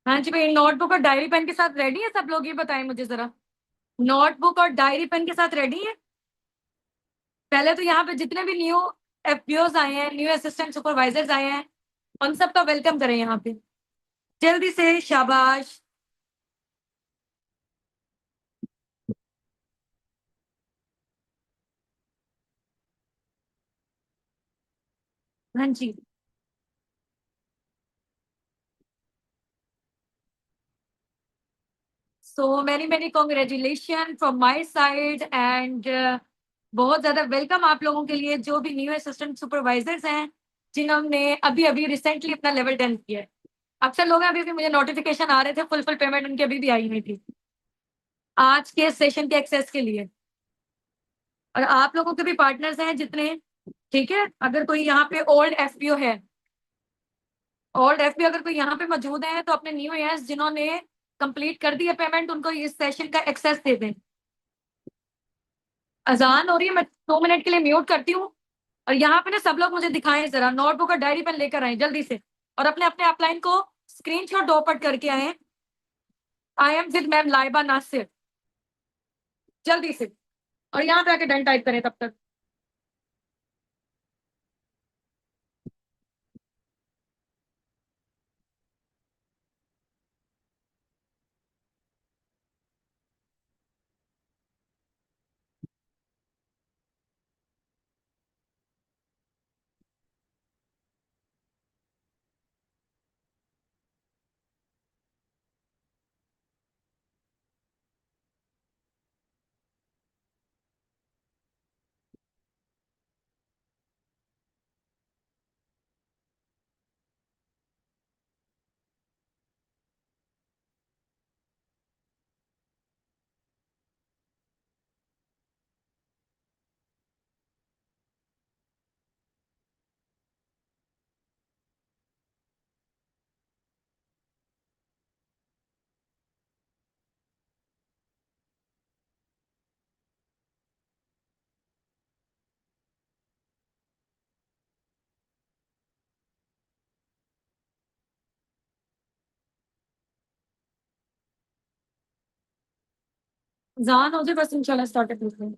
हाँ जी भाई, नोटबुक और डायरी पेन के साथ रेडी है सब लोग? ये बताएं मुझे जरा। नोटबुक और डायरी पेन के साथ रेडी है? पहले तो यहाँ पे जितने भी न्यू एफपीओज आए हैं, न्यू असिस्टेंट सुपरवाइजर्स आए हैं, उन सबका वेलकम करें यहाँ पे जल्दी से। शाबाश। हाँ जी। So many many congratulation from my side and बहुत ज्यादा वेलकम आप लोगों के लिए जो भी न्यू असिस्टेंट सुपरवाइजर्स हैं, जिन्होंने अभी अभी रिसेंटली अपना लेवल 10 किया है। अक्सर लोग हैं, अभी भी मुझे नोटिफिकेशन आ रहे थे, फुल पेमेंट उनकी अभी भी आई नहीं थी आज के सेशन के एक्सेस के लिए। और आप लोगों के भी पार्टनर्स हैं जितने, ठीक है, अगर कोई यहाँ पे ओल्ड एफपीओ है, ओल्ड एफपीओ अगर कोई यहाँ पे मौजूद है तो अपने न्यू ईयर्स जिन्होंने कंप्लीट कर दी है पेमेंट, उनको इस सेशन का एक्सेस दे दें। अजान हो रही है, मैं 2 मिनट के लिए म्यूट करती हूँ। और यहाँ पे ना सब लोग मुझे दिखाएं जरा, नोटबुक और डायरी पेन लेकर आए जल्दी से, और अपने अपने अपलाइन को स्क्रीनशॉट डॉपट करके आए। I am with ma'am Laiba Nasir, जल्दी से। और यहाँ पे आके डन टाइप करें तब तक। जान हो जाए बस, इंशाल्लाह स्टार्ट करते हैं।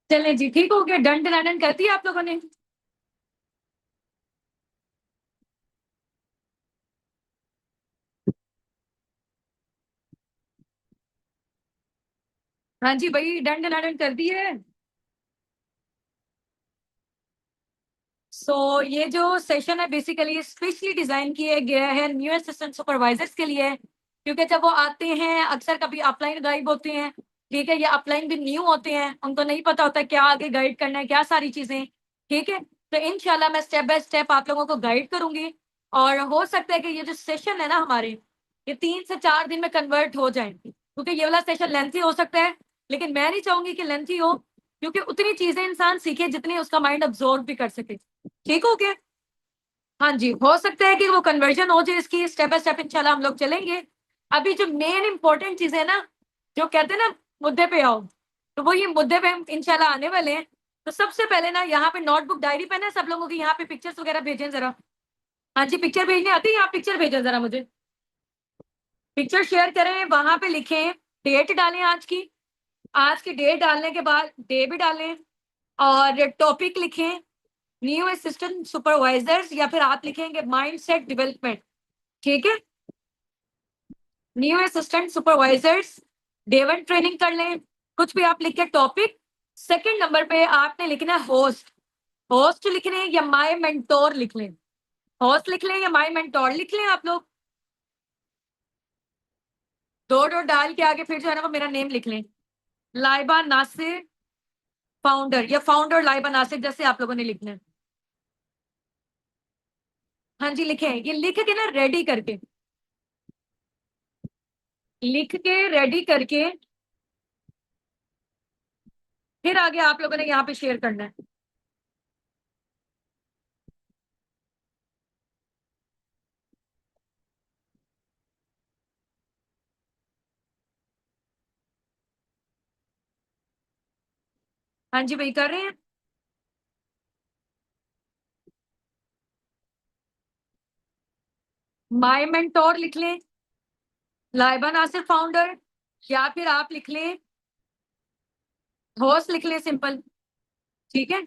चले जी, ठीक हो गया, डन डन डन कर दिया आप लोगों ने। हाँ जी भाई, डन डन डन कर दिए। ये जो सेशन है बेसिकली स्पेशली डिजाइन किया गया है न्यू असिस्टेंट सुपरवाइजर्स के लिए, क्योंकि जब वो आते हैं अक्सर कभी अपलाइन गाइड होते हैं, ठीक है, या अपलाइन भी न्यू होते हैं, उनको नहीं पता होता क्या आगे गाइड करना है, क्या सारी चीजें, ठीक है। तो इनशाला मैं स्टेप बाय स्टेप आप लोगों को गाइड करूंगी। और हो सकता है कि ये जो सेशन है ना हमारे, ये 3 से 4 दिन में कन्वर्ट हो जाएंगे, क्योंकि ये वाला सेशन लेंथी हो सकता है, लेकिन मैं नहीं चाहूंगी कि लेंथी हो, क्योंकि उतनी चीजें इंसान सीखे जितनी उसका माइंड अब्जॉर्व भी कर सके। ठीक हो गया? हाँ जी, हो सकता है कि वो कन्वर्जन हो जाए, इसकी स्टेप बाय स्टेप इंशाल्लाह हम लोग चलेंगे। अभी जो मेन इंपॉर्टेंट चीज है ना, जो कहते हैं ना मुद्दे पे आओ, तो वो ये मुद्दे पे हम इंशाल्लाह आने वाले हैं। तो सबसे पहले ना यहाँ पे नोटबुक डायरी पेन है सब लोगों की, यहाँ पे पिक्चर्स वगैरह भेजें जरा। हाँ जी, पिक्चर भेजने आती है, आप पिक्चर भेजें जरा मुझे। पिक्चर शेयर करें, वहां पे लिखें, डेट डालें आज की, आज की डेट डालने के बाद डे भी डालें, और टॉपिक लिखें न्यू असिस्टेंट सुपरवाइजर्स, या फिर आप लिखेंगे माइंड सेट डेवलपमेंट, ठीक है, new assistant supervisors day 1 training कर लें, कुछ भी आप लिख के टॉपिक। सेकंड नंबर पे आपने लिखना है होस्ट। होस्ट लिख लें या माय मेंटोर लिख लें, होस्ट लिख लें या माय मेंटोर लिख लें आप लोग। दो डॉट डाल के आगे फिर जो है ना वो मेरा नेम लिख लें, लाइबा नासिर फाउंडर, या फाउंडर लाइबा नासिर जैसे आप लोगों ने लिखना है। हाँ जी लिखे, ये लिख के ना रेडी करके, लिख के रेडी करके फिर आगे आप लोगों ने यहाँ पे शेयर करना है। हाँ जी वही कर रहे हैं। माय मेंटोर लिख लें, लाइबा नासिर फाउंडर, या फिर आप लिख लें होस्ट लिख लें, सिंपल। ठीक है,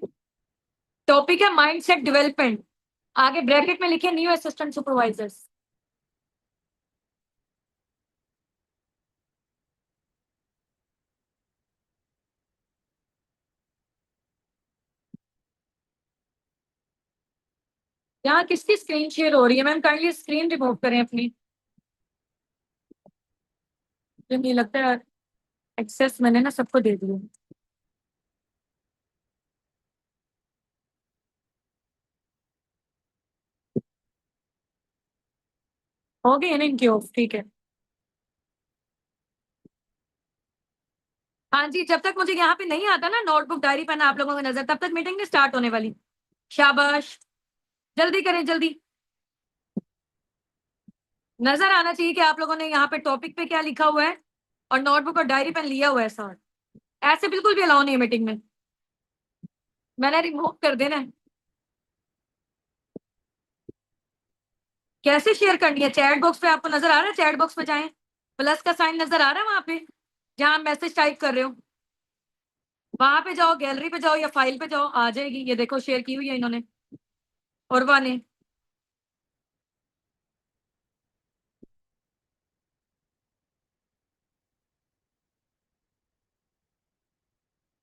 टॉपिक है माइंडसेट डेवलपमेंट, आगे ब्रैकेट में लिखे न्यू असिस्टेंट सुपरवाइजर्स। यहाँ किसकी स्क्रीन शेयर हो रही है मैम? काइंडली स्क्रीन रिमूव करें अपनी। मुझे नहीं लगता है एक्सेस मैंने ना सबको दे दिया। हो गई है ना इनकी ऑफ? ठीक है। हाँ जी, जब तक मुझे यहाँ पे नहीं आता ना नोटबुक डायरी पेन आप लोगों को नजर, तब तक मीटिंग नहीं स्टार्ट होने वाली। शाबाश, जल्दी करें जल्दी। नजर आना चाहिए कि आप लोगों ने यहाँ पे टॉपिक पे क्या लिखा हुआ है और नोटबुक और डायरी पेन लिया हुआ है साथ। ऐसे बिल्कुल भी अलाउ नहीं है मीटिंग में, मैंने रिमूव कर देना है। कैसे शेयर करनी है? चैट बॉक्स पे आपको नजर आ रहा है? चैट बॉक्स पे जाएं, प्लस का साइन नजर आ रहा है वहां पे जहां मैसेज टाइप कर रहे हो, वहां पे जाओ, गैलरी पे जाओ या फाइल पे जाओ, आ जाएगी। ये देखो शेयर की हुई है इन्होंने, उर्वा ने।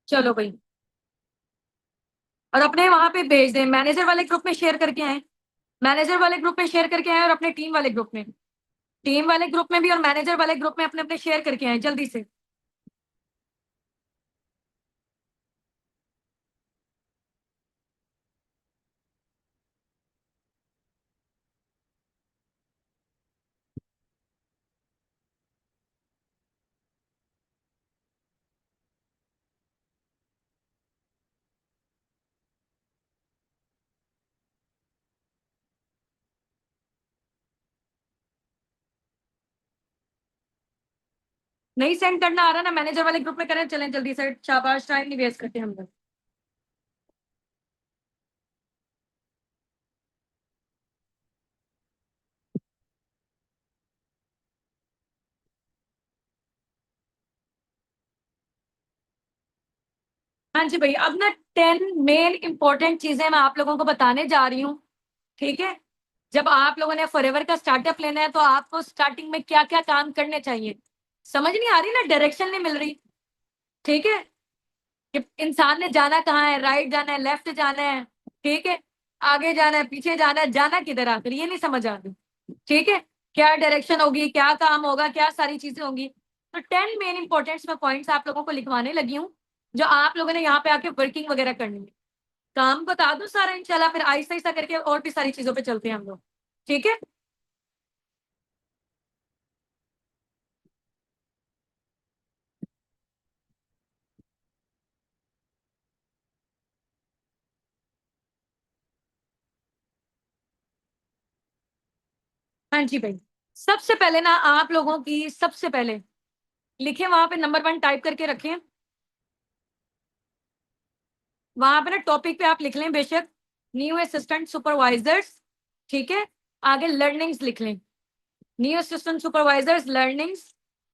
चलो भाई, और अपने वहां पे भेज दें, मैनेजर वाले ग्रुप में शेयर करके आए, मैनेजर वाले ग्रुप में शेयर करके आए, और अपने टीम वाले ग्रुप में, टीम वाले ग्रुप में भी और मैनेजर वाले ग्रुप में अपने अपने शेयर करके आए जल्दी से। नहीं सेंड करना आ रहा ना, मैनेजर वाले ग्रुप में करें, चलें जल्दी से, शाबाश, टाइम नहीं वेस्ट करते हम लोग। हाँ जी भाई, अब ना 10 मेन इंपॉर्टेंट चीजें मैं आप लोगों को बताने जा रही हूँ। ठीक है, जब आप लोगों ने फॉरएवर का स्टार्टअप लेना है तो आपको स्टार्टिंग में क्या क्या काम करने चाहिए, समझ नहीं आ रही ना, डायरेक्शन नहीं मिल रही। ठीक है, कि इंसान ने जाना कहाँ है, राइट जाना है, लेफ्ट जाना है, ठीक है, आगे जाना है, पीछे जाना है, जाना किधर आखिर ये नहीं समझ आ रही। ठीक है, क्या डायरेक्शन होगी, क्या काम होगा, क्या सारी चीजें होंगी। तो 10 मेन इंपॉर्टेंट मैं पॉइंट्स आप लोगों को लिखवाने लगी हूँ, जो आप लोगों ने यहाँ पे आके वर्किंग वगैरह करनी है। काम बता दूं सारा इंशाल्लाह, फिर आहिस्ता आहिस्ता करके और भी सारी चीजों पे चलते हैं हम लोग। ठीक है, हाँ जी भाई। सबसे पहले ना आप लोगों की, सबसे पहले लिखे वहां पे नंबर 1 टाइप करके रखें, वहां पे ना टॉपिक पे आप लिख लें बेशक न्यू असिस्टेंट सुपरवाइजर्स। ठीक है, आगे लर्निंग्स लिख लें, new assistant supervisors learnings,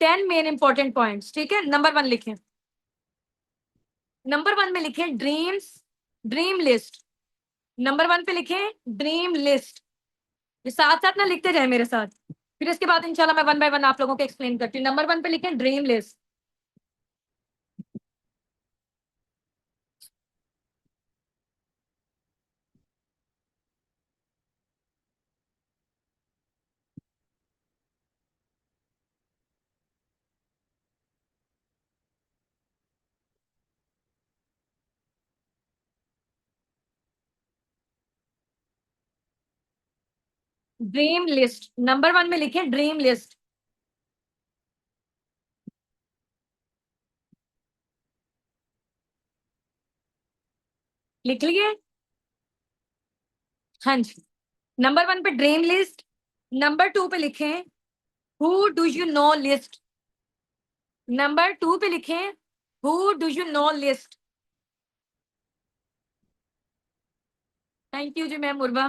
10 main important points. ठीक है, नंबर 1 लिखें, नंबर 1 में लिखें ड्रीम्स, ड्रीम लिस्ट। नंबर 1 पे लिखें ड्रीम लिस्ट, ये साथ साथ ना लिखते जाए मेरे साथ, फिर इसके बाद इंशाल्लाह मैं वन बाय वन आप लोगों को एक्सप्लेन करती हूँ। नंबर 1 पे लिखें dream list, dream list, number 1 में लिखें ड्रीम लिस्ट। लिख लिए? हाँ जी। नंबर 1 पे ड्रीम लिस्ट, नंबर 2 पे लिखें who do you know list. Number 2 पे लिखें who do you know list. Thank you जी मैम मुर्बा।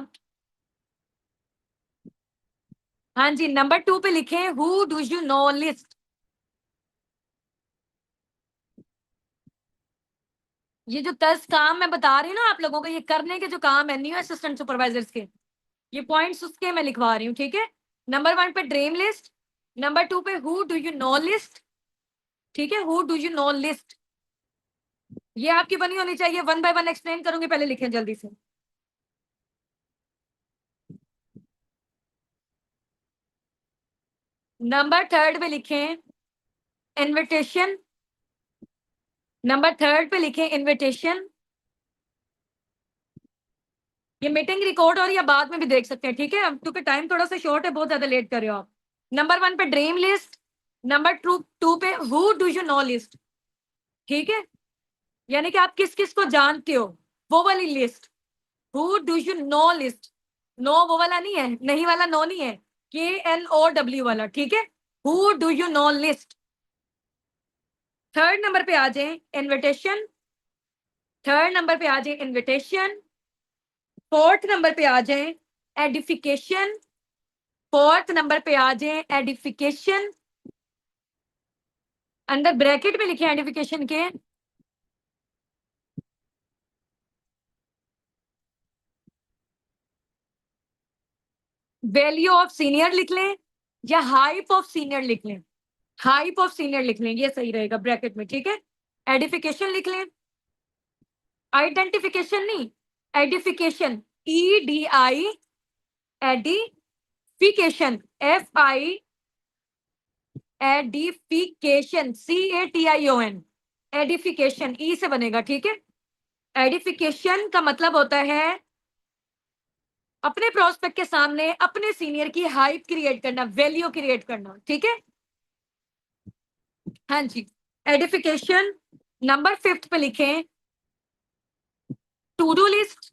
हाँ जी, नंबर 2 पे लिखें who do you know list. ये जो 10 काम मैं बता रही हूँ ना आप लोगों को, ये करने के जो काम है न्यू असिस्टेंट सुपरवाइजर्स के, ये पॉइंट्स उसके मैं लिखवा रही हूँ, ठीक है। नंबर 1 पे ड्रीम लिस्ट, नंबर 2 पे who do you know list, ठीक है, who do you know list. ये आपकी बनी होनी चाहिए, 1 बाय 1 एक्सप्लेन करूंगी, पहले लिखें जल्दी से। नंबर 3 पे लिखें इनविटेशन, नंबर 3 पे लिखें इनविटेशन। ये मीटिंग रिकॉर्ड और या बाद में भी देख सकते हैं, ठीक है, क्योंकि टाइम थोड़ा सा शॉर्ट है, बहुत ज्यादा लेट कर रहे हो आप। नंबर 1 पे ड्रीम लिस्ट, नंबर 2 पे who do you know list, ठीक है, यानी कि आप किस किस को जानते हो, वो वाली list. Who do you know list, no वो वाला नहीं है, नहीं वाला नो नहीं है, KNOW वाला, ठीक है, who do you know list. 3rd number पे आ जाए इनविटेशन, 3rd नंबर पे आ जाए इनविटेशन। 4th नंबर पे आ जाए एडिफिकेशन, 4th नंबर पे आ जाए एडिफिकेशन। अंदर ब्रैकेट में लिखे एडिफिकेशन के वैल्यू ऑफ सीनियर लिख लें या हाइप ऑफ सीनियर लिख लें, हाइप ऑफ सीनियर लिख लें, ये सही रहेगा ब्रैकेट में, ठीक है। एडिफिकेशन लिख लें, आइडेंटिफिकेशन नहीं, edification, EDI, edification, FI, edification, CATION, edification E से बनेगा, ठीक है। एडिफिकेशन का मतलब होता है अपने प्रोस्पेक्ट के सामने अपने सीनियर की हाइप क्रिएट करना, वैल्यू क्रिएट करना, ठीक है। हाँ जी, एडिफिकेशन। नंबर 5 पे लिखें टू डू लिस्ट,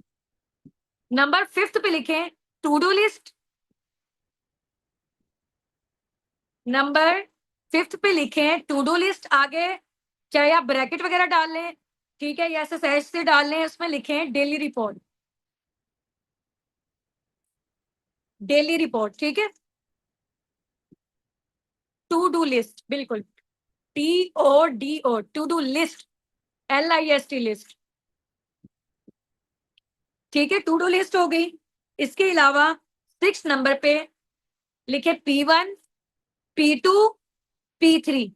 नंबर 5 पे लिखें टू डू लिस्ट, नंबर 5 पे लिखें टू डू लिस्ट। आगे चाहे आप ब्रैकेट वगैरह डाल लें, ठीक है, या SSH से डाल लें, उसमें लिखें डेली रिपोर्ट, डेली रिपोर्ट, ठीक है। टू डू लिस्ट, बिल्कुल, TODO, to do list, LIST list, ठीक है, टू डू लिस्ट हो गई। इसके अलावा 6 नंबर पे लिखे P1, P2, P3।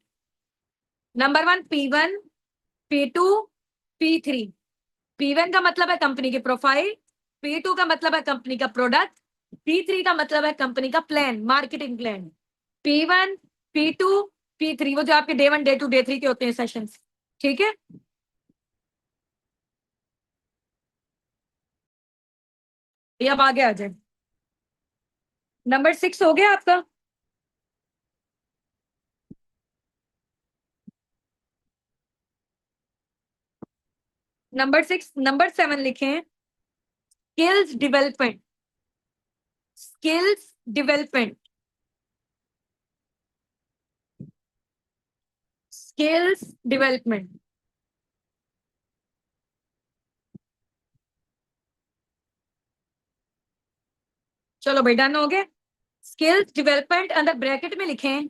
Number 1 P1, P2, P3। P1 का मतलब है कंपनी की प्रोफाइल, P2 का मतलब है कंपनी का प्रोडक्ट, P3 का मतलब है कंपनी का plan, marketing plan. P1, P2, P3 वो जो आपके डे 1, डे 2, डे 3 के होते हैं सेशंस, ठीक है। ये अब आगे आ जाए, नंबर 6 हो गया आपका। नंबर 6, नंबर 7 लिखें skills development, skills development, skills development. चलो भाई डन हो गए। स्किल्स डेवलपमेंट अंदर ब्रैकेट में लिखें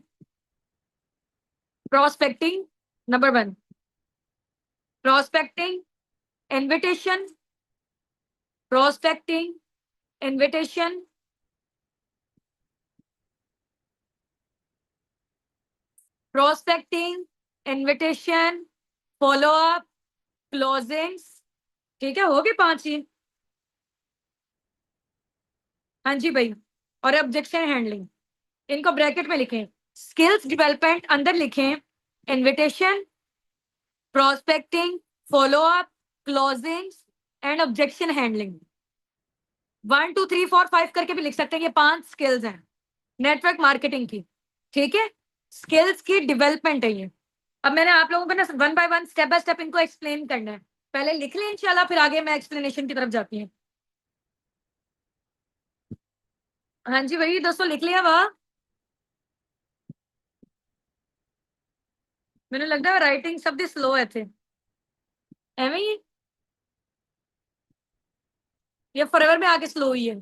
prospecting, number 1 prospecting, invitation, prospecting, invitation, prospecting, invitation, follow up, closings, ठीक है, हो गए 5 ही। हाँ जी भाई, और ऑब्जेक्शन हैंडलिंग, इनको ब्रैकेट में लिखें। स्किल्स डेवलपमेंट अंदर लिखें invitation, prospecting, follow up, closings and objection handling. 1 2 3 4 5 करके भी लिख सकते हैं। ये 5 स्किल्स हैं नेटवर्क मार्केटिंग की, ठीक है, स्किल्स की डेवलपमेंट है ये। अब मैंने आप लोगों को ना one by one step by step इनको एक्सप्लेन करना है। पहले लिख लें इंशाल्लाह, फिर आगे मैं एक्सप्लेनेशन की तरफ जाती हूँ। हाँ जी वही दोस्तों, लिख लिया वह। मैंने लगता है राइटिंग शब्द स्लो है थे एवं ही, ये फॉरएवर में आके स्लो हुई है।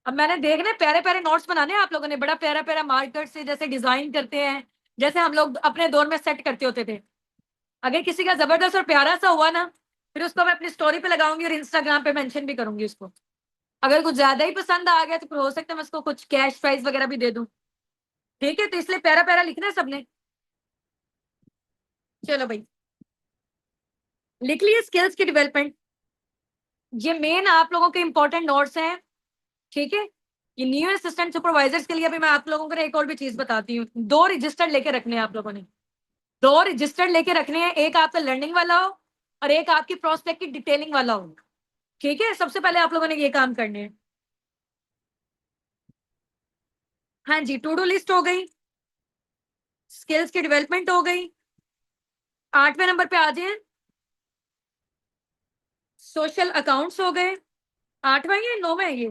अब मैंने देखने प्यारे प्यारे नोट्स बनाने हैं आप लोगों ने, बड़ा प्यारा प्यारा मार्कर से जैसे डिजाइन करते हैं, जैसे हम लोग अपने दौर में सेट करते होते थे। अगर किसी का जबरदस्त और प्यारा सा हुआ ना, फिर उसको मैं अपनी स्टोरी पे लगाऊंगी और इंस्टाग्राम पे मेंशन भी करूंगी उसको। अगर कुछ ज्यादा ही पसंद आ गया तो फिर हो सकता है मैं उसको कुछ कैश प्राइज वगैरह भी दे दूं। ठीक है, तो इसलिए प्यारा प्यारा लिखना है सबने। चलो भाई, लिख लिए स्किल्स की डेवलपमेंट। ये मेन आप लोगों के इंपॉर्टेंट नोट्स हैं, ठीक है। ये न्यू असिस्टेंट सुपरवाइजर्स के लिए अभी मैं आप लोगों को एक और भी चीज बताती हूँ। 2 रजिस्टर लेके रखने हैं आप लोगों ने, 2 रजिस्टर लेके रखने हैं, एक आपका लर्निंग वाला हो और एक आपकी प्रोस्पेक्ट की डिटेलिंग वाला हो। ठीक है, सबसे पहले आप लोगों ने ये काम करने हैं। हाँ जी, टू डू लिस्ट हो गई, स्किल्स की डेवलपमेंट हो गई। 8वें नंबर पे आ जाए, सोशल अकाउंट्स हो गए। 8वां या 9वां है ये?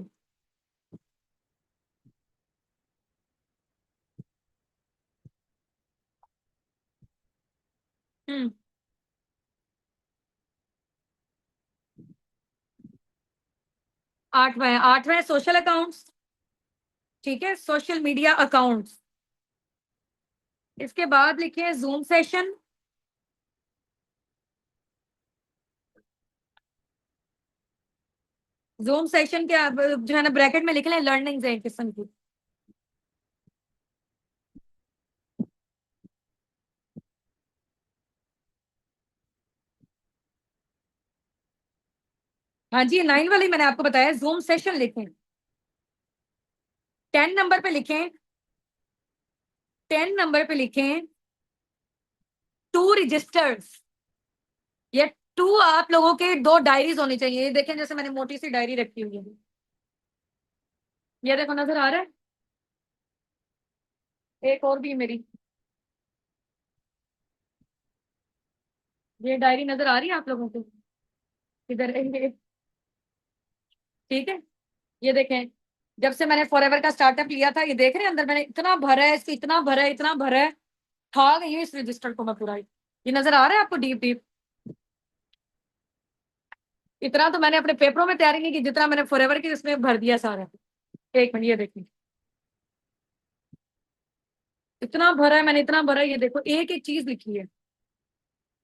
हम्म, 8वां है। 8वां है सोशल अकाउंट्स, ठीक है, सोशल मीडिया अकाउंट्स। इसके बाद लिखिए जूम सेशन। जूम सेशन के जो है ना ब्रैकेट में लिख लें लर्निंग है एक किस्म की। हाँ जी, 9 वाली मैंने आपको बताया, जूम सेशन लिखें। 10 नंबर पे लिखें, 10 नंबर पे लिखें टू रजिस्टर्स। ये टू आप लोगों के 2 डायरीज होनी चाहिए। ये देखें, जैसे मैंने मोटी सी डायरी रखी हुई है, ये देखो नजर आ रहा है। एक और भी मेरी, ये डायरी नजर आ रही है आप लोगों को? इधर ठीक है, ये देखें, जब से मैंने फॉरएवर का स्टार्टअप लिया था, ये देख रहे हैं अंदर मैंने इतना भरा है, इसको इतना भरा है, इतना भरा है, खा गई है इस रजिस्टर को मैं पूरा। ये नजर आ रहा है आपको डीप डीप? इतना तो मैंने अपने पेपरों में तैयारी नहीं की जितना मैंने फॉरएवर के इसमें भर दिया सारा। एक मिनट, ये देखिए, इतना भरा है मैंने, इतना भरा है, ये देखो एक एक चीज लिखी है।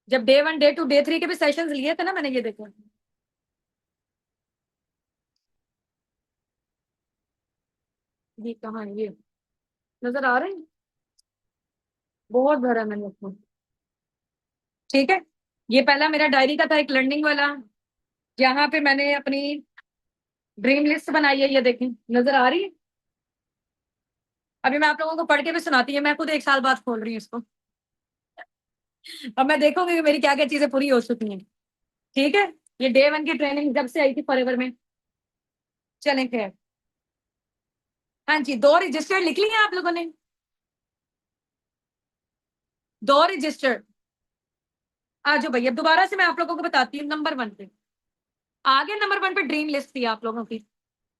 जब डे 1 डे 2 डे 3 के भी सेशंस लिए थे ना मैंने, ये देखो, ये कहाँ है, ये नजर आ रहे हैं? बहुत भरा है मैंने उसको, ठीक है। ये पहला मेरा डायरी का था एक लर्निंग वाला, जहाँ पे मैंने अपनी ड्रीम लिस्ट बनाई है, ये देखें नजर आ रही है। अभी मैं आप लोगों को पढ़ के भी सुनाती है, मैं खुद 1 साल बाद खोल रही हूँ इसको। अब मैं देखूंगी कि मेरी क्या क्या चीजें पूरी हो चुकी हैं, ठीक है। ये डे 1 की ट्रेनिंग जब से आई थी फॉरएवर में। चलें खैर, हाँ जी, 2 रजिस्टर लिख लिए आप लोगों ने? 2 रजिस्टर। आ जाओ भैया, दोबारा से मैं आप लोगों को बताती हूँ। नंबर 1 पे आगे, नंबर 1 पे ड्रीम लिस्ट थी आप लोगों की।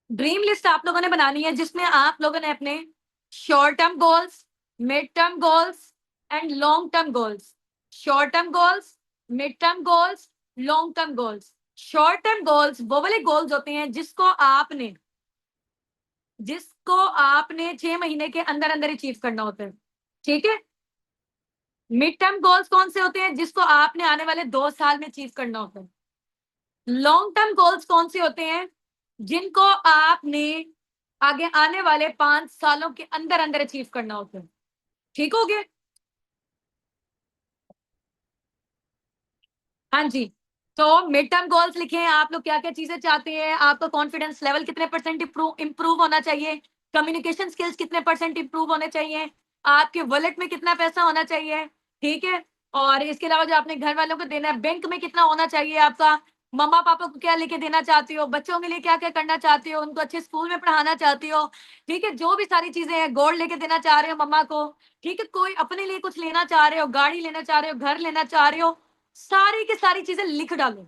ड्रीम लिस्ट आप लोगों ने बनानी है, जिसमें आप लोगों ने अपने short term goals, mid term goals and long term goals, short term goals, mid term goals, long term goals. Short term goals वो वाले गोल्स होते हैं जिसको आपने 6 महीने के अंदर अंदर अचीव करना होता है, ठीक है। मिड टर्म गोल्स कौन से होते हैं? जिसको आपने आने वाले 2 साल में अचीव करना होता है। लॉन्ग टर्म गोल्स कौन से होते हैं? जिनको आपने आगे आने वाले 5 सालों के अंदर अंदर अचीव करना होता है, ठीक हो गया? हाँ जी, तो मिड टर्म गोल्स लिखे हैं आप लोग, क्या क्या चीजें चाहते हैं, आपका कॉन्फिडेंस लेवल कितने परसेंट इंप्रूव होना चाहिए, कम्युनिकेशन स्किल्स कितने परसेंट इंप्रूव होने चाहिए, आपके वॉलेट में कितना पैसा होना चाहिए, ठीक है, और इसके अलावा जो आपने घर वालों को देना है, बैंक में कितना होना चाहिए आपका, मम्मा पापा को क्या लेके देना चाहती हो, बच्चों के लिए क्या क्या करना चाहती हो, उनको अच्छे स्कूल में पढ़ाना चाहती हो, ठीक है, जो भी सारी चीजें हैं, गोल्ड लेके देना चाह रहे हो मम्मा को, ठीक है, कोई अपने लिए कुछ लेना चाह रहे हो, गाड़ी लेना चाह रहे हो, घर लेना चाह रहे हो, सारी की सारी चीजें लिख डालो।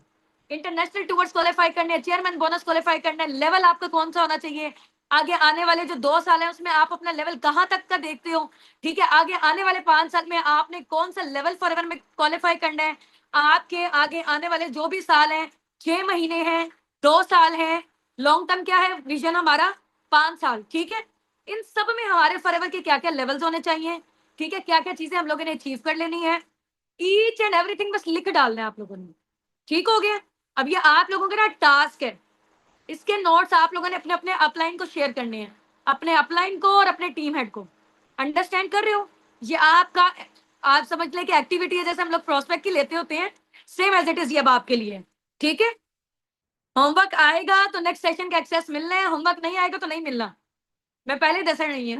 इंटरनेशनल टूर्स क्वालिफाई करने हैं, चेयरमैन बोनस क्वालिफाई करना है, लेवल आपका कौन सा होना चाहिए, आगे आने वाले जो 2 साल है उसमें आप अपना लेवल कहां तक का देखते हो, ठीक है, आगे आने वाले 5 साल में आपने कौन सा लेवल फॉरएवर में क्वालिफाई करना है, आपके आगे आने वाले जो भी साल हैं, 6 महीने हैं, 2 साल हैं, लॉन्ग टर्म क्या है विजन हमारा, 5 साल, ठीक है, इन सब में हमारे फॉरएवर के क्या क्या लेवल्स होने चाहिए, ठीक है, क्या क्या चीजें हम लोगों ने अचीव कर लेनी है, ईच एंड एवरीथिंग बस लिख डालना है आप लोगों ने, ठीक हो गया। अब ये आप लोगों का ना टास्क है, इसके नोट्स आप लोगों ने अपने अपने अपलाइन को शेयर करने हैं, अपने अपलाइन को और अपने टीम हेड को, अंडरस्टैंड कर रहे हो, ये आपका, आप समझ ले कि एक्टिविटी है जैसे हम लोग प्रोस्पेक्ट की लेते होते हैं, सेम एज इट इज ये अब आपके लिए, ठीक है। होमवर्क आएगा तो नेक्स्ट सेशन का एक्सेस मिलना है, होमवर्क नहीं आएगा तो नहीं मिलना, मैं पहले दस नहीं है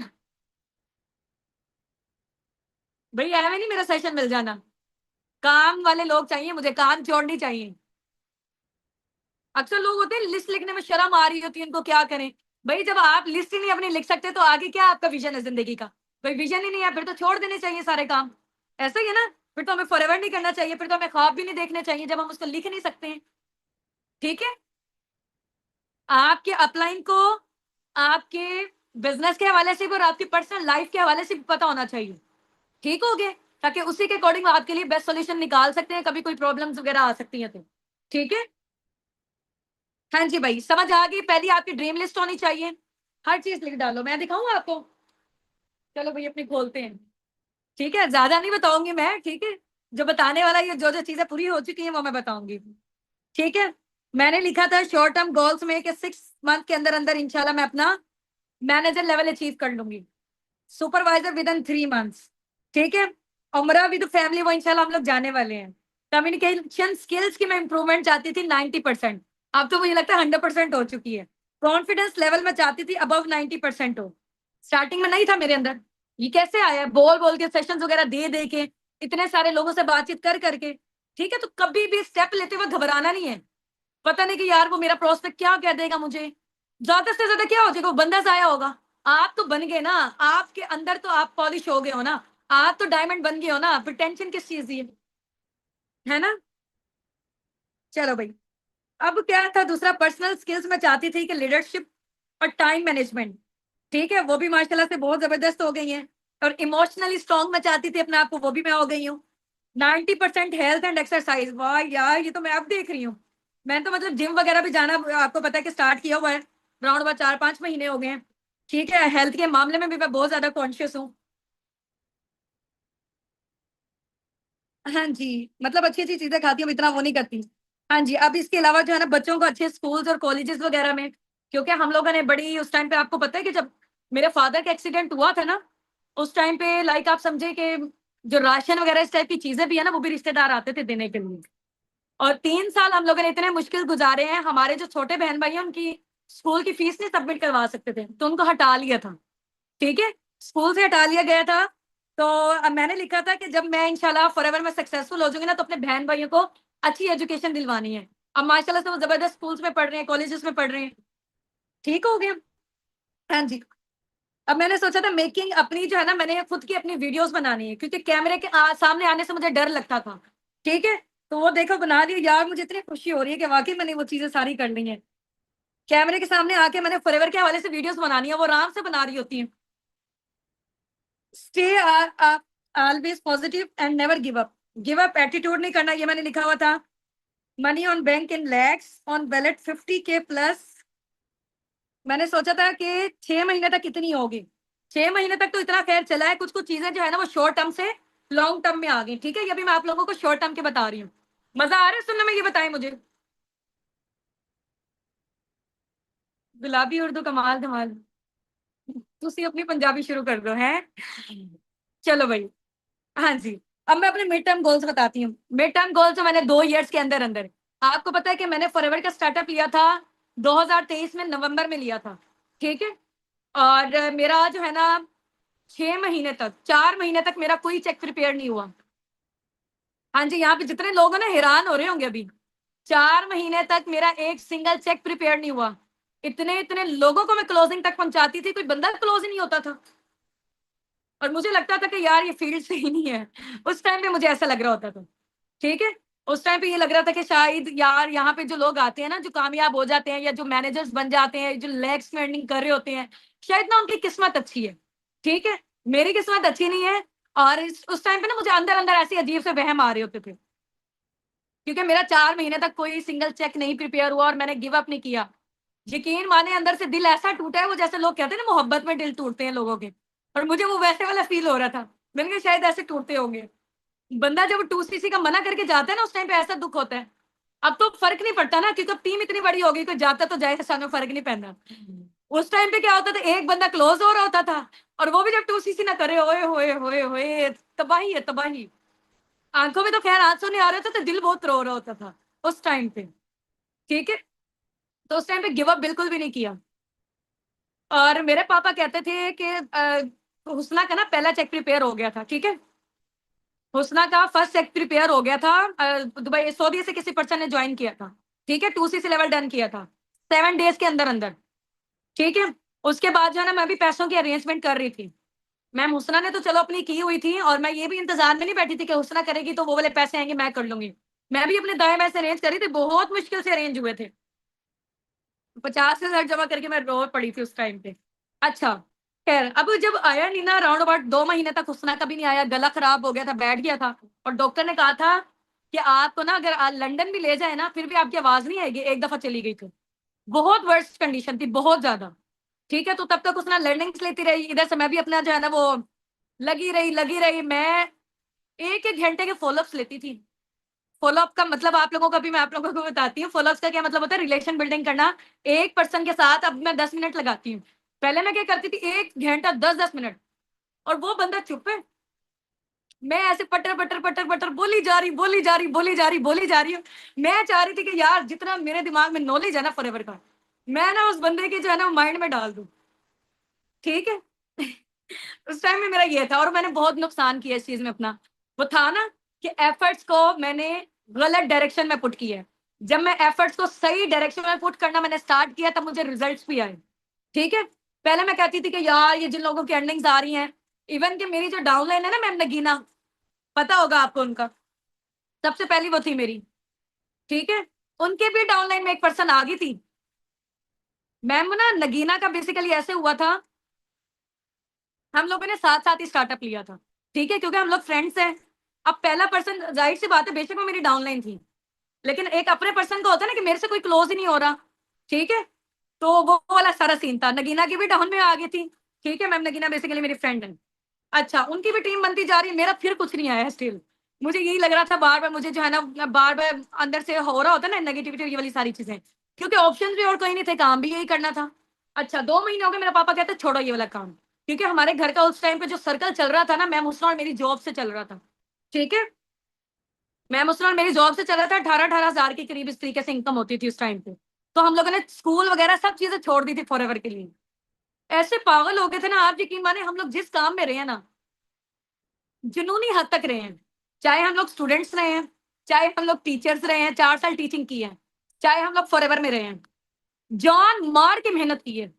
भाई, ऐਵੇਂ नहीं मेरा सेशन मिल जाना, काम वाले लोग चाहिए मुझे, काम छोड़नी चाहिए। अक्सर लोग होते हैं लिस्ट लिखने में शर्म आ रही होती है उनको, क्या करें भाई, जब आप लिस्ट ही नहीं अपनी लिख सकते तो आगे क्या आपका विजन है जिंदगी का, भाई विजन ही नहीं है फिर तो छोड़ देने चाहिए सारे काम, ऐसा ही है ना, फिर तो हमें फॉरएवर नहीं करना चाहिए, फिर तो हमें ख्वाब भी नहीं देखने चाहिए जब हम उसको लिख नहीं सकते हैं, ठीक है। आपके अपलाइन को आपके बिजनेस के हवाले से भी और आपकी पर्सनल लाइफ के हवाले से भी पता होना चाहिए, ठीक हो गया, ताकि उसी के अकॉर्डिंग आपके लिए बेस्ट सॉल्यूशन निकाल सकते हैं, कभी कोई प्रॉब्लम्स वगैरह आ सकती हैं तो, ठीक है। हाँ जी भाई, समझ आ गई, पहली आपकी ड्रीम लिस्ट होनी चाहिए, हर चीज लिख डालो, मैं दिखाऊंगा आपको, चलो भाई अपनी खोलते हैं, ठीक है, ज्यादा नहीं बताऊंगी मैं, ठीक है, जो बताने वाला ये जो जो चीजें पूरी हो चुकी हैं वो मैं बताऊंगी, ठीक है। मैंने लिखा था शॉर्ट टर्म गोल्स में कि 6 मंथ के अंदर अंदर इंशाल्लाह मैं अपना मैनेजर लेवल अचीव कर लूंगी, सुपरवाइजर विद इन 3 मंथ्स, ठीक है, उमरा विद फैमिली वो इंशाल्लाह हम लोग जाने वाले हैं, कम्युनिकेशन स्किल्स की मैं इंप्रूवमेंट चाहती थी 90%, अब तो मुझे लगता है 100% हो चुकी है, कॉन्फिडेंस लेवल में चाहती थी अबव 90% हो, स्टार्टिंग में नहीं था मेरे अंदर, ये कैसे आया, बोल बोल के सेशंस वगैरह दे दे के, इतने सारे लोगों से बातचीत कर करके, ठीक है, तो कभी भी स्टेप लेते हुए घबराना नहीं है, पता नहीं कि यार वो मेरा प्रोस्पेक्ट क्या कह देगा मुझे, ज्यादा से ज्यादा क्या हो जाएगा, वो बंदा जाया होगा, आप तो बन गए ना, आपके अंदर तो आप पॉलिश हो गए हो ना, आप तो डायमंड बन गए हो ना, फिर टेंशन किस चीज की है ना। चलो भाई, अब क्या था दूसरा, पर्सनल स्किल्स में चाहती थी कि लीडरशिप और टाइम मैनेजमेंट, ठीक है, वो भी माशाल्लाह से बहुत जबरदस्त हो गई है, और इमोशनली स्ट्रांग में चाहती थी अपने आप को, वो भी मैं हो गई हूँ, 90% हेल्थ एंड एक्सरसाइज, वाह यार ये तो मैं अब देख रही हूँ, मैंने तो मतलब जिम वगैरह भी जाना आपको पता है कि स्टार्ट किया हुआ है, राउंड अबाउट 4-5 महीने हो गए हैं, ठीक है, हेल्थ के मामले में भी मैं बहुत ज्यादा कॉन्शियस हूँ। हाँ जी, मतलब अच्छी अच्छी चीजें खाती हूँ, इतना वो नहीं करती। हाँ जी, अब इसके अलावा जो है ना बच्चों को अच्छे स्कूल्स और कॉलेजेस वगैरह में, क्योंकि हम लोगों ने बड़ी उस टाइम पे, आपको पता है कि जब मेरे फादर का एक्सीडेंट हुआ था ना, उस टाइम पे लाइक आप समझे कि जो राशन वगैरह इस टाइप की चीजें भी है ना, वो भी रिश्तेदार आते थे देने के लिए, और 3 साल हम लोगों ने इतने मुश्किल गुजारे हैं, हमारे जो छोटे बहन भाई हैं उनकी स्कूल की फीस नहीं सबमिट करवा सकते थे, तो उनको हटा लिया था, ठीक है, स्कूल से हटा लिया गया था, तो अब मैंने लिखा था कि जब मैं इंशाल्लाह फॉरएवर में सक्सेसफुल हो जाऊंगी ना, तो अपने बहन भाइयों को अच्छी एजुकेशन दिलवानी है, अब माशाल्लाह से वो जबरदस्त स्कूल्स में पढ़ रहे हैं, कॉलेजेस में पढ़ रहे हैं, ठीक हो गया। हाँ जी, अब मैंने सोचा था मेकिंग अपनी जो है ना, मैंने खुद की अपनी वीडियोस बनानी है, क्योंकि कैमरे के सामने आने से मुझे डर लगता था, ठीक है, तो वो देखो बना ली यार, मुझे इतनी खुशी हो रही है कि वाकई मैंने वो चीजें सारी कर ली हैं, कैमरे के सामने आके मैंने फॉरएवर के हवाले से वीडियोस बनानी है, वो आराम से बना रही होती है। Stay always positive and never give up attitude नहीं करना, ये मैंने लिखा हुआ था। Money on bank in lakhs on ballot 50K plus, मैंने सोचा था कि 6 महीने तक कितनी होगी, 6 महीने तक तो इतना खैर चला है, कुछ कुछ चीजें जो है ना वो शॉर्ट टर्म से लॉन्ग टर्म में आ गई, ठीक है, ये भी मैं आप लोगों को शॉर्ट टर्म के बता रही हूँ, मजा आ रहा है सुनने में, ये बताएं मुझे, गुलाबी उर्दू कमाल धमाल, तुसी अपनी पंजाबी शुरू कर दो है, चलो भाई। हाँ जी, अब मैं अपने मिड टर्म गोल्स बताती हूँ, मिड टर्म गोल्स मैंने 2 इयर्स के अंदर अंदर, आपको पता है कि मैंने फॉरएवर का स्टार्टअप लिया था 2023 में नवंबर में लिया था, ठीक है, और मेरा जो है ना 6 महीने तक 4 महीने तक मेरा कोई चेक प्रिपेयर नहीं हुआ, हाँ जी, यहाँ पे जितने लोग हैं ना हैरान हो रहे होंगे अभी। 4 महीने तक मेरा एक सिंगल चेक प्रिपेयर नहीं हुआ। इतने-इतने लोगों को मैं क्लोजिंग तक पहुँचाती थी, कोई बंदा क्लोज़ ही नहीं होता था। और मुझे लगता था कि यार ये फील्ड सही नहीं है। उस टाइम पे मुझे ऐसा लग रहा होता था, ठीक है? उस टाइम पे ये लग रहा था कि शायद यार यहाँ पे जो लोग आते हैं ना, जो कामयाब हो जाते हैं या जो मैनेजर्स बन जाते हैं, जो लेग्स में अर्निंग कर रहे होते हैं, शायद ना उनकी किस्मत अच्छी है, ठीक है? मेरी किस्मत अच्छी नहीं है और इस उस टाइम पे ना मुझे अंदर-अंदर ऐसे अजीब से वहम आ रहे होते थे। क्योंकि मेरा 4 महीने तक कोई सिंगल चेक नहीं प्रिपेयर हुआ और मैंने गिव अप नहीं किया। यकीन माने अंदर से दिल ऐसा टूटा है वो जैसे लोग कहते हैं ना मोहब्बत में दिल टूटते हैं लोगों के और मुझे वो वैसे वाला फ़ील हो रहा था। मैंने कहा शायद ऐसे टूटते होंगे। बंदा जब 2सीसी का मना करके जाता है ना उस टाइम पे ऐसा दुःख होता है। अब तो फ़र्क नहीं पड़ता ना क्योंकि अब टीम इतनी बड़ी हो गई कोई जाता तो जाए सामने फ़र्क नहीं पैंदा। उस टाइम पे क्या होता था एक बंदा क्लोज़ हो रहा होता था और वो भी जब 2सीसी ना करे ओए होए होए होए! तबाही है तबाही। आँखों में तो ख़ैर आँसू नहीं आ रहे थे तो दिल बहुत रो रहा होता था उस टाइम पे, ठीक है? तो उस टाइम पे गिव अप बिल्कुल भी नहीं किया। और मेरे पापा कहते थे कि हुस्ना का ना पहला चेक प्रिपेयर हो गया था, ठीक है? हुस्ना का फर्स्ट चेक प्रिपेयर हो गया था दुबई सऊदी से किसी पर्सन ने जॉइन किया था, ठीक है? 2सीसी लेवल डन किया था, 7 डेज़ के अंदर-अंदर, ठीक है? उसके बाद जो है ना मैं भी पैसों की अरेंजमेंट कर रही थी। मैम हुस्ना ने तो चलो अपनी की हुई थी और मैं ये भी इंतज़ार में नहीं बैठी थी कि हुस्ना करेगी तो वो वाले पैसे आएँगे मैं कर लूँगी। मैं भी अपने दाएँ-बाएँ से अरेंज कर रही थी, बहुत मुश्किल से अरेंज हुए थे। 50 से 60 जमा करके मैं रो पड़ी थी उस टाइम पे। अच्छा, ख़ैर अब जब आया नहीं ना राउंड अबाउट 2 महीने तक हुस्ना का भी नहीं आया, गला ख़राब हो गया था, बैठ गया था और डॉक्टर ने कहा था कि आपको ना अगर लंदन भी ले जाए ना, फिर भी आपकी आवाज़ नहीं आएगी, एक दफ़ा चली गई तो। बहुत वर्स्ट कंडीशन थी, बहुत ज़्यादा। ठीक है, तो तब तक हुस्ना लर्निंग्स लेती रही, इधर से मैं भी अपना जो है ना वो लगी रही। मैं 1-1 घंटे के फ़ॉलो-अप्स लेती थी। फ़ॉलो-अप का मतलब आप लोगों को भी मैं आप लोगों को बताती हूँ, फ़ॉलो-अप्स का क्या मतलब होता है रिलेशन बिल्डिंग करना। एक पर्सन के साथ अब मैं 10 मिनट लगाती हूँ। पहले मैं क्या करती थी 1 घंटा 10-10 मिनट और वो बंदा चुप है। मैं ऐसे पटर-पटर बोली जा रही, बोली जा रही, बोली जा रही, बोली जा रही हूँ। मैं चाह रही थी कि यार जितना मेरे दिमाग में नॉलेज है ना फॉरएवर का, मैं ना उस बंदे के जो है ना माइंड में डाल दूँ। ठीक है? उस टाइम में मेरा ये था और मैंने बहुत नुकसान किया इस चीज़ में अपना। वो था ना कि एफर्ट्स को मैंने गलत डायरेक्शन में पुट किया है। जब मैं एफर्ट्स को सही डायरेक्शन में पुट करना मैंने स्टार्ट किया तब मुझे रिजल्ट्स भी आए। ठीक है? पहले मैं कहती थी कि यार ये जिन लोगों की अर्निंग्स आ रही हैं, इवन कि मेरी जो डाउनलाइन है ना मैम नगीना, पता होगा आपको उनका, सबसे पहली वो थी मेरी। ठीक है? उनके भी डाउनलाइन में एक पर्सन आ गई थी। मैम ना नगीना का बेसिकली ऐसे हुआ था हम लोगों ने साथ-साथ ही स्टार्टअप लिया था, ठीक है? क्योंकि हम लोग फ्रेंड्स हैं। अब पहला पर्सन ज़ाहिर-सी बात है बेशक वो मेरी डाउनलाइन थी, लेकिन एक अपने पर्सन का होता है ना कि मेरे से कोई क्लोज़ ही नहीं हो रहा, ठीक है? तो वो वाला सारा सीन था। नगीना की भी डाउन में आ गई थी, ठीक है? मैम नगीना बेसिकली मेरी फ्रेंड है। अच्छा, उनकी भी टीम बनती जा रही है, मेरा फिर कुछ नहीं आया है स्टिल। मुझे यही लग रहा था बार-बार मुझे जो है ना बार-बार अंदर से हो रहा होता है ना नेगेटिविटी ये वाली सारी चीज़ें, क्योंकि ऑप्शंस भी और कोई नहीं थे, काम भी यही करना था। अच्छा 2 महीने हो गए मेरा पापा कहते छोड़ो ये वाला काम, क्योंकि हमारे घर का उस टाइम पे जो सर्कल चल रहा था ना मैम हुस्ना और मेरी जॉब से चल रहा था, ठीक है? मैम हुस्ना और मेरी जॉब से चल रहा था 18-18 हज़ार के करीब इस तरीके से इनकम होती थी उस टाइम पे। तो हम लोगों ने स्कूल वगैरह सब चीज़ें छोड़ दी थी फॉरएवर के लिए। ऐसे पागल हो गए थे ना आप यकीन माने हम लोग जिस काम में रहे हैं ना जुनूनी हद तक रहे हैं। चाहे हम लोग स्टूडेंट्स रहे हैं, चाहे हम लोग टीचर्स रहे हैं, 4 साल टीचिंग की है, चाहे हम लोग फॉरएवर में रहे हैं। जान मार के मेहनत की है।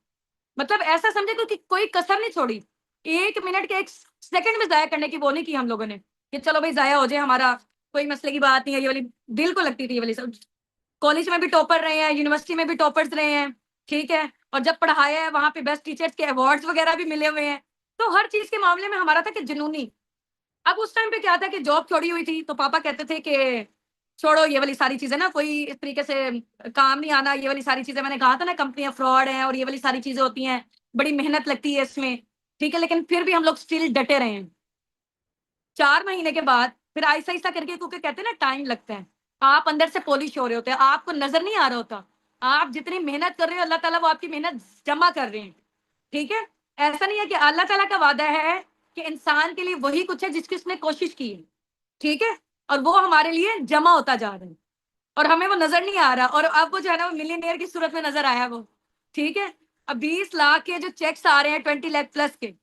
मतलब ऐसा समझे कि कोई कसर नहीं छोड़ी। 1 मिनट के 1 सेकंड में ज़ाया करने की वो नहीं की हम लोगों ने, कि चलो भई ज़ाया हो जाए हमारा, कोई मसले की बात नहीं है ये वाली दिल को लगती थी ये वाली सब। कॉलेज में भी टॉपर रहे हैं, यूनिवर्सिटी में भी टॉपर्स रहे हैं, ठीक है? और जब पढ़ाया है वहाँ पे बेस्ट टीचर्स के अवार्ड्स वगैरह भी मिले हुए हैं। तो हर चीज़ के मामले में हमारा था कि जुनूनी। अब उस टाइम पे क्या था कि जॉब छोड़ी हुई थी, तो पापा कहते थे कि छोड़ो ये वाली सारी चीज़ें ना कोई इस तरीके से काम नहीं आना, ये वाली सारी चीज़ें मैंने कहा था ना कंपनियाँ फ्रॉड हैं और ये वाली सारी चीज़ें होती हैं, बड़ी मेहनत लगती है इसमें, ठीक है? लेकिन फिर भी हम लोग स्टिल डटे रहे हैं। 4 महीने के बाद फिर आहिस्ता-आहिस्ता करके क्योंकि कहते हैं ना टाइम लगता है, आप अंदर से पॉलिश हो रहे होते हैं, आपको नज़र नहीं आ रहा होता। आप जितनी मेहनत कर रहे हो अल्लाह ताला वो आपकी मेहनत जमा कर रहे हैं, ठीक है? ऐसा नहीं है कि अल्लाह ताला का वादा है कि इंसान के लिए वही कुछ है जिसकी उसने कोशिश की है। ठीक है? और वो हमारे लिए जमा होता जा रहा है और हमें वो नज़र नहीं आ रहा और अब वो जो है ना वो मिलियनेयर की सूरत में नज़र आया वो, ठीक है? अब 20 लाख के जो चेक्स आ रहे हैं 20 लाख प्लस के,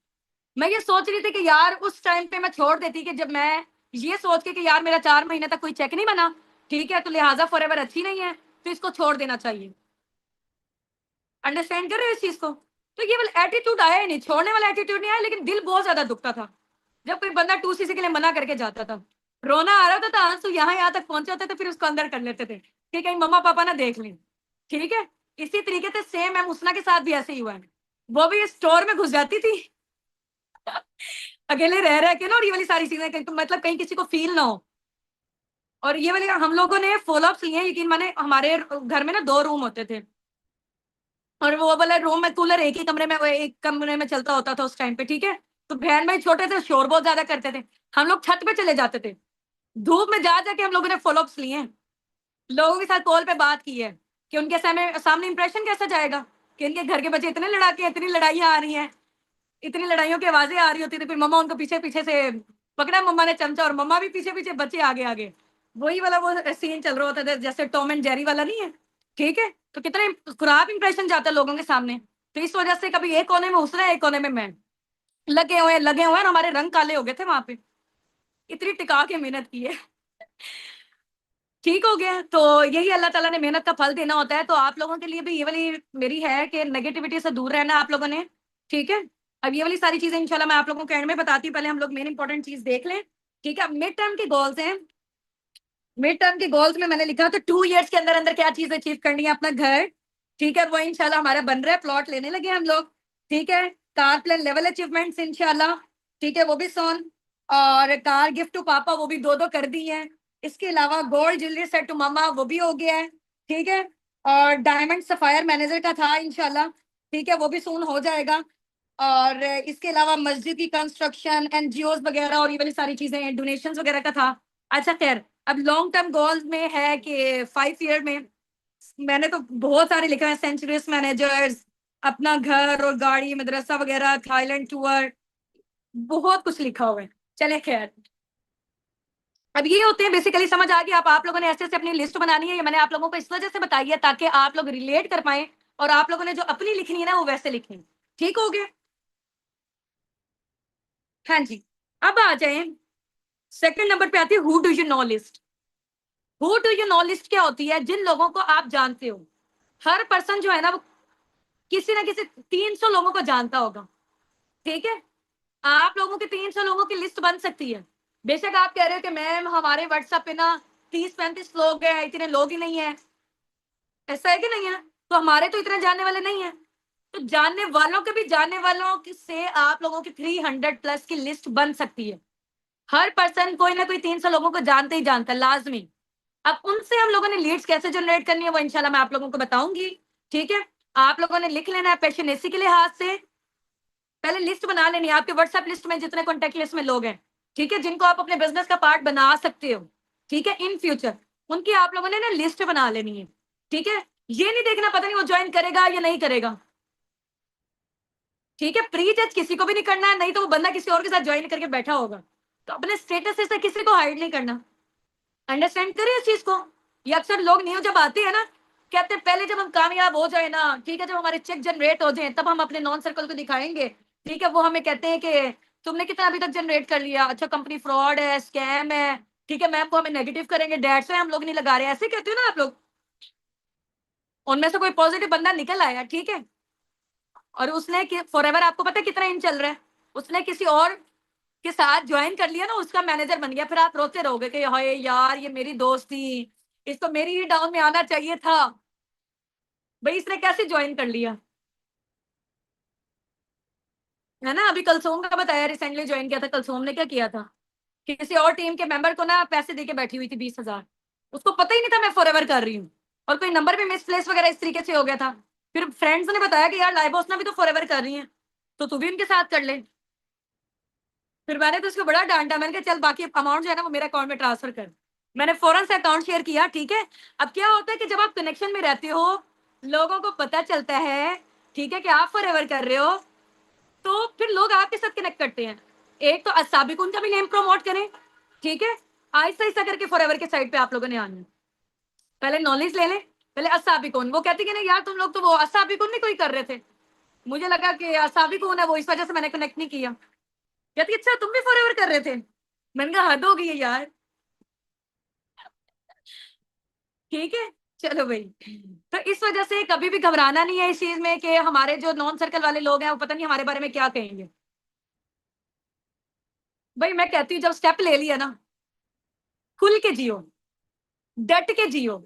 मैं ये सोच रही थी कि यार उस टाइम पे मैं छोड़ देती कि जब मैं ये सोच के कि यार मेरा 4 महीने तक कोई चेक नहीं बना, ठीक है, तो लिहाजा फॉरएवर अच्छी नहीं है, तो इसको छोड़ देना चाहिए। अंडरस्टैंड कर रहे हो इस चीज को? तो ये वाला एटीट्यूड आया ही नहीं, छोड़ने वाला एटीट्यूड नहीं आया, लेकिन दिल बहुत ज्यादा दुखता था जब कोई बंदा 2cc के लिए मना करके जाता था। रोना आ रहा था, आंसू यहाँ तक पहुंचे होते थे, फिर उसको अंदर कर लेते थे कि कहीं मम्मा पापा ना देख लें। ठीक है, इसी तरीके से सेम है मुस्ना के साथ भी ऐसे ही हुआ है। वो भी स्टोर में घुस जाती थी अकेले रह रह के ना, और ये वाली सारी चीजें मतलब कहीं किसी को फील ना हो। और ये वाली हम लोगों ने फॉलो अप्स लिए, यकीन माने हमारे घर में ना 2 रूम होते थे, और वो वाला रूम में कूलर एक ही कमरे में, एक कमरे में चलता होता था उस टाइम पे। ठीक है, तो बहन भाई छोटे थे, शोर बहुत ज्यादा करते थे, हम लोग छत पे चले जाते थे, धूप में जा जाके हम लोगों ने फॉलो अप्स लिए हैं, लोगों के साथ कॉल पे बात की है कि उनके सामने इंप्रेशन कैसा जाएगा कि इनके घर के बच्चे इतने लड़ाके, इतनी लड़ाइयाँ आ रही हैं, इतनी लड़ाइयों की आवाजें आ रही होती थी, फिर मम्मा उनको पीछे पीछे से पकड़ा, मम्मा ने चमचा, और मम्मा भी पीछे पीछे, बच्चे आगे आगे। वही वाला वो सीन चल रहा होता था जैसे टॉम एंड जेरी वाला, नहीं है? ठीक है, तो कितना खराब इंप्रेशन जाता है लोगों के सामने। तो इस वजह से कभी एक कोने में उसने, एक कोने में मैं, लगे हुए और हमारे रंग काले हो गए थे वहां पे, इतनी टिका के मेहनत की है। ठीक हो गया, तो यही अल्लाह ताला ने मेहनत का फल देना होता है। तो आप लोगों के लिए भी ये वाली मेरी है कि नेगेटिविटी से दूर रहना आप लोगों ने। ठीक है, अब ये वाली सारी चीजें इंशाल्लाह मैं आप लोगों को एंड में बताती हूँ, पहले हम लोग मेन इंपॉर्टेंट चीज देख लें। ठीक है, मिड टर्म के गोल्स हैं। मिड टर्म के गोल्स में मैंने लिखा तो 2 इयर्स के अंदर अंदर क्या चीज अचीव करनी है, अपना घर। ठीक है, वो इंशाल्लाह हमारा बन रहा है, प्लॉट लेने लगे हम लोग। ठीक है, कार प्लान लेवल अचीवमेंट्स इंशाल्लाह। ठीक है, वो भी सोन, और कार गिफ्ट टू पापा वो भी 2 कर दी है। इसके अलावा गोल्ड ज्वेलरी सेट टू मामा वो भी हो गया है। ठीक है, और डायमंड सफायर मैनेजर का था इंशाल्लाह। ठीक है, वो भी सोन हो जाएगा। और इसके अलावा मस्जिद की कंस्ट्रक्शन, एनजीओ वगैरह और ये वाली सारी चीजें, डोनेशन वगैरह का था। अच्छा खैर, अब लॉन्ग टर्म गोल्स में है कि 5 ईयर में मैंने तो बहुत सारे लिखा है, सेंचुरीज मैनेजर्स, अपना घर और गाड़ी, मदरसा वगैरह, थाईलैंड टूर, बहुत कुछ लिखा हुआ है। चले खैर, अब ये होते हैं बेसिकली, समझ आ गया। आप लोगों ने ऐसे ऐसे अपनी लिस्ट बनानी है, ये मैंने आप लोगों को इस वजह से बताई है ताकि आप लोग रिलेट कर पाए, और आप लोगों ने जो अपनी लिखनी है ना वो वैसे लिखनी। ठीक हो गया? हाँ जी, अब आ जाए सेकंड नंबर पे आती है who do you know list. Who do you know list क्या होती है? जिन लोगों को आप जानते हो। हर पर्सन जो है ना वो किसी ना किसी 300 लोगों को जानता होगा। ठीक है, आप लोगों की 300 लोगों की लिस्ट बन सकती है। बेशक आप कह रहे हो कि मैम हमारे व्हाट्सएप पे ना 30-35 लोग हैं, इतने लोग ही नहीं है। ऐसा है कि नहीं है? तो हमारे तो इतने जानने वाले नहीं है, तो जानने वालों के भी जानने वालों से आप लोगों की 300 प्लस की लिस्ट बन सकती है। हर पर्सन कोई ना कोई 300 लोगों को जानते ही जानता है, लाजमी। अब उनसे हम लोगों ने लीड्स कैसे जनरेट करनी है वो इंशाल्लाह मैं आप लोगों को बताऊंगी। ठीक है, आप लोगों ने लिख लेना है पेशेनेसी के लिहाज से, पहले लिस्ट बना लेनी है आपके व्हाट्सएप लिस्ट में जितने कॉन्टेक्ट लिस्ट में लोग हैं। ठीक है, जिनको आप अपने बिजनेस का पार्ट बना सकते हो। ठीक है, इन फ्यूचर उनकी आप लोगों ने ना लिस्ट बना लेनी है। ठीक है, ये नहीं देखना पता नहीं वो ज्वाइन करेगा या नहीं करेगा। ठीक है, प्री जज किसी को भी नहीं करना है, नहीं तो वो बंदा किसी और के साथ ज्वाइन करके बैठा होगा। तो अपने स्टेटस से किसी को हाइड नहीं करना। अंडरस्टैंड करिए इस चीज को। ये अक्सर लोग न्यू जब आते हैं ना, कहते हैं पहले जब हम कामयाब हो जाए ना, ठीक है, जब हमारे चेक जनरेट हो जाए तब हम अपने नॉन सर्कल को दिखाएंगे। ठीक है, वो हमें कहते हैं कि तुमने कितना अभी तक जनरेट कर लिया, अच्छा कंपनी फ्रॉड है, स्कैम है। ठीक है मैम, वो हमें नेगेटिव करेंगे, डेट्स है हम लोग नहीं लगा रहे, ऐसे कहते हो ना आप लोग। उनमें से कोई पॉजिटिव बंदा निकल आया, ठीक है, और उसने फॉरएवर आपको पता है कितना इन चल रहा है, उसने किसी और के साथ ज्वाइन कर लिया ना, उसका मैनेजर बन गया, फिर आप रोते रहोगे कि हाय यार ये मेरी दोस्त थी, इसको मेरी ही डाउन में आना चाहिए था, भाई इसने कैसे ज्वाइन कर लिया। है ना, अभी कलसोम का बताया, रिसेंटली ज्वाइन किया था कलसोम ने, क्या किया था, किसी और टीम के मेंबर को ना पैसे देके बैठी हुई थी 20,000, उसको पता ही नहीं था मैं फॉरएवर कर रही हूँ, और कोई नंबर भी मिसप्लेस वगैरह इस तरीके से हो गया था। फिर फ्रेंड्स ने बताया कि यार लाइबोस ना भी तो फॉरएवर कर रही है, तो तू भी उनके साथ कर ले। फिर मैंने तो उसको बड़ा डांटा, मैंने कहा चल बाकी अमाउंट जो है ना वो मेरे अकाउंट में ट्रांसफर कर। मैंने फौरन से अकाउंट शेयर किया। ठीक है, अब क्या होता है कि जब आप कनेक्शन में रहते हो, लोगों को पता चलता है, ठीक है, कि आप फॉरएवर कर रहे हो, तो फिर लोग आपके साथ कनेक्ट करते हैं। एक तो असाबिकुन का भी नेम प्रमोट करें। ठीक है, आहिस्ता आहिस्ता करके फॉरएवर के साइड पे आप लोगों ने आना है। पहले नॉलेज ले लें, पहले असाबिकुन, वो कहते कि नहीं यार तुम लोग तो वो असाबिकुन नहीं कोई कर रहे थे, मुझे लगा कि असाबिकुन है वो, इस वजह से मैंने कनेक्ट नहीं किया। कहती अच्छा तुम भी फॉरएवर कर रहे थे, मैंने कहा हद हो गई है यार। ठीक है, चलो भाई। तो इस वजह से कभी भी घबराना नहीं है इस चीज में कि हमारे जो नॉन सर्कल वाले लोग हैं वो पता नहीं हमारे बारे में क्या कहेंगे। भाई मैं कहती हूँ जब स्टेप ले लिया ना, खुल के जियो, डट के जियो।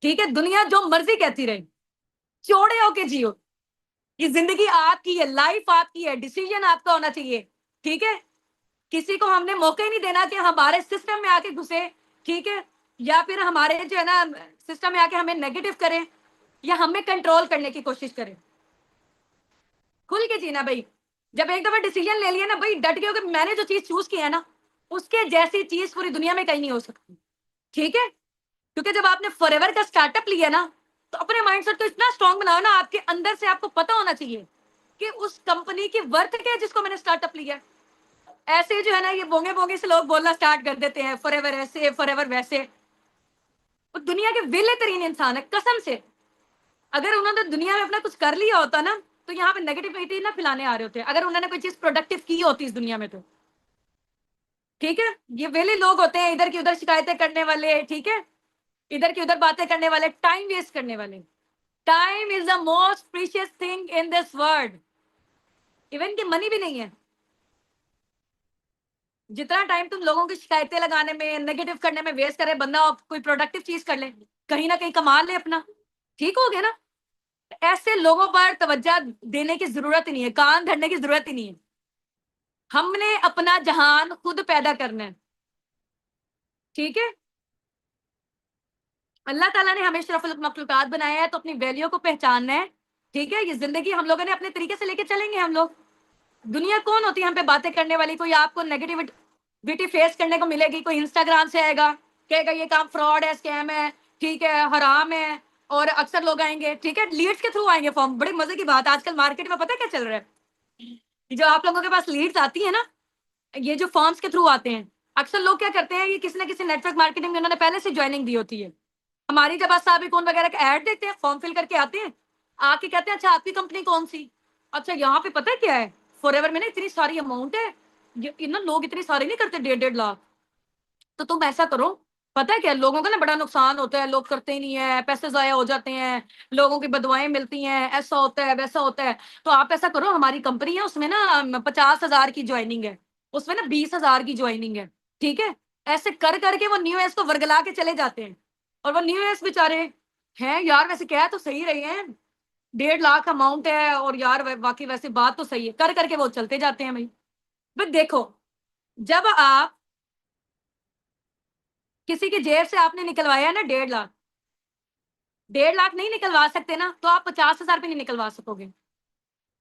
ठीक है, दुनिया जो मर्जी कहती रहे, चौड़े होके जियो। ये जिंदगी आपकी है, लाइफ आपकी है, डिसीजन आपका होना चाहिए। ठीक है, किसी को हमने मौका ही नहीं देना कि हमारे सिस्टम में आके घुसे। ठीक है, या फिर हमारे जो है ना सिस्टम में आके हमें नेगेटिव करे या हमें कंट्रोल करने की कोशिश करे। खुल के जीना भाई। जब एक दफा डिसीजन ले लिया ना भाई, डट गए कि मैंने जो चीज चूज किया है ना, उसके जैसी चीज पूरी दुनिया में कहीं नहीं हो सकती। ठीक है, क्योंकि जब आपने फॉरएवर का स्टार्टअप लिया ना, तो अपने माइंडसेट को इतना स्ट्रांग बनाओ ना, आपके अंदर से आपको पता होना चाहिए कि उस कंपनी की वर्थ क्या है जिसको मैंने स्टार्टअप लिया। ऐसे जो है ना ये बोंगे बोंगे से लोग बोलना स्टार्ट कर देते हैं फॉरएवर ऐसे फॉरएवर वैसे। वो दुनिया के विले तरीन इंसान है कसम से। अगर उन्होंने दुनिया में अपना कुछ कर लिया होता ना, तो यहाँ पे नेगेटिविटी ना फैलाने आ रहे होते, अगर उन्होंने कोई चीज प्रोडक्टिव की होती इस दुनिया में तो। ठीक है, ये वेले लोग होते हैं इधर की उधर शिकायतें करने वाले। ठीक है, इधर की उधर बातें करने वाले, टाइम वेस्ट करने वाले। Time is the most precious thing in this world. Even की मनी भी नहीं है। जितना टाइम तुम लोगों की शिकायतें लगाने में, नेगेटिव करने में वेस्ट करे, बंदा कोई प्रोडक्टिव चीज कर ले, कहीं ना कहीं कमा ले अपना। ठीक हो गया ना। ऐसे लोगों पर तवज्जो देने की जरूरत ही नहीं है, कान धरने की जरूरत ही नहीं है। हमने अपना जहान खुद पैदा करना है। ठीक है, अल्लाह ताला ने हमें शरफुल मखलूकात बनाया है तो अपनी वैल्यू को पहचानना है। ठीक है, ये जिंदगी हम लोगों ने अपने तरीके से लेके चलेंगे हम लोग। दुनिया कौन होती है हम पे बातें करने वाली? कोई आपको नेगेटिविटी फेस करने को मिलेगी, कोई इंस्टाग्राम से आएगा कहेगा ये काम फ्रॉड है, स्कैम है, ठीक है, हराम है। और अक्सर लोग आएंगे, ठीक है, लीड्स के थ्रू आएंगे फॉर्म। बड़ी मजे की बात, आजकल मार्केट में पता है क्या चल रहा है? जो आप लोगों के पास लीड्स आती है ना, ये जो फॉर्म्स के थ्रू आते हैं, अक्सर लोग क्या करते हैं, ये किसी ना किसी नेटवर्क मार्केटिंग में उन्होंने पहले से ज्वाइनिंग दी होती है। हमारी जब साहब कौन वगैरह का ऐड देखते हैं, फॉर्म फिल करके आते हैं, आके कहते हैं अच्छा आपकी कंपनी कौन सी? अच्छा यहाँ पे पता है क्या है, फॉरएवर में ना इतनी सारी अमाउंट है, ये ना लोग इतनी सारी नहीं करते, 1.5 लाख। तो तुम ऐसा करो, पता है क्या, लोगों का ना बड़ा नुकसान होता है, लोग करते ही नहीं है, पैसे जाया हो जाते हैं, लोगों की बदवाएं मिलती हैं, ऐसा होता है वैसा होता है। तो आप ऐसा करो, हमारी कंपनी है उसमें ना 50,000 की ज्वाइनिंग है, उसमें ना 20,000 की ज्वाइनिंग है। ठीक है, ऐसे कर करके वो न्यू एस को वर्गला के चले जाते हैं। और वो न्यू एस बेचारे हैं यार, वैसे कह तो सही रहे हैं, 1.5 लाख अमाउंट है, और यार बाकी वैसे बात तो सही है, कर करके वो चलते जाते हैं भाई। बट देखो, जब आप किसी की जेब से आपने निकलवाया ना 1.5 लाख, 1.5 लाख नहीं निकलवा सकते ना, तो आप 50,000 भी नहीं निकलवा सकोगे,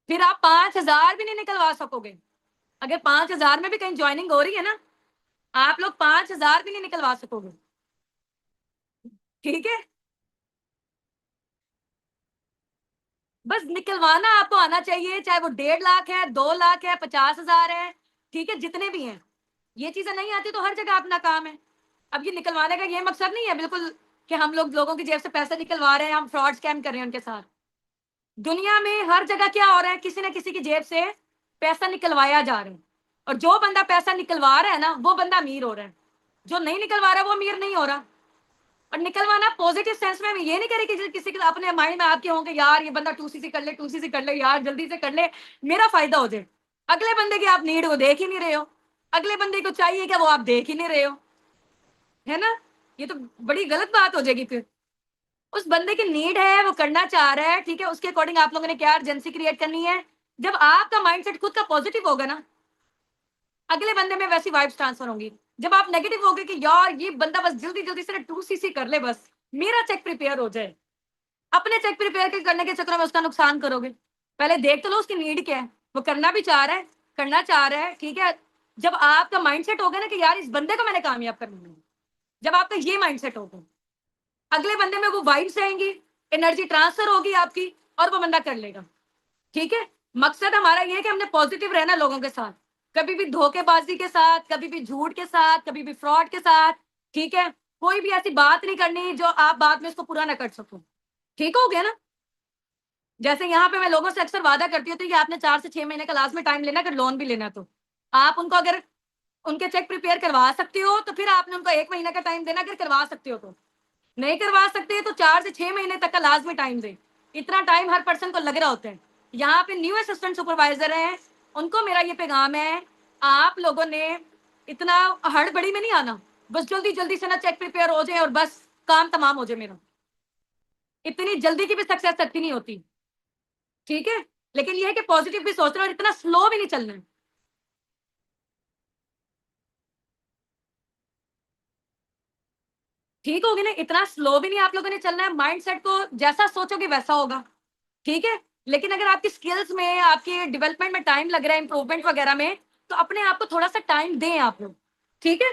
फिर आप 5,000 भी नहीं निकलवा सकोगे। अगर 5,000 में भी कहीं ज्वाइनिंग हो रही है ना, आप लोग 5,000 भी नहीं निकलवा सकोगे। ठीक है, बस निकलवाना आपको आना चाहिए, चाहे वो 1.5 लाख है, 2 लाख है, 50,000 है। ठीक है, जितने भी हैं, ये चीजें नहीं आती तो हर जगह अपना काम है। अब ये निकलवाने का ये मकसद नहीं है बिल्कुल कि हम लोग लोगों की जेब से पैसे निकलवा रहे हैं, हम फ्रॉड स्कैम कर रहे हैं उनके साथ। दुनिया में हर जगह क्या हो रहा है, किसी ना किसी की जेब से पैसा निकलवाया जा रहा है। और जो बंदा पैसा निकलवा रहा है ना, वो बंदा अमीर हो रहा है। जो नहीं निकलवा रहा वो अमीर नहीं हो रहा। और निकलवाना पॉजिटिव सेंस में, ये नहीं करे कि किसी के अपने माइंड में आपके होंगे यार ये बंदा 2cc कर ले, 2cc कर ले यार, जल्दी से कर ले, मेरा फायदा हो जाए। अगले बंदे की आप नीड को देख ही नहीं रहे हो, अगले बंदे को चाहिए क्या वो आप देख ही नहीं रहे हो, है ना? ये तो बड़ी गलत बात हो जाएगी फिर। उस बंदे की नीड है, वो करना चाह रहा है, ठीक है, उसके अकॉर्डिंग आप लोगों ने क्या अर्जेंसी क्रिएट करनी है। जब आपका माइंडसेट खुद का पॉजिटिव होगा ना, अगले बंदे में वैसी वाइब्स ट्रांसफर होंगी। जब आप नेगेटिव होगे कि यार ये बंदा बस जल्दी जल्दी से 2cc कर ले, बस मेरा चेक प्रिपेयर हो जाए, अपने चेक प्रिपेयर करने के चक्कर में उसका नुकसान करोगे। पहले देख तो लो उसकी नीड क्या है, वो करना भी चाह रहा है, करना चाह रहा है, ठीक है। जब आपका माइंडसेट होगा ना कि यार इस बंदे को मैंने कामयाब करना है, जब आपका ये माइंडसेट होगा, अगले बंदे में वो वाइब्स आएंगी, एनर्जी ट्रांसफर होगी आपकी, और वो बंदा कर लेगा। ठीक है, मकसद हमारा ये है कि हमने पॉजिटिव रहना लोगों के साथ, कभी भी धोखेबाजी के साथ, कभी भी झूठ के साथ, कभी भी फ्रॉड के साथ। ठीक है, कोई भी ऐसी बात नहीं करनी जो आप बाद में उसको पूरा ना कर सको। ठीक हो गया ना? जैसे यहाँ पे मैं लोगों से अक्सर वादा करती होती कि आपने 4 से 6 महीने का लास्ट में टाइम लेना, अगर लोन भी लेना तो आप उनको अगर उनके चेक प्रिपेयर करवा सकते हो तो फिर आपने उनको 1 महीने का टाइम देना, अगर करवा सकते हो तो। नहीं करवा सकते तो 4 से 6 महीने तक का लाजमी टाइम दे। इतना टाइम हर पर्सन को लग रहा होता है। यहाँ पे न्यू असिस्टेंट सुपरवाइजर हैं, उनको मेरा ये पैगाम है, आप लोगों ने इतना हड़बड़ी में नहीं आना, बस जल्दी जल्दी से ना चेक प्रिपेयर हो जाए और बस काम तमाम हो जाए मेरा। इतनी जल्दी की भी सक्सेस अच्छी नहीं होती, ठीक है? लेकिन ये है कि पॉजिटिव भी सोचना और इतना स्लो भी नहीं चलना है। ठीक होगी ना? इतना स्लो भी नहीं आप लोगों ने चलना है। माइंडसेट को जैसा सोचोगे वैसा होगा, ठीक है? लेकिन अगर आपकी स्किल्स में, आपके डेवलपमेंट में टाइम लग रहा है, इंप्रूवमेंट वगैरह में, तो अपने आप को थोड़ा सा टाइम दें आप लोग, ठीक है?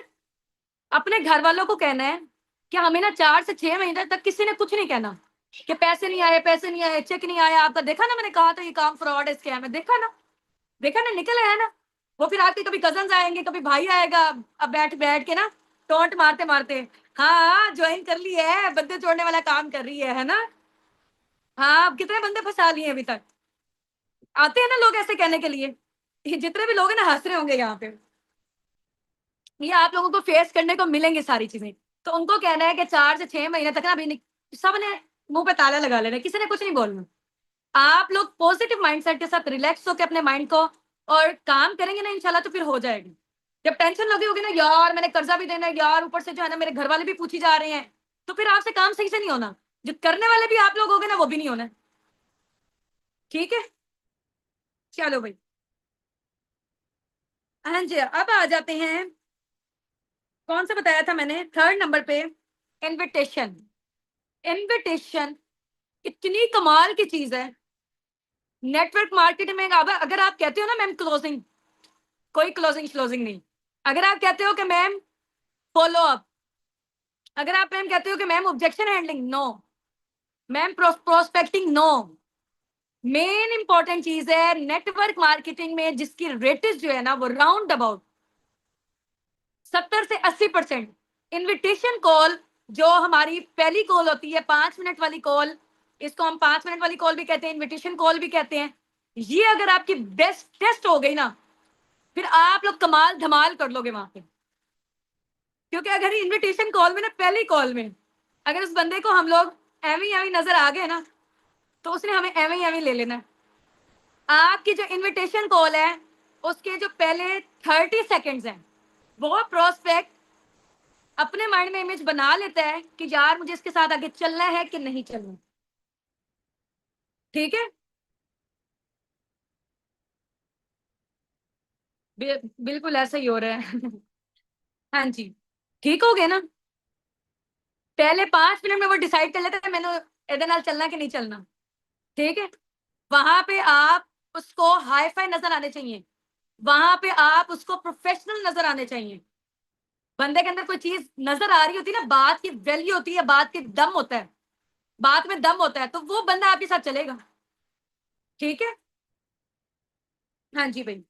अपने घर वालों को कहना है कि हमें ना 4 से 6 महीने तक किसी ने कुछ नहीं कहना कि पैसे नहीं आए, पैसे नहीं आए, चेक नहीं आया आपका। देखा ना, मैंने कहा था ये काम फ्रॉड है, स्कैम है। देखा ना, देखा ना, निकल आया ना। वो फिर आपके कभी कजन आएंगे, कभी भाई आएगा, अब बैठ बैठ के ना टोंट मारते मारते, हाँ ज्वाइन कर ली है, बंदे जोड़ने वाला काम कर रही है ना। हाँ, अब कितने बंदे फंसा लिए अभी तक। आते हैं ना लोग ऐसे कहने के लिए। ये जितने भी लोग हैं ना हंस रहे होंगे यहाँ पे। ये आप लोगों को फेस करने को मिलेंगे सारी चीजें। तो उनको कहना है कि 4 से 6 महीने तक ना अभी सबने मुंह पे ताला लगा लेना, किसी ने कुछ नहीं बोलना। आप लोग पॉजिटिव माइंडसेट के साथ रिलैक्स होकर अपने माइंड को और काम करेंगे ना, इंशाल्लाह तो फिर हो जाएगी। जब टेंशन लगी होगी ना, यार मैंने कर्जा भी देना है यार, ऊपर से जो है ना मेरे घर वाले भी पूछी जा रहे हैं, तो फिर आपसे काम सही से नहीं होना। जो करने वाले भी आप लोग होगे ना, वो भी नहीं होना, ठीक है? चलो भाई। हाँ जी, अब आ जाते हैं, कौन सा बताया था मैंने, 3rd नंबर पे, इनविटेशन। इनविटेशन इतनी कमाल की चीज है नेटवर्क मार्केटिंग में। अब अगर आप कहते हो ना मैम क्लोजिंग, कोई क्लोजिंग श्लोजिंग नहीं। अगर आप कहते हो कि मैम फॉलो अप, अगर आप मैम कहते हो कि ma'am objection handling, no. Ma'am prospecting, no. Main important चीज है नेटवर्क मार्केटिंग में, जिसकी रेटेज जो है ना वो राउंड अबाउट 70 से 80%। इनविटेशन कॉल जो हमारी पहली कॉल होती है, 5 मिनट वाली कॉल, इसको हम 5 मिनट वाली कॉल भी कहते हैं, इनविटेशन कॉल भी कहते हैं। ये अगर आपकी बेस्ट टेस्ट हो गई ना, फिर आप लोग कमाल धमाल कर लोगे वहां पे। क्योंकि अगर इनविटेशन कॉल में ना, पहली कॉल में अगर उस बंदे को हम लोग एवी एवी नजर आ गए ना, तो उसने हमें एवी एवी ले लेना है। आपकी जो इनविटेशन कॉल है, उसके जो पहले 30 सेकेंड्स हैं, वो प्रोस्पेक्ट अपने माइंड में इमेज बना लेता है कि यार मुझे इसके साथ आगे चलना है कि नहीं चलना, ठीक है? बिल्कुल ऐसा ही हो रहा है। हाँ जी, ठीक हो गया ना? पहले 5 मिनट में वो डिसाइड कर लेता है मैंने एदे नाल चलना कि नहीं चलना, ठीक है? वहां पे आप उसको हाई फाई नजर आने चाहिए, वहां पे आप उसको प्रोफेशनल नजर आने चाहिए। बंदे के अंदर कोई चीज नजर आ रही होती है ना, बात की वैल्यू होती है, बात की दम होता है, बात में दम होता है, तो वो बंदा आपके साथ चलेगा, ठीक है? हाँ जी भाई।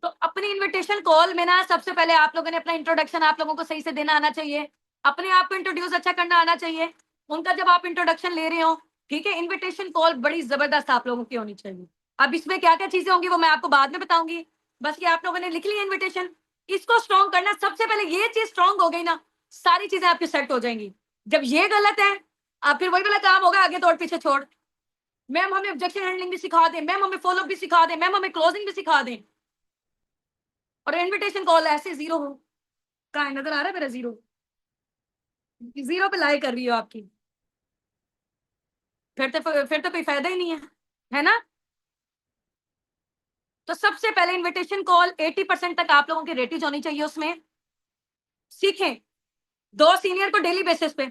तो अपनी इनविटेशन कॉल में ना सबसे पहले आप लोगों ने अपना इंट्रोडक्शन आप लोगों को सही से देना आना चाहिए, अपने आप को इंट्रोड्यूस अच्छा करना आना चाहिए उनका, जब आप इंट्रोडक्शन ले रहे हो, ठीक है? इनविटेशन कॉल बड़ी जबरदस्त आप लोगों की होनी चाहिए। अब इसमें क्या क्या चीजें होंगी वो मैं आपको बाद में बताऊंगी, बस ये आप लोगों ने लिख लिया इन्विटेशन। इसको स्ट्रॉन्ग करना, सबसे पहले ये चीज स्ट्रॉन्ग हो गई ना, सारी चीजें आपकी सेट हो जाएंगी। जब ये गलत है, आप फिर वही वाला काम होगा, आगे तोड़ पीछे छोड़। मैम हमें ऑब्जेक्शन हैंडलिंग भी सिखा दें, मैम हमें फॉलो भी सिखा दें, मैम हमें क्लोजिंग भी सिखा दें, और इनविटेशन कॉल ऐसे जीरो हो। कहाँ है? नजर आ रहा है मेरा जीरो? जीरो पे लाई कर रही हो आपकी, फिर तो कोई फायदा ही नहीं है ना? तो सबसे पहले इनविटेशन कॉल 80% तक आप लोगों की रेटेज होनी चाहिए उसमें। सीखें, 2 सीनियर को डेली बेसिस पे,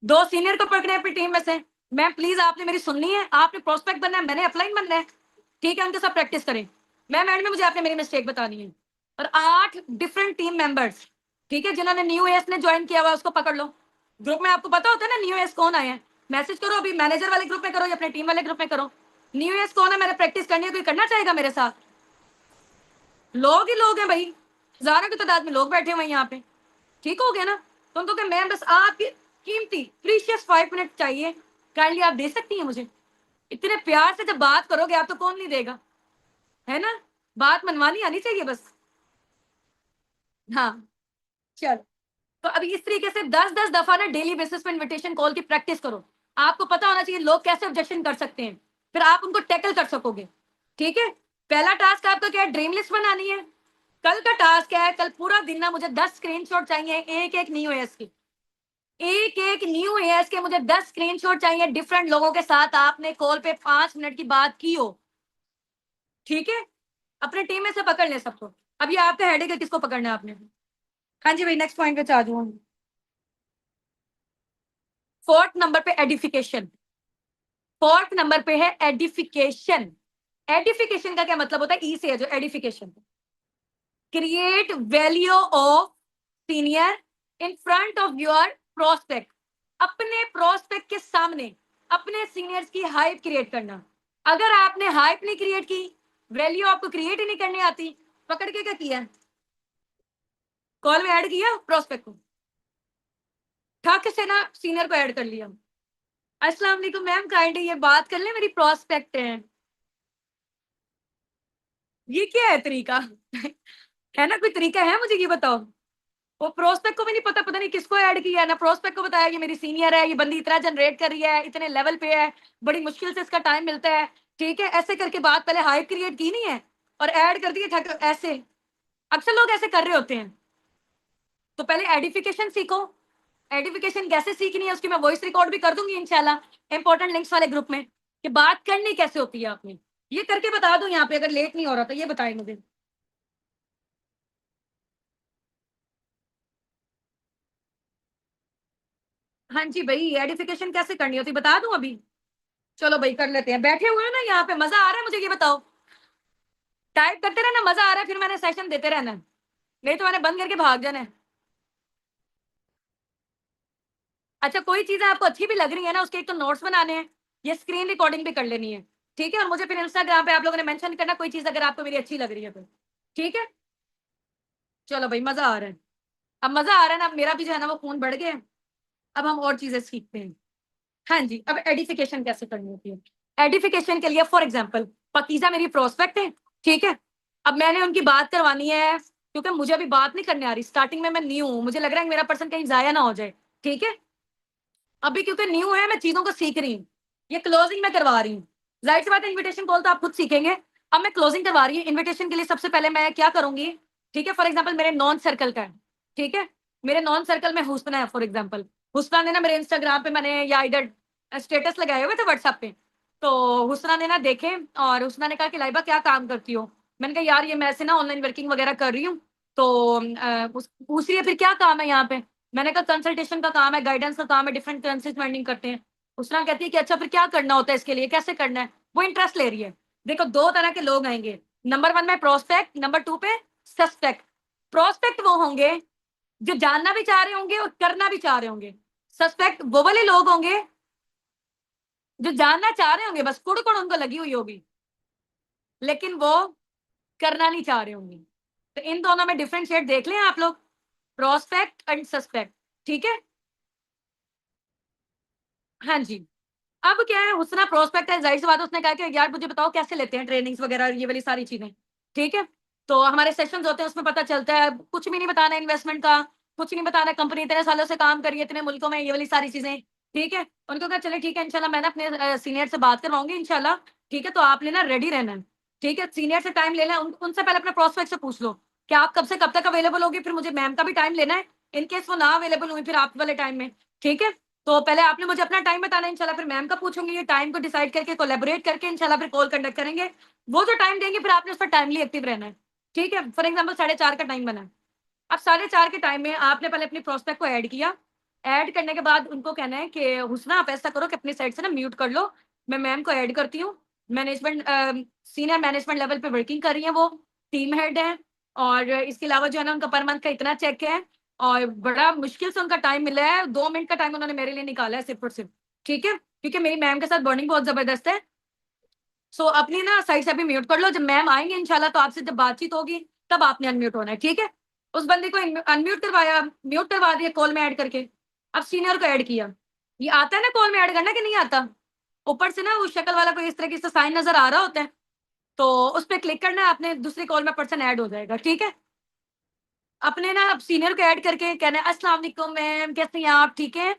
2 सीनियर को पकड़े अपनी टीम में से। मैम प्लीज आपने मेरी सुननी है, आपने प्रोस्पेक्ट बनना है, मैंने अपलाइन बनना है, ठीक है? उनके साथ प्रैक्टिस करें। मैम एंड में मुझे आपने मेरी मिस्टेक बतानी है। और 8 डिफरेंट टीम मेंबर्स, ठीक है, जिन्होंने न्यू एस ने ज्वाइन किया हुआ उसको पकड़ लो। ग्रुप में आपको पता होता है ना न्यू एस कौन आए हैं, मैसेज करो, अभी मैनेजर वाले ग्रुप में करो या अपने टीम वाले ग्रुप में करो, न्यू एस कौन है, मैंने प्रैक्टिस करनी है, कोई करना चाहेगा मेरे साथ? लोग ही लोग हैं भाई, हजारों की तादाद में लोग बैठे हुए हैं यहाँ पे, ठीक हो गया ना? तो उनको क्या, मैम बस आपकी कीमती प्रीशियस 5 मिनट चाहिए, काइंडली आप दे सकती हैं मुझे? इतने प्यार से जब बात करोगे आप, तो कौन नहीं देगा, है ना? बात मनवानी आनी चाहिए बस। हाँ चलो, तो अभी इस तरीके से 10-10 दफा ना डेली बेसिस पे इनविटेशन कॉल की प्रैक्टिस करो। आपको पता होना चाहिए लोग कैसे ऑब्जेक्शन कर सकते हैं, फिर आप उनको टैकल कर सकोगे। ठीक है, पहला टास्क आपका क्या है, ड्रीम लिस्ट बनानी है। कल का टास्क क्या है, कल पूरा दिन ना मुझे 10 स्क्रीनशॉट चाहिए, एक एक न्यू एएस की, एक एक न्यू एएस के मुझे 10 स्क्रीनशॉट चाहिए, डिफरेंट लोगों के साथ आपने कॉल पे 5 मिनट की बात की हो। ठीक है, अपने टीम में से पकड़ ले सबको। अब ये आपका हेडेक है, किसको पकड़ना है आपने। हाँ जी भाई, नेक्स्ट पॉइंट पे आ जाऊँ। फोर्थ नंबर पे एडिफिकेशन। फोर्थ नंबर पे है एडिफिकेशन। एडिफिकेशन का क्या मतलब होता है, ई से है जो edification, create value of senior in front of your prospect. अपने प्रोस्पेक्ट के सामने अपने सीनियर्स की हाइप क्रिएट करना। अगर आपने हाइप नहीं क्रिएट की, वैल्यू आपको क्रिएट ही नहीं करनी आती, पकड़ के क्या किया, कॉल में ऐड किया प्रोस्पेक्ट को, ठक से ना सीनियर को ऐड कर लिया। अस्सलाम वालेकुम मैम, काइंडली ये बात कर ले, मेरी प्रोस्पेक्ट है। ये क्या है तरीका है ना, कोई तरीका है मुझे ये बताओ। वो प्रोस्पेक्ट को भी नहीं पता, पता नहीं किसको ऐड किया है ना, प्रोस्पेक्ट को बताया कि मेरी सीनियर है, ये बंदी इतना जनरेट कर रही है, इतने लेवल पे है, बड़ी मुश्किल से इसका टाइम मिलता है। ठीक है, ऐसे करके बात पहले हाइप क्रिएट की नहीं है और ऐड कर दी है ऐसे। अक्सर लोग ऐसे कर रहे होते हैं। तो पहले एडिफिकेशन सीखो। एडिफिकेशन कैसे सीखनी है उसकी मैं वॉइस रिकॉर्ड भी कर दूंगी इंशाल्लाह इंपॉर्टेंट लिंक्स वाले ग्रुप में, कि बात करनी कैसे होती है आपने। ये करके बता दो यहाँ पे, अगर लेट नहीं हो रहा तो ये बताएं मुझे। हाँ जी भाई, एडिफिकेशन कैसे करनी होती बता दूं अभी। चलो भाई कर लेते हैं, बैठे हुए हैं ना यहाँ पे, मजा आ रहा है मुझे ये बताओ। टाइप करते रहना, मजा आ रहा है, फिर मैंने सेशन देते रहना है, नहीं तो मैंने बंद करके भाग जाना है। अच्छा, कोई चीजें आपको अच्छी भी लग रही है ना, उसके एक तो नोट्स बनाने हैं, ये स्क्रीन रिकॉर्डिंग भी कर लेनी है। ठीक है, और मुझे फिर इंस्टाग्राम पे आप लोगों ने मेंशन करना कोई चीज अगर आपको मेरी अच्छी लग रही है तो। ठीक है, चलो भाई मजा आ रहा है। अब मजा आ रहा है ना, अब मेरा भी जो है ना वो खून बढ़ गया है। अब हम और चीजें सीखते हैं। हाँ जी, अब एडिफिकेशन कैसे करनी होती है। एडिफिकेशन के लिए फॉर एग्जाम्पल पकीजा मेरी प्रोस्पेक्ट है। ठीक है, अब मैंने उनकी बात करवानी है, क्योंकि मुझे अभी बात नहीं करने आ रही, स्टार्टिंग में मैं न्यू हूँ, मुझे लग रहा है कि मेरा पर्सन कहीं जाया ना हो जाए। ठीक है, अभी क्योंकि न्यू है मैं चीजों को सीख रही हूँ, ये क्लोजिंग मैं करवा रही हूँ। जाहिर सी बात है इन्विटेशन कॉल तो आप खुद सीखेंगे। अब मैं क्लोजिंग करवा रही हूँ इन्विटेशन के लिए, सबसे पहले मैं क्या करूंगी। ठीक है, फॉर एग्जाम्पल मेरे नॉन सर्कल का है। ठीक है, मेरे नॉन सर्कल में हुस्ना है फॉर एग्जाम्पल। हुस्ना ने ना मेरे इंस्टाग्राम पे मैंने या इधर स्टेटस लगाए हुए थे व्हाट्सएप पे, तो हुस्ना ने ना देखे, और हुस्ना ने कहा कि लाइबा क्या काम करती हो। मैंने कहा यार ये मैं ऐसे ना ऑनलाइन वर्किंग वगैरह कर रही हूँ। तो पूछ रही है फिर क्या काम है यहाँ पे। मैंने कहा कंसल्टेशन का काम है, गाइडेंस का काम है, डिफरेंट करेंसीज में अर्निंग करते हैं। उसने कहती है कि अच्छा फिर क्या करना होता है इसके लिए, कैसे करना है। वो इंटरेस्ट ले रही है। देखो दो तरह के लोग आएंगे, नंबर 1 में प्रोस्पेक्ट, नंबर 2 पे सस्पेक्ट। प्रोस्पेक्ट वो होंगे जो जानना भी चाह रहे होंगे और करना भी चाह रहे होंगे। सस्पेक्ट वो वाले लोग होंगे जो जानना चाह रहे होंगे, बस कुड़ कुड़ उनको लगी हुई होगी, लेकिन वो करना नहीं चाह रहे होंगे। तो इन दोनों में डिफरेंशिएट देख लें आप लोग, प्रोस्पेक्ट एंड सस्पेक्ट। ठीक है, हाँ जी। अब क्या है, हुस्ना प्रोस्पेक्ट है, जाहिर सी बात है उसने कहा कि यार मुझे बताओ कैसे लेते हैं ट्रेनिंग्स वगैरह ये वाली सारी चीजें। ठीक है, तो हमारे सेशंस होते हैं उसमें पता चलता है, कुछ भी नहीं बताना इन्वेस्टमेंट का, कुछ नहीं बताना, कंपनी इतने सालों से काम कर रही है इतने मुल्कों में, ये वाली सारी चीजें। ठीक है, उनको कहा चले ठीक है इंशाल्लाह मैं ना अपने सीनियर से बात करवाऊंगी इंशाल्लाह। ठीक है, तो आप लेना रेडी रहना है। ठीक है, सीनियर से टाइम ले लें, उनसे पहले अपने प्रोस्पेक्ट से पूछ लो कि आप कब से कब तक अवेलेबल होगी, फिर मुझे मैम का भी टाइम लेना है, इनकेस वो ना अवेलेबल हुई फिर आप वाले टाइम में। ठीक है, तो पहले आपने मुझे अपना टाइम बताना है इंशाल्लाह, फिर मैम का पूछूंगी, ये टाइम को डिसाइड करके कोलैबोरेट करके इंशाल्लाह फिर कॉल कंडक्ट करेंगे। वो जो टाइम देंगे फिर आपने उस पर टाइमली एक्टिव रहना है। ठीक है, फॉर एग्जाम्पल 4:30 का टाइम बना है। अब 4:30 के टाइम में आपने पहले अपनी प्रोस्पेक्ट को ऐड किया। ऐड करने के बाद उनको कहना है कि हुसना आप ऐसा करो कि अपनी साइड से ना म्यूट कर लो, मैं मैम को ऐड करती हूँ। मैनेजमेंट सीनियर मैनेजमेंट लेवल पे वर्किंग कर रही है, वो टीम हेड है, और इसके अलावा जो है ना उनका पर मंथ का इतना चेक है, और बड़ा मुश्किल से उनका टाइम मिला है, 2 मिनट का टाइम उन्होंने मेरे लिए निकाला है सिर्फ और सिर्फ। ठीक है, क्योंकि मेरी मैम के साथ बॉन्डिंग बहुत जबरदस्त है। सो अपनी ना साइड से भी म्यूट कर लो, जब मैम आएंगे इंशाल्लाह तो आपसे जब बातचीत होगी तब आपने अनम्यूट होना है। ठीक है, उस बंदे को अनम्यूट करवाया, म्यूट करवा दिया कॉल में ऐड करके। अब सीनियर को ऐड किया, ये आता है ना कॉल में ऐड करना कि नहीं आता। ऊपर से ना उस शक्ल वाला कोई इस तरह से साइन नजर आ रहा होता है, तो उस पर क्लिक करना है, आपने दूसरी कॉल में पर्सन ऐड हो जाएगा। ठीक है, अपने ना अब सीनियर को ऐड करके कहना है अस्सलाम वालेकुम मैम, कैसे हैं आप, ठीक है।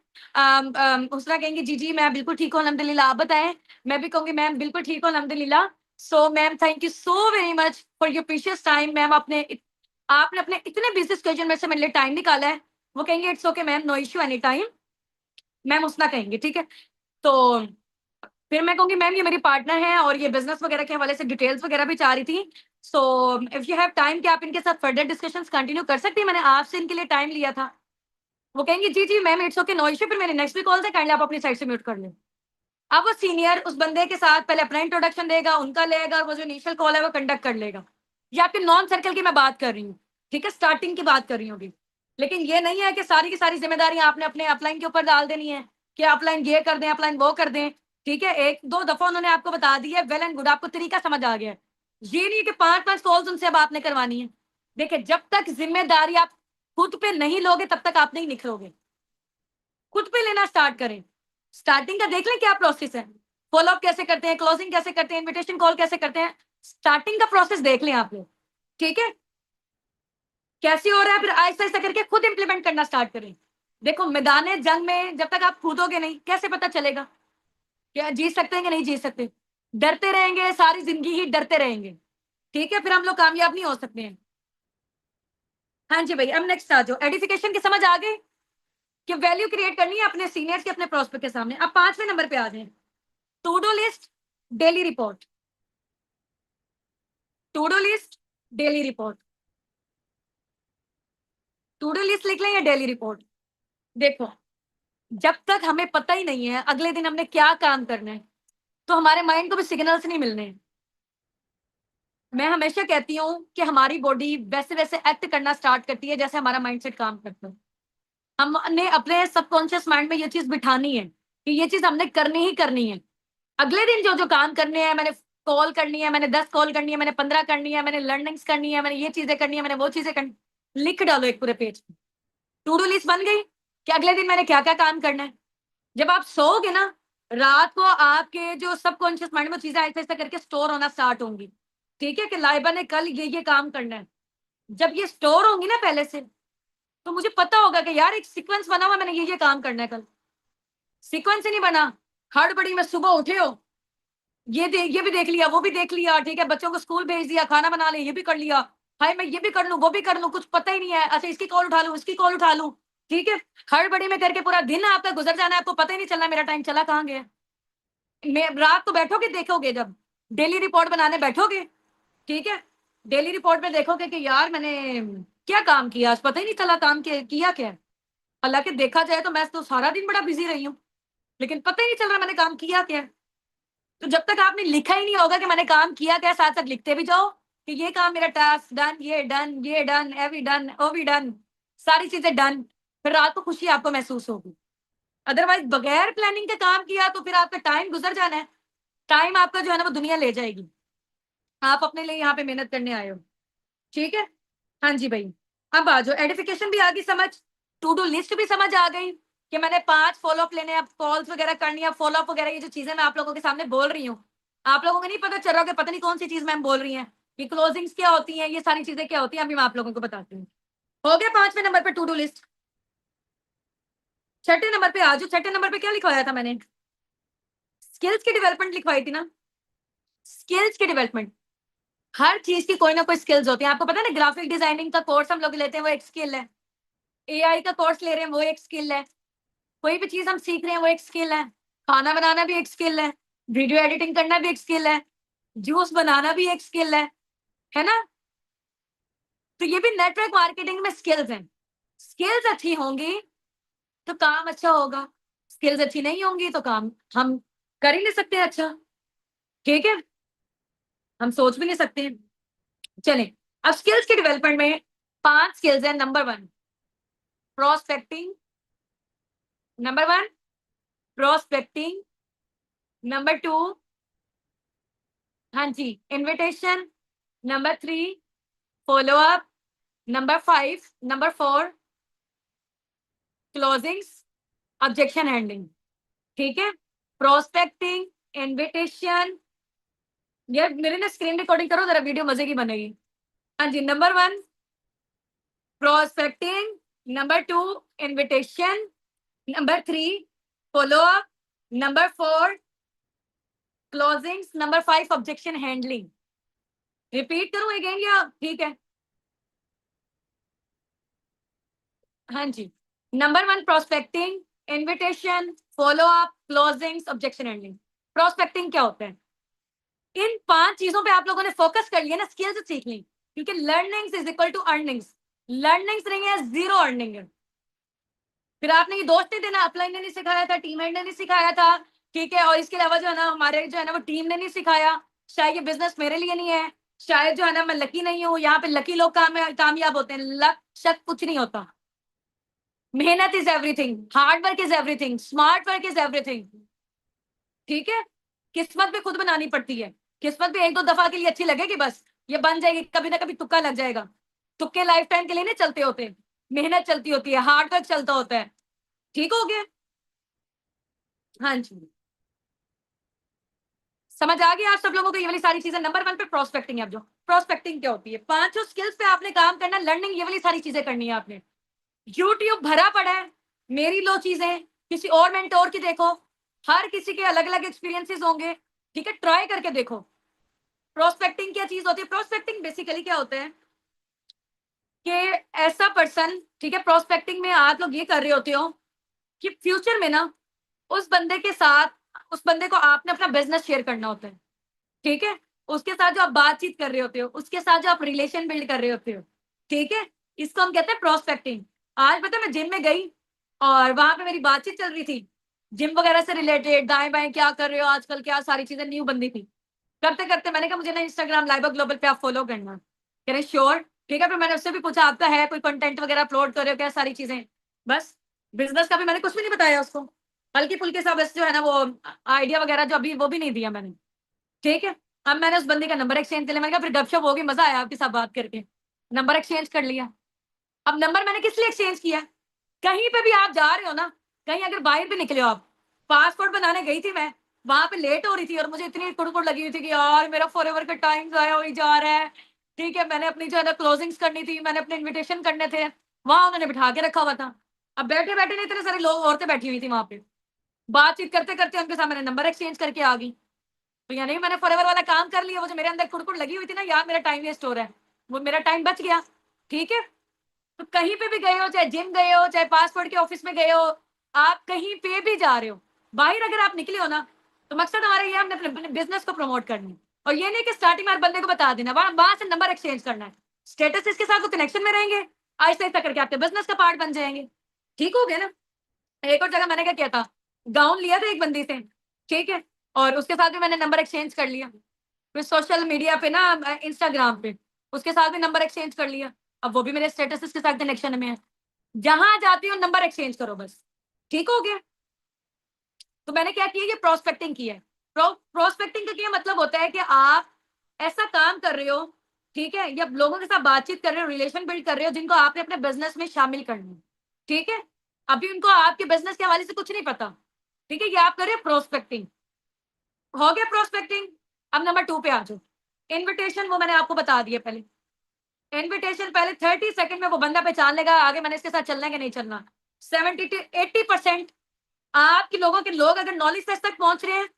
उसरा कहेंगे जी जी मैं बिल्कुल ठीक हूँ अल्हम्दुलिल्लाह, आप बताएं। मैं भी कहूंगी मैम बिल्कुल ठीक हूँ अल्हम्दुलिल्लाह। So ma'am thank you so very much for your precious time ma'am, आपने अपने इतने बिजी स्केड्यूल में से मेरे लिए टाइम निकाला है। वो कहेंगे it's okay ma'am, no issue any time, ma'am उसना कहेंगे, ठीक है। तो फिर मैं कहूंगी मैम ये मेरी पार्टनर है और ये बिजनेस वगैरह के हवाले से डिटेल्स वगैरह भी चाह रही थी। So if you have time कि आप इनके साथ फर्दर डिस्कशंस कंटिन्यू कर सकती हैं, मैंने आपसे इनके लिए टाइम लिया था। वो कहेंगे जी जी ma'am it's okay no issue, फिर मेरे नेक्स्ट भी कॉल से काइंडली आप अपनी साइड से म्यूट कर लें। अब वो सीनियर उस बंदे के साथ पहले अपना इंट्रोडक्शन देगा, उनका लेगा, और वो जो इनिशियल कॉल है वो कंडक्ट कर लेगा। ये आपके नॉन सर्कल की मैं बात कर रही हूँ, ठीक है, स्टार्टिंग की बात कर रही हूँ अभी। लेकिन ये नहीं है कि सारी की सारी जिम्मेदारियां आपने अपने अपलाइन के ऊपर डाल देनी है कि अपलाइन ये कर दें अपलाइन वो कर दें, ठीक है। एक दो दफा उन्होंने आपको बता दिया, वेल एंड गुड, आपको तरीका समझ आ गया है। ये नहीं है कि पांच पांच कॉल्स उनसे अब आपने करवानी है। देखिए जब तक जिम्मेदारी आप खुद पे नहीं लोगे तब तक आप नहीं निखरोगे। खुद पे लेना स्टार्ट करें। स्टार्टिंग का देख लें क्या प्रोसेस है, फॉलोअप कैसे करते हैं, क्लोजिंग कैसे करते हैं, इनविटेशन कॉल कैसे करते हैं, स्टार्टिंग का प्रोसेस देख लें आप लोग, ठीक है। कैसे हो रहा है फिर आहिस्ता आहिस्ता करके खुद इंप्लीमेंट करना स्टार्ट करें। देखो मैदान जंग में जब तक आप कूदोगे नहीं कैसे पता चलेगा क्या जीत सकते हैं कि नहीं जीत सकते। डरते रहेंगे सारी जिंदगी ही डरते रहेंगे, ठीक है, फिर हम लोग कामयाब नहीं हो सकते हैं। हाँ जी भाई, अब नेक्स्ट आ जाओ, एडिफिकेशन की समझ आ गई कि वैल्यू क्रिएट करनी है अपने सीनियर्स के अपने प्रोस्पेक्ट के सामने। अब पांचवें नंबर पे आ जाए, to do list, daily report. To do list, daily report, to do list लिख लें या डेली रिपोर्ट। देखो जब तक हमें पता ही नहीं है अगले दिन हमने क्या काम करना है तो हमारे माइंड को भी सिग्नल्स नहीं मिलने। मैं हमेशा कहती हूँ कि हमारी बॉडी वैसे वैसे एक्ट करना स्टार्ट करती है जैसे हमारा माइंडसेट काम करता है। हमने अपने सबकॉन्शियस माइंड में ये चीज बिठानी है कि ये चीज हमने करनी ही करनी है। अगले दिन जो जो काम करने हैं, मैंने कॉल करनी है, मैंने 10 कॉल करनी है, मैंने 15 करनी है, मैंने लर्निंग्स करनी है, मैंने ये चीजें करनी है, मैंने वो चीजें करनी, लिख डालो एक पूरे पेज पे। टू डू लिस्ट बन गई कि अगले दिन मैंने क्या क्या काम करना है। जब आप सोओगे ना रात को आपके जो सबकॉन्शियस माइंड में चीजें ऐसे ऐसे करके स्टोर होना स्टार्ट होंगी, ठीक है, कि लाइबा ने कल ये काम करना है। जब ये स्टोर होंगी ना पहले से तो मुझे पता होगा कि यार एक सीक्वेंस बना हुआ, मैंने ये काम करना है कल। सीक्वेंस ही नहीं बना, हड़बड़ी में सुबह उठे हो, ये भी देख लिया वो भी देख लिया, ठीक है, बच्चों को स्कूल भेज दिया, खाना बना ले ये भी कर लिया, हाय मैं ये भी कर लूं वो भी कर लूं, कुछ पता ही नहीं है, अच्छा इसकी कॉल उठा लूं इसकी कॉल उठा लूं, ठीक है। हड़बड़ी में करके पूरा दिन आपका गुजर जाना है, आपको पता ही नहीं चलना मेरा टाइम चला कहाँ गया। मैं रात को बैठोगे देखोगे, जब डेली रिपोर्ट बनाने बैठोगे, ठीक है, डेली रिपोर्ट में देखोगे कि यार मैंने क्या काम किया आज, पता ही नहीं चला काम किया क्या है। हालांकि देखा जाए तो मैं तो सारा दिन बड़ा बिजी रही हूँ, लेकिन पता ही नहीं चल रहा मैंने काम किया क्या है। तो जब तक आपने लिखा ही नहीं होगा कि मैंने काम किया क्या, साथ साथ लिखते भी जाओ कि ये काम मेरा टास्क डन, ये डन एवरी डन ओ भी डन, सारी चीजें डन, फिर रात को खुशी आपको महसूस होगी। अदरवाइज बगैर प्लानिंग के काम किया तो फिर आपका टाइम गुजर जाना है, टाइम आपका जो है ना वो दुनिया ले जाएगी। आप अपने लिए यहाँ पे मेहनत करने आए हो, ठीक है। हाँ जी भाई, अब आ जाओ, एडिफिकेशन भी आ गई समझ, टू डू लिस्ट भी समझ आ गई कि मैंने 5 फॉलोअप लेने, अब कॉल्स वगैरह करनी है, फॉलोअप वगैरह, ये जो चीजें मैं आप लोगों के सामने बोल रही हूँ आप लोगों को नहीं पता चल रहा कि पता नहीं कौन सी चीज मैम बोल रही है, कि क्लोजिंग्स क्या होती हैं, ये सारी चीजें क्या होती हैं, अभी मैं आप लोगों को बताती हूँ। हो गया पांचवें नंबर पे टू डू लिस्ट। छठे नंबर पे आ जाओ, छठे नंबर पे क्या लिखवाया था मैंने, स्किल्स की डेवलपमेंट लिखवाई थी ना। स्किल्स की डेवलपमेंट, हर चीज की कोई ना कोई स्किल्स होती है, आपको पता है ना, ग्राफिक डिजाइनिंग का कोर्स हम लोग लेते हैं वो एक स्किल है, एआई का कोर्स ले रहे हैं वो एक स्किल है, कोई भी चीज हम सीख रहे हैं वो एक स्किल है, खाना बनाना भी एक स्किल है, वीडियो एडिटिंग करना भी एक स्किल है, जूस बनाना भी एक स्किल है ना। तो ये भी नेटवर्क मार्केटिंग में स्किल्स हैं। स्किल्स अच्छी होंगी तो काम अच्छा होगा, स्किल्स अच्छी नहीं होंगी तो काम हम कर ही नहीं सकते अच्छा, ठीक है, हम सोच भी नहीं सकते। चलें, अब स्किल्स के डेवलपमेंट में 5 स्किल्स है। Number 1 prospecting, number 1 prospecting, number 2 हाँ जी invitation, number 3 follow up, number 5 number 4 closings, objection handling, ठीक है। प्रोस्पेक्टिंग, इनविटेशन, यार मेरे ना स्क्रीन रिकॉर्डिंग करो जरा, वीडियो मजे की बनेगी। हाँ जी, number 1 prospecting, number 2 invitation, number 3 follow up, number 4 closings, number 5 objection handling. Repeat करूं अगेन या ठीक है? हाँ जी। Number 1 prospecting, invitation, follow up, closings, objection handling. Prospecting क्या होता है? इन 5 चीजों पे आप लोगों ने फोकस कर लिया ना, स्किल्स सीख ली, क्योंकि learnings is equal to earnings. Learnings नहीं है, जीरो अर्निंग है। फिर आपने ये दोस्त नहीं देना, अपलाइन ने नहीं सिखाया था, टीममेट ने नहीं सिखाया था, ठीक है, और इसके अलावा जो है ना हमारे जो है ना वो टीम ने नहीं सिखाया, शायद ये बिजनेस मेरे लिए नहीं है, शायद जो है ना मैं लकी नहीं हूँ, यहाँ पे लकी लोग कामयाब होते हैं, लक शक कुछ नहीं होता। मेहनत is everything, hard work is everything, smart work is everything, ठीक है। किस्मत भी खुद बनानी पड़ती है, किस्मत भी एक दो दफा के लिए अच्छी लगेगी बस, ये बन जाएगी, कभी ना कभी तुक्का लग जाएगा। तुक्के लाइफ टाइम के लिए नहीं चलते होते, मेहनत चलती होती है, हार्ड वर्क चलता होता है। ठीक हो गया? हाँ जी, समझ आ गया आप सब लोगों को ये वाली सारी चीजें। नंबर 1 पे प्रोस्पेक्टिंग है। अब जो प्रोस्पेक्टिंग क्या होती है, 5 स्किल्स पे आपने काम करना, लर्निंग ये वाली सारी चीजें करनी है आपने। यूट्यूब भरा पड़ा है, मेरी लो चीजें, किसी और मेंटोर की देखो, हर किसी के अलग अलग एक्सपीरियंसेस होंगे, ठीक है, ट्राई करके देखो। प्रोस्पेक्टिंग क्या चीज होती है? प्रोस्पेक्टिंग बेसिकली क्या होता है कि ऐसा पर्सन, ठीक है, प्रोस्पेक्टिंग में आप लोग ये कर रहे होते हो कि फ्यूचर में ना उस बंदे के साथ, उस बंदे को आपने अपना बिजनेस शेयर करना होता है, ठीक है, उसके साथ जो आप बातचीत कर रहे होते हो, उसके साथ जो आप रिलेशन बिल्ड कर रहे होते हो, ठीक है, इसको हम कहते हैं प्रोस्पेक्टिंग। आज पता है मैं जिम में गई और वहां पे मेरी बातचीत चल रही थी, जिम वगैरह से रिलेटेड, दाएं बाएं क्या कर रहे हो आजकल, क्या सारी चीजें न्यू बंदी थी। करते करते मैंने कहा मुझे ना इंस्टाग्राम लाइव ग्लोबल पे आप फॉलो करना, कह रहे श्योर, ठीक है। फिर मैंने उससे भी पूछा आपका है कोई कंटेंट वगैरह अपलोड कर रहे हो क्या, सारी चीजें, बस बिजनेस का भी मैंने कुछ भी नहीं बताया उसको, हल्की फुल्के सा बस जो है ना वो आइडिया वगैरह जो अभी वो भी नहीं दिया मैंने, ठीक है। अब मैंने उस बंदी का नंबर एक्सचेंज कर लिया, मैंने कहा फिर गपशप होगी, मजा आया आपके साथ बात करके, नंबर एक्सचेंज कर लिया। अब नंबर मैंने किस लिए एक्सचेंज किया? कहीं पे भी आप जा रहे हो ना, कहीं अगर बाहर भी निकले हो आप, पासपोर्ट बनाने गई थी मैं, वहां पे लेट हो रही थी और मुझे इतनी कुड़कुड़ लगी हुई थी कि यार मेरा फॉरएवर का टाइम जाया हो ही जा रहा है, ठीक है, मैंने अपनी जो है ना क्लोजिंग्स करनी थी, मैंने अपने इन्विटेशन करने थे, वहां उन्होंने बिठा के रखा हुआ था। अब बैठे बैठे नहीं, इतने सारे लोग, औरतें बैठी हुई थी वहां पे, बातचीत करते करते उनके साथ मैंने नंबर एक्सचेंज करके आ गई। तो यानी मैंने फॉरएवर वाला काम कर लिया, वो जो मेरे अंदर कुड़कुड़ लगी हुई थी ना, यार मेरा टाइम वेस्ट हो रहा है, वो मेरा टाइम बच गया, ठीक है। तो कहीं पे भी गए हो, चाहे जिम गए हो, चाहे पासपोर्ट के ऑफिस में गए हो, आप कहीं पे भी जा रहे हो, बाहर अगर आप निकले हो ना, तो मकसद हमारा ये, हमने अपने बिजनेस को प्रमोट करना है, और ये नहीं कि स्टार्टिंग में हर बंदे को बता देना, वहां से नंबर एक्सचेंज करना है, स्टेटस इसके साथ वो कनेक्शन में रहेंगे, आहिस्ता आहिस्ता करके आपके बिजनेस का पार्ट बन जाएंगे। ठीक हो गया ना? एक और जगह मैंने क्या किया था, गाउन लिया था एक बंदी से, ठीक है, और उसके साथ भी मैंने नंबर एक्सचेंज कर लिया, फिर सोशल मीडिया पे ना, इंस्टाग्राम पे उसके साथ भी नंबर एक्सचेंज कर लिया, अब वो भी मेरे स्टेटस के साथ कनेक्शन में है। जहां जाती हो नंबर एक्सचेंज करो बस, ठीक हो गया। तो मैंने क्या किया, ये प्रोस्पेक्टिंग की है। प्रोस्पेक्टिंग का क्या मतलब होता है कि आप ऐसा काम कर रहे हो, ठीक है, या लोगों के साथ बातचीत कर रहे हो, रिलेशन बिल्ड कर रहे हो, जिनको आपने अपने बिजनेस में शामिल करना है, ठीक है। अभी उनको आपके बिजनेस के हवाले से कुछ नहीं पता, ठीक है, ये आप कर रहे हो प्रोस्पेक्टिंग। हो गया प्रोस्पेक्टिंग। अब नंबर 2 पे आ जाओ, इन्विटेशन, वो मैंने आपको बता दिया पहले। इन्विटेशन पहले 30 सेकंड में वो बंदा पहचान लेगा आगे मैंने इसके साथ चलना है कि नहीं चलना। 70 to 80% आपके लोगों के लोग अगर नॉलेज टेस्ट तक पहुंच रहे हैं,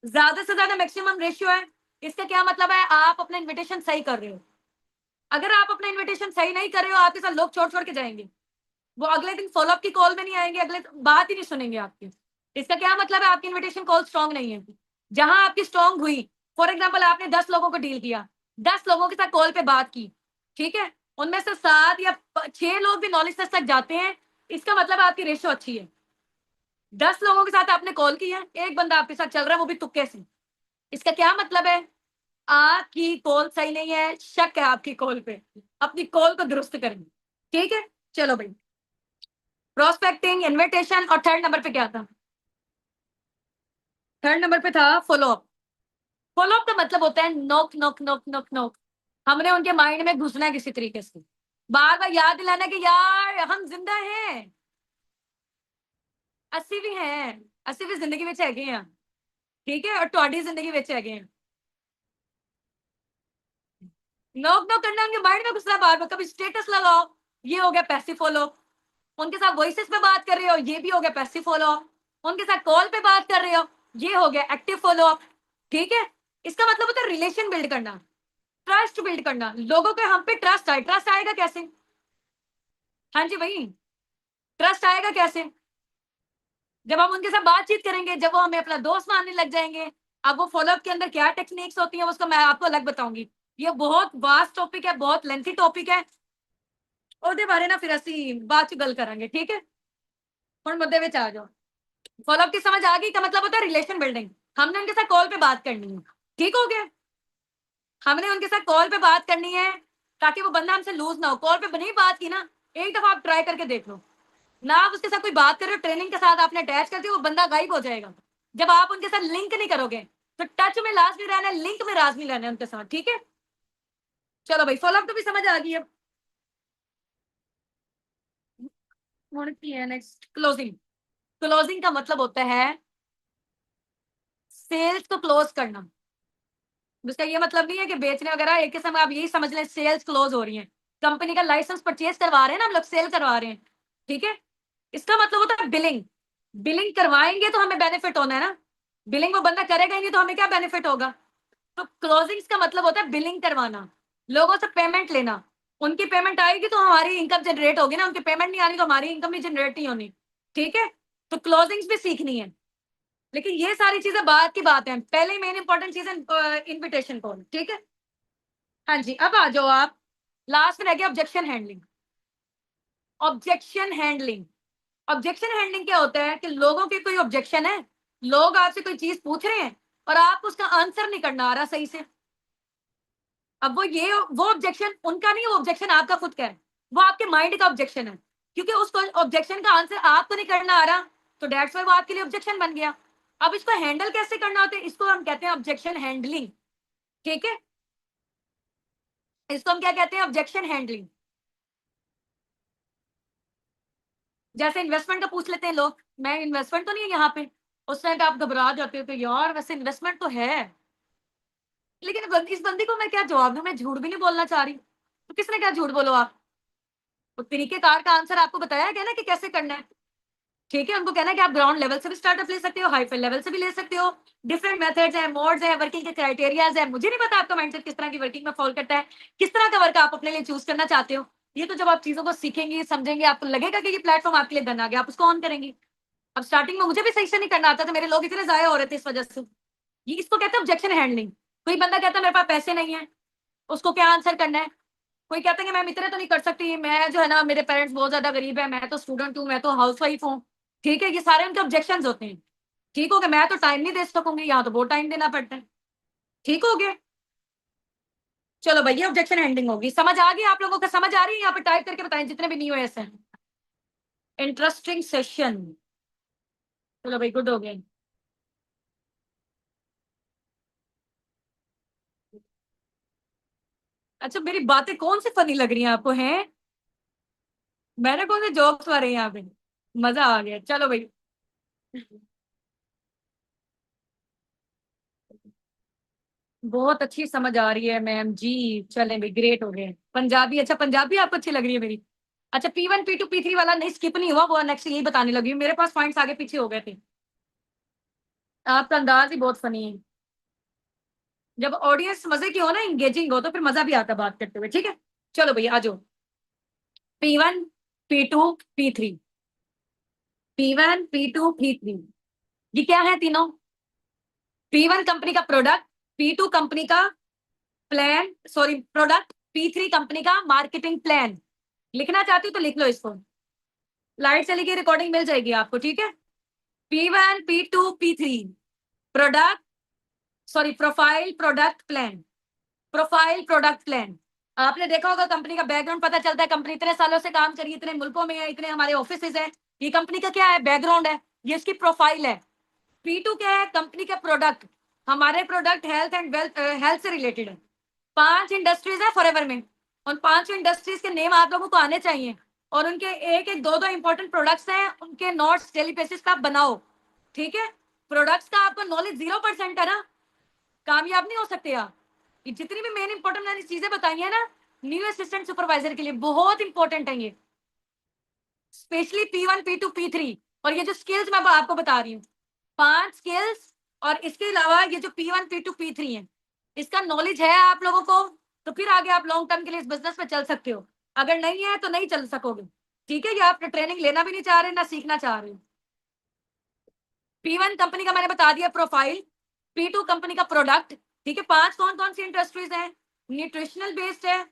ज्यादा से ज्यादा मैक्सिमम रेशियो है, इसका क्या मतलब है, आप अपना इन्विटेशन सही कर रहे हो। अगर आप अपना इन्विटेशन सही नहीं कर रहे हो, आपके साथ लोग छोड़ छोड़ के जाएंगे, वो अगले दिन फॉलोअप की कॉल में नहीं आएंगे, अगले बात ही नहीं सुनेंगे आपकी। इसका क्या मतलब है, आपकी इन्विटेशन कॉल स्ट्रांग नहीं है। जहां आपकी स्ट्रांग हुई, फॉर एग्जाम्पल आपने 10 लोगों को डील किया, 10 लोगों के साथ कॉल पे बात की, ठीक है, उनमें से 7 या 6 लोग भी नॉलेज टेस्ट तक जाते हैं, इसका मतलब आपकी रेशियो अच्छी है। 10 लोगों के साथ आपने कॉल की है, एक बंदा आपके साथ चल रहा है, वो भी तुक्के से, इसका क्या मतलब है, आपकी कॉल सही नहीं है, शक है आपकी कॉल पे, अपनी कॉल को दुरुस्त करें, ठीक है। चलो भाई, प्रोस्पेक्टिंग, इन्विटेशन, और थर्ड नंबर पे क्या था? थर्ड नंबर पे था फॉलोअप। फॉलोअप का मतलब होता है नोक नोक नोक नोक नोक, हमने उनके माइंड में घुसना है किसी तरीके से, बार बार याद दिलाना कि यार हम जिंदा हैं, अस्सी भी हैं, अस्सी भी जिंदगी में हैगे हैं, ठीक है, और ਤੁਹਾਡੀ जिंदगी में हैगे हैं। नोक नोक करना उनके माइंड में घुसना, बार बार, कभी स्टेटस लगाओ, ये हो गया पैसिव फॉलो। उनके साथ वॉइसेस पे बात कर रहे हो, ये भी हो गया पैसिव फॉलो अप। उनके साथ कॉल पे बात कर रहे हो, ये हो गया एक्टिव फॉलो अप। ठीक है, इसका मतलब होता है रिलेशन बिल्ड करना, ट्रस्ट बिल्ड करना, लोगों के हम पे ट्रस्ट आए। ट्रस्ट आएगा कैसे? हाँ जी भाई, ट्रस्ट आएगा कैसे? जब हम उनके साथ बातचीत करेंगे, जब वो हमें अपना दोस्त मानने लग जाएंगे। अब वो फॉलोअप के अंदर क्या टेक्निक्स होती है उसको मैं आपको अलग बताऊंगी। ये बहुत वास्ट टॉपिक है, बहुत लेंथी टॉपिक है, ਉਹਦੇ बारे ना फिर ਅਸੀਂ बाद च गल करेंगे। ठीक है, ਹੁਣ मुद्दे ਵਿੱਚ आ जाओ। फॉलोअप की समझ आ गई? का मतलब होता है रिलेशन बिल्डिंग। हमने उनके साथ कॉल पे बात करनी है, ठीक हो गया? हमने उनके साथ कॉल पे बात करनी है ताकि वो बंदा हमसे लूज ना हो। कॉल पे नहीं बात की ना, एक दफा आप ट्राई करके देख लो ना, आप उसके साथ कोई बात कर रहे हो, ट्रेनिंग के साथ आपने अटैच कर दिया, वो बंदा गायब हो जाएगा। जब आप उनके साथ लिंक नहीं करोगे तो टच में लाजमी रहना है, लिंक में लाजमी रहना है उनके साथ। ठीक है, चलो भाई, फॉलोअप तो भी समझ आ गई अब। Next closing. क्लोजिंग का मतलब होता है सेल्स को क्लोज करना। उसका ये मतलब नहीं है कि बेचने वगैरह, एक किस्म आप यही समझ लें सेल्स क्लोज हो रही है। कंपनी का लाइसेंस परचेज करवा रहे हैं ना हम लोग, सेल करवा रहे हैं। ठीक है, इसका मतलब होता है बिलिंग। बिलिंग करवाएंगे तो हमें बेनिफिट होना है ना, बिलिंग वो बंदा करेगा ही नहीं तो हमें क्या बेनिफिट होगा? तो क्लोजिंग्स का मतलब होता है बिलिंग करवाना, लोगों से पेमेंट लेना। उनकी पेमेंट आएगी तो हमारी इनकम जनरेट होगी ना, उनकी पेमेंट नहीं आनी तो हमारी इनकम भी जनरेट नहीं होनी। ठीक है, तो क्लोजिंग्स भी सीखनी है, लेकिन ये सारी चीजें बाद की बात है। पहले मेन इंपॉर्टेंट चीज है इन्विटेशन कॉल। ठीक है, हाँ जी, अब आ जाओ आप। लास्ट में रह गया objection handling. Objection handling, objection handling क्या होता है कि लोगों के कोई ऑब्जेक्शन है, लोग आपसे कोई चीज पूछ रहे हैं और आपको उसका आंसर नहीं करना आ रहा सही से। अब वो ऑब्जेक्शन उनका नहीं, वो ऑब्जेक्शन आपका खुद का है, वो आपके माइंड का ऑब्जेक्शन है, क्योंकि उसको ऑब्जेक्शन का आंसर आपको नहीं करना आ रहा, तो डेट्स व्हाई वो आपके लिए ऑब्जेक्शन बन गया। अब इसको हैंडल कैसे करना होता है, इसको हम कहते हैं ऑब्जेक्शन हैंडलिंग। ठीक है, इसको हम क्या कहते हैं? Objection handling. जैसे इन्वेस्टमेंट का पूछ लेते हैं लोग, मैं इन्वेस्टमेंट तो नहीं है यहाँ पे, उस टाइम पे आप घबरा जाते हो कि यार वैसे इन्वेस्टमेंट तो है, लेकिन इस बंदी को मैं क्या जवाब दूं, मैं झूठ भी नहीं बोलना चाह रही, तो किसने क्या झूठ बोलो आप? तो तरीकेकार का आंसर आपको बताया गया ना कि कैसे करना है। ठीक है, उनको कहना है कि आप ग्राउंड लेवल से भी स्टार्टअप ले सकते हो, हाई फाई लेवल से भी ले सकते हो। डिफरेंट मेथड्स है, मोड्स है, वर्किंग के क्राइटेरियाज है। मुझे नहीं पता आपका माइंडसेट किस तरह की वर्किंग में फॉलो करता है, किस तरह का वर्क आप अपने लिए चूज करना चाहते हो। ये तो जब आप चीजों को सीखेंगे, समझेंगे, आपको लगेगा कि ये प्लेटफॉर्म आपके लिए बन आ गया, आप उसको ऑन करेंगे। अब स्टार्टिंग में मुझे भी सही से नहीं करना आता था, मेरे लोग इतने जाया हो रहे थे इस वजह से। ये इसको कहते हैं ऑब्जेक्शन हैंडलिंग। कोई बंदा कहता है मेरे पास पैसे नहीं है, उसको क्या आंसर करना है? कोई कहता है कि मैम इतने तो नहीं कर सकती, मैं जो है ना, मेरे पेरेंट्स बहुत ज्यादा गरीब है, मैं तो स्टूडेंट हूँ, मैं तो हाउस वाइफ हूँ। ठीक है, ये सारे उनके ऑब्जेक्शन होते हैं। ठीक हो गया, मैं तो टाइम नहीं दे सकूंगी, यहाँ तो बहुत टाइम देना पड़ता है। ठीक हो गया, चलो भैया, ऑब्जेक्शन हैंडलिंग होगी। समझ आ गई आप लोगों को? समझ आ रही है? यहाँ पे टाइप करके बताएं जितने भी नहीं हुए ऐसे। इंटरेस्टिंग सेशन, चलो भाई, गुड हो गए। अच्छा, मेरी बातें कौन सी फनी लग रही हैं आपको? हैं, मैंने कौन से जोक्स मारे हैं यहाँ पे? मजा आ गया, चलो भाई। बहुत अच्छी समझ आ रही है मैम जी, चलें भाई, ग्रेट हो गए। पंजाबी, अच्छा पंजाबी आपको अच्छी लग रही है मेरी। अच्छा, P1 P2 P3 वाला नहीं, स्किप नहीं हुआ, वो नेक्स्ट यही बताने लगी हूँ। मेरे पास पॉइंट्स आगे पीछे हो गए थे। आपका अंदाज ही बहुत फनी है। जब ऑडियंस मजे की हो ना, इंगेजिंग हो, तो फिर मजा भी आता है बात करते हुए। ठीक है, चलो भैया आ जाओ। P1 P2 P3, P1 P2 P3, ये क्या है तीनों? P1 कंपनी का प्रोडक्ट, P2 कंपनी का plan, sorry product, P3 company का मार्केटिंग प्लान। लिखना चाहती हो तो लिख लो इसको, लाइट चली गई, रिकॉर्डिंग मिल जाएगी आपको। ठीक है, P1 P2 P3, product, sorry profile product plan, profile product plan. आपने देखा होगा कंपनी का बैकग्राउंड पता चलता है, कंपनी इतने सालों से काम करी, इतने मुल्कों में है, इतने हमारे ऑफिस है। ये कंपनी का क्या है? बैकग्राउंड है, ये इसकी प्रोफाइल है। P2 क्या है? कंपनी के प्रोडक्ट, हमारे product health and wealth, health से रिलेटेड है। 5 इंडस्ट्रीज है फॉरएवर में, उन 5 इंडस्ट्रीज के नेम आप लोगों को आने चाहिए, और उनके एक एक दो दो इंपॉर्टेंट प्रोडक्ट्स हैं, उनके नोट्स डेली बेसिस पे आप बनाओ। ठीक है, प्रोडक्ट्स का आपको नॉलेज 0% है ना, कामयाब नहीं हो सकते आप। ये जितनी भी मेन इंपॉर्टेंट मैंने चीजें बताई है ना, न्यू असिस्टेंट सुपरवाइजर के लिए बहुत इंपॉर्टेंट है ये, स्पेशली P1 P2 P3। और ये जो स्किल्स मैं आपको बता रही हूँ 5 स्किल्स, और इसके अलावा ये जो P1 P2 P3 है, इसका नॉलेज है आप लोगों को तो फिर आगे आप लॉन्ग टर्म के लिए इस बिजनेस में चल सकते हो, अगर नहीं है तो नहीं चल सकोगे। ठीक है, ये आप ट्रेनिंग लेना भी नहीं चाह रहे ना सीखना चाह रहे हो। P1 कंपनी का मैंने बता दिया प्रोफाइल, P2 कंपनी का प्रोडक्ट। ठीक है, 5 कौन कौन सी इंडस्ट्रीज हैं, न्यूट्रिशनल बेस्ड है,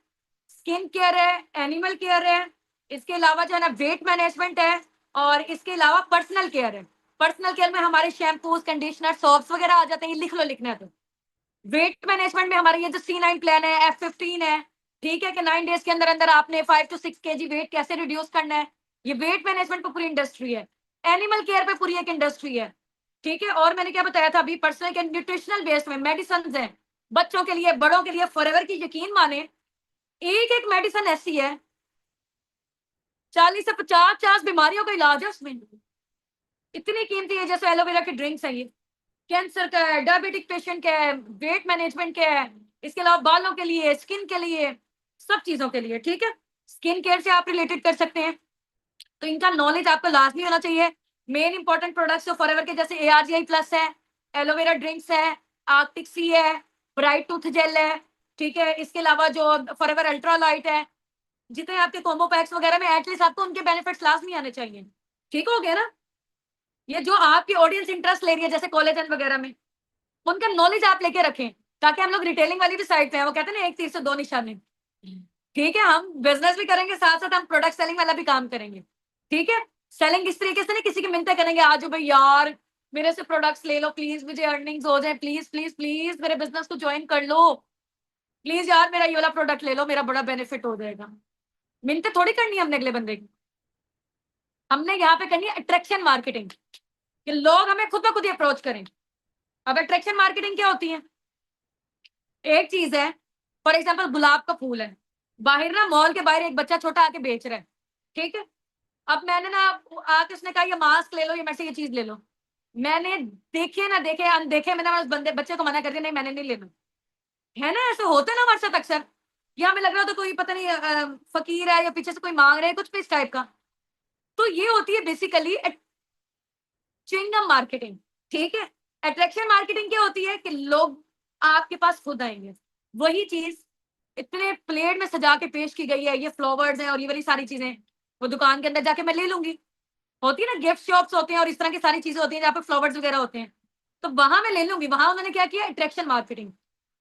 स्किन केयर है, एनिमल केयर है, इसके अलावा जो है ना वेट मैनेजमेंट है, और इसके अलावा पर्सनल केयर है। पर्सनल केयर में हमारे शैम्पूज कंडीशनर सॉप्स वगैरह आ जाते हैं, लिख लो लिखना है तो। वेट मैनेजमेंट में हमारे ये जो C9 प्लान है, F15 है, ठीक है, कि 9 डेज के अंदर अंदर आपने 5 to 6 kg वेट कैसे रिड्यूस करना है, ये वेट मैनेजमेंट पे पूरी इंडस्ट्री है। एनिमल केयर पे पूरी एक इंडस्ट्री है। ठीक है, और मैंने क्या बताया था अभी, पर्सनल केयर न्यूट्रिशनल बेस्ड में मेडिसिन है, बच्चों के लिए बड़ों के लिए फॉरएवर की, यकीन माने एक एक मेडिसिन ऐसी है 40 से 50 बीमारियों का इलाज है उसमें, इतनी कीमती है। जैसे एलोवेरा के ड्रिंक्स है, ये कैंसर का है, डायबिटिक पेशेंट का है, वेट मैनेजमेंट का है, इसके अलावा बालों के लिए, स्किन के लिए, सब चीजों के लिए। ठीक है, स्किन केयर से आप रिलेटेड कर सकते हैं, तो इनका नॉलेज आपको लाजमी होना चाहिए। मेन इंपॉर्टेंट प्रोडक्ट्स जो फॉरएवर के जैसे ARGI प्लस है, एलोवेरा ड्रिंक्स है, आर्कटिक सी है, ब्राइट टूथ जेल है। ठीक है, इसके अलावा जो फॉरएवर अल्ट्रा लाइट है, जितने आपके कॉम्बो पैक्स वगैरह में एटलीस्ट आपको उनके बेनिफिट्स लाजमी आने चाहिए। ठीक हो गया ना, ये जो आपकी ऑडियंस इंटरेस्ट ले रही है जैसे कॉलेज वगैरह में, उनका नॉलेज आप लेके रखें, ताकि हम लोग रिटेलिंग वाली भी साइड पे हैं, वो कहते हैं ना एक तीर से दो निशाने। ठीक है, हम बिजनेस भी करेंगे, साथ साथ हम प्रोडक्ट सेलिंग वाला भी काम करेंगे। ठीक है, सेलिंग इस तरीके से नहीं किसी की मिन्नतें करेंगे, आज भाई यार मेरे से प्रोडक्ट्स ले लो प्लीज, मुझे अर्निंग्स हो जाए, प्लीज प्लीज प्लीज मेरे बिजनेस को ज्वाइन कर लो, प्लीज यार मेरा ये वाला प्रोडक्ट ले लो, मेरा बड़ा बेनिफिट हो जाएगा। मिन्नतें थोड़ी करनी है हमने अगले बंदे की, हमने यहाँ पे करनी है अट्रैक्शन मार्केटिंग, कि लोग हमें खुद ब खुद ही अप्रोच करें। अब अट्रैक्शन मार्केटिंग क्या होती है, एक चीज है फॉर एग्जाम्पल गुलाब का फूल है, बाहर ना मॉल के बाहर एक बच्चा छोटा आके बेच रहा है। ठीक है, अब मैंने ना आके उसने कहा ये मास्क ले लो, ये मेरे से ये चीज ले लो, मैंने देखे ना देखे अनदेखे मैंने उस बंदे बच्चे को मना कर दिया, नहीं मैंने नहीं लेना। है ना, ऐसे होता है ना हमारे साथ अक्सर, या हमें लग रहा था कोई पता नहीं फकीर है या पीछे से कोई मांग रहा है कुछ भी इस टाइप का। तो ये होती है बेसिकली च्युइंगम मार्केटिंग। ठीक है, अट्रैक्शन मार्केटिंग क्या होती है कि लोग आपके पास खुद आएंगे, वही चीज इतने प्लेट में सजा के पेश की गई है, ये फ्लावर्स हैं और ये वाली सारी चीजें, वो दुकान के अंदर जाके मैं ले लूंगी। होती है ना गिफ्ट शॉप्स होते हैं और इस तरह की सारी चीजें होती हैं जहाँ पे फ्लावर्स वगैरह होते हैं, तो वहां मैं ले लूंगी। वहां उन्होंने क्या किया, अट्रैक्शन मार्केटिंग।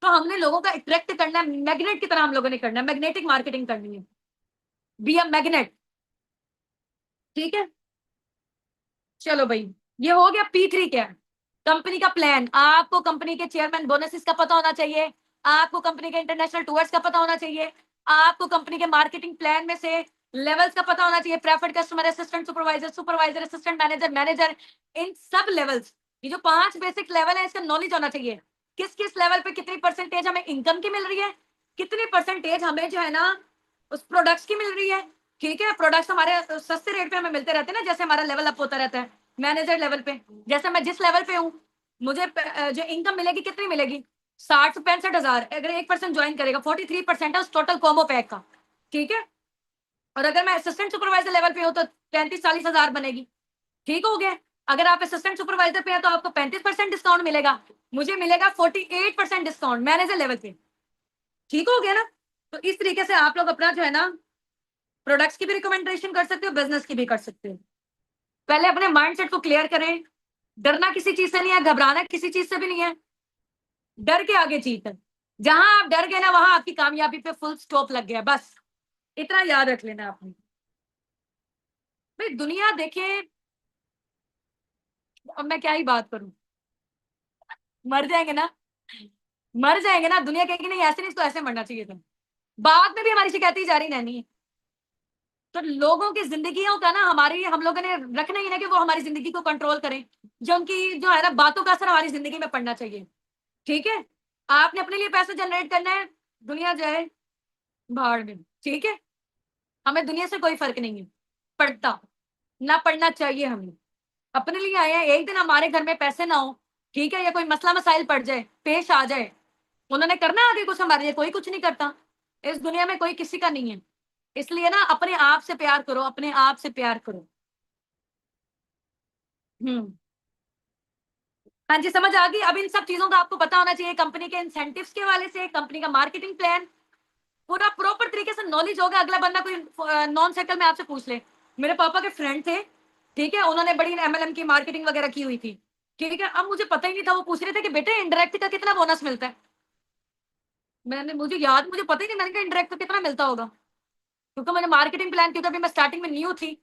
तो हमने लोगों का अट्रैक्ट करना है, मैग्नेट की तरह हम लोगों ने करना है, मैग्नेटिक मार्केटिंग करनी है, बी अ मैग्नेट। ठीक है, चलो भाई, ये हो गया P3 क्या है, कंपनी का प्लान। आपको कंपनी के चेयरमैन बोनसेस का पता होना चाहिए, आपको कंपनी के इंटरनेशनल टूर्स का पता होना चाहिए, आपको कंपनी के मार्केटिंग प्लान में से लेवल्स का पता होना चाहिए, preferred customer assistant supervisor, supervisor assistant manager, manager, इन सब लेवल्स, ये जो 5 बेसिक लेवल है इसका नॉलेज होना चाहिए। किस किस लेवल पे कितनी परसेंटेज हमें इनकम की मिल रही है, कितनी परसेंटेज हमें जो है ना उस प्रोडक्ट्स की मिल रही है। ठीक है, प्रोडक्ट्स हमारे सस्ते रेट पे हमें मिलते रहते हैं ना, जैसे हमारा लेवल अप होता रहता है मैनेजर लेवल पे। जैसे मैं जिस लेवल पे हूँ, मुझे जो इनकम मिलेगी कितनी मिलेगी, 60 से 65 हजार, अगर 1% ज्वाइन करेगा 43% है उस टोटल कॉम्बो पैक का। ठीक है, और अगर मैं असिस्टेंट सुपरवाइजर लेवल पे हूँ तो 35-40 हजार बनेगी। ठीक हो गया, अगर आप असिस्टेंट सुपरवाइजर पे हैं तो आपको 35% डिस्काउंट मिलेगा, मुझे मिलेगा 48% डिस्काउंट मैनेजर लेवल पे। ठीक हो गया ना, तो इस तरीके से आप लोग अपना जो है ना प्रोडक्ट्स की भी रिकमेंडेशन कर सकते हो, बिजनेस की भी कर सकते हो। पहले अपने माइंडसेट को क्लियर करें, डरना किसी चीज से नहीं है, घबराना किसी चीज से भी नहीं है, डर के आगे जीत है। जहां आप डर गए ना वहां आपकी कामयाबी पे फुल स्टॉप लग गया, बस इतना याद रख लेना आपने। भाई दुनिया देखे, अब मैं क्या ही बात करूं, मर जाएंगे ना, मर जाएंगे ना, दुनिया कहेगी नहीं ऐसे नहीं, इसको ऐसे मरना चाहिए था, बाद में भी हमारी शिकायतें जारी रहनी है। तो लोगों की जिंदगियों का ना हमारी हम लोगों ने रखना ही ना कि वो हमारी जिंदगी को कंट्रोल करें, जो उनकी जो है ना बातों का असर हमारी जिंदगी में पड़ना चाहिए। ठीक है, आपने अपने लिए पैसा जनरेट करना है, दुनिया जाए भाड़ में। ठीक है, हमें दुनिया से कोई फर्क नहीं है पड़ता, ना पड़ना चाहिए हमें। अपने लिए आए हैं, एक दिन हमारे घर में पैसे ना हो, ठीक है, या कोई मसला मसाइल पड़ जाए पेश आ जाए, उन्होंने करना आगे कुछ हमारे लिए, कोई कुछ नहीं करता। इस दुनिया में कोई किसी का नहीं है, इसलिए ना अपने आप से प्यार करो, अपने आप से प्यार करो। हाँ जी, समझ आ गई। अब इन सब चीजों का आपको पता होना चाहिए, कंपनी के इंसेंटिव्स के वाले से, कंपनी का मार्केटिंग प्लान, पूरा प्रॉपर तरीके से नॉलेज होगा। अगला बंदा कोई नॉन सर्कल में आपसे पूछ ले। मेरे पापा के फ्रेंड थे, ठीक है, उन्होंने बड़ी एमएलएम की मार्केटिंग वगैरह की हुई थी, ठीक है। अब मुझे पता ही नहीं था, वो पूछ रहे थे कि बेटे इंडायरेक्ट का कितना बोनस मिलता है। मुझे पता ही नहीं, मैंने कहा इंडायरेक्ट का कितना मिलता होगा, क्योंकि मैंने मार्केटिंग प्लान, क्योंकि अभी मैं स्टार्टिंग में न्यू थी,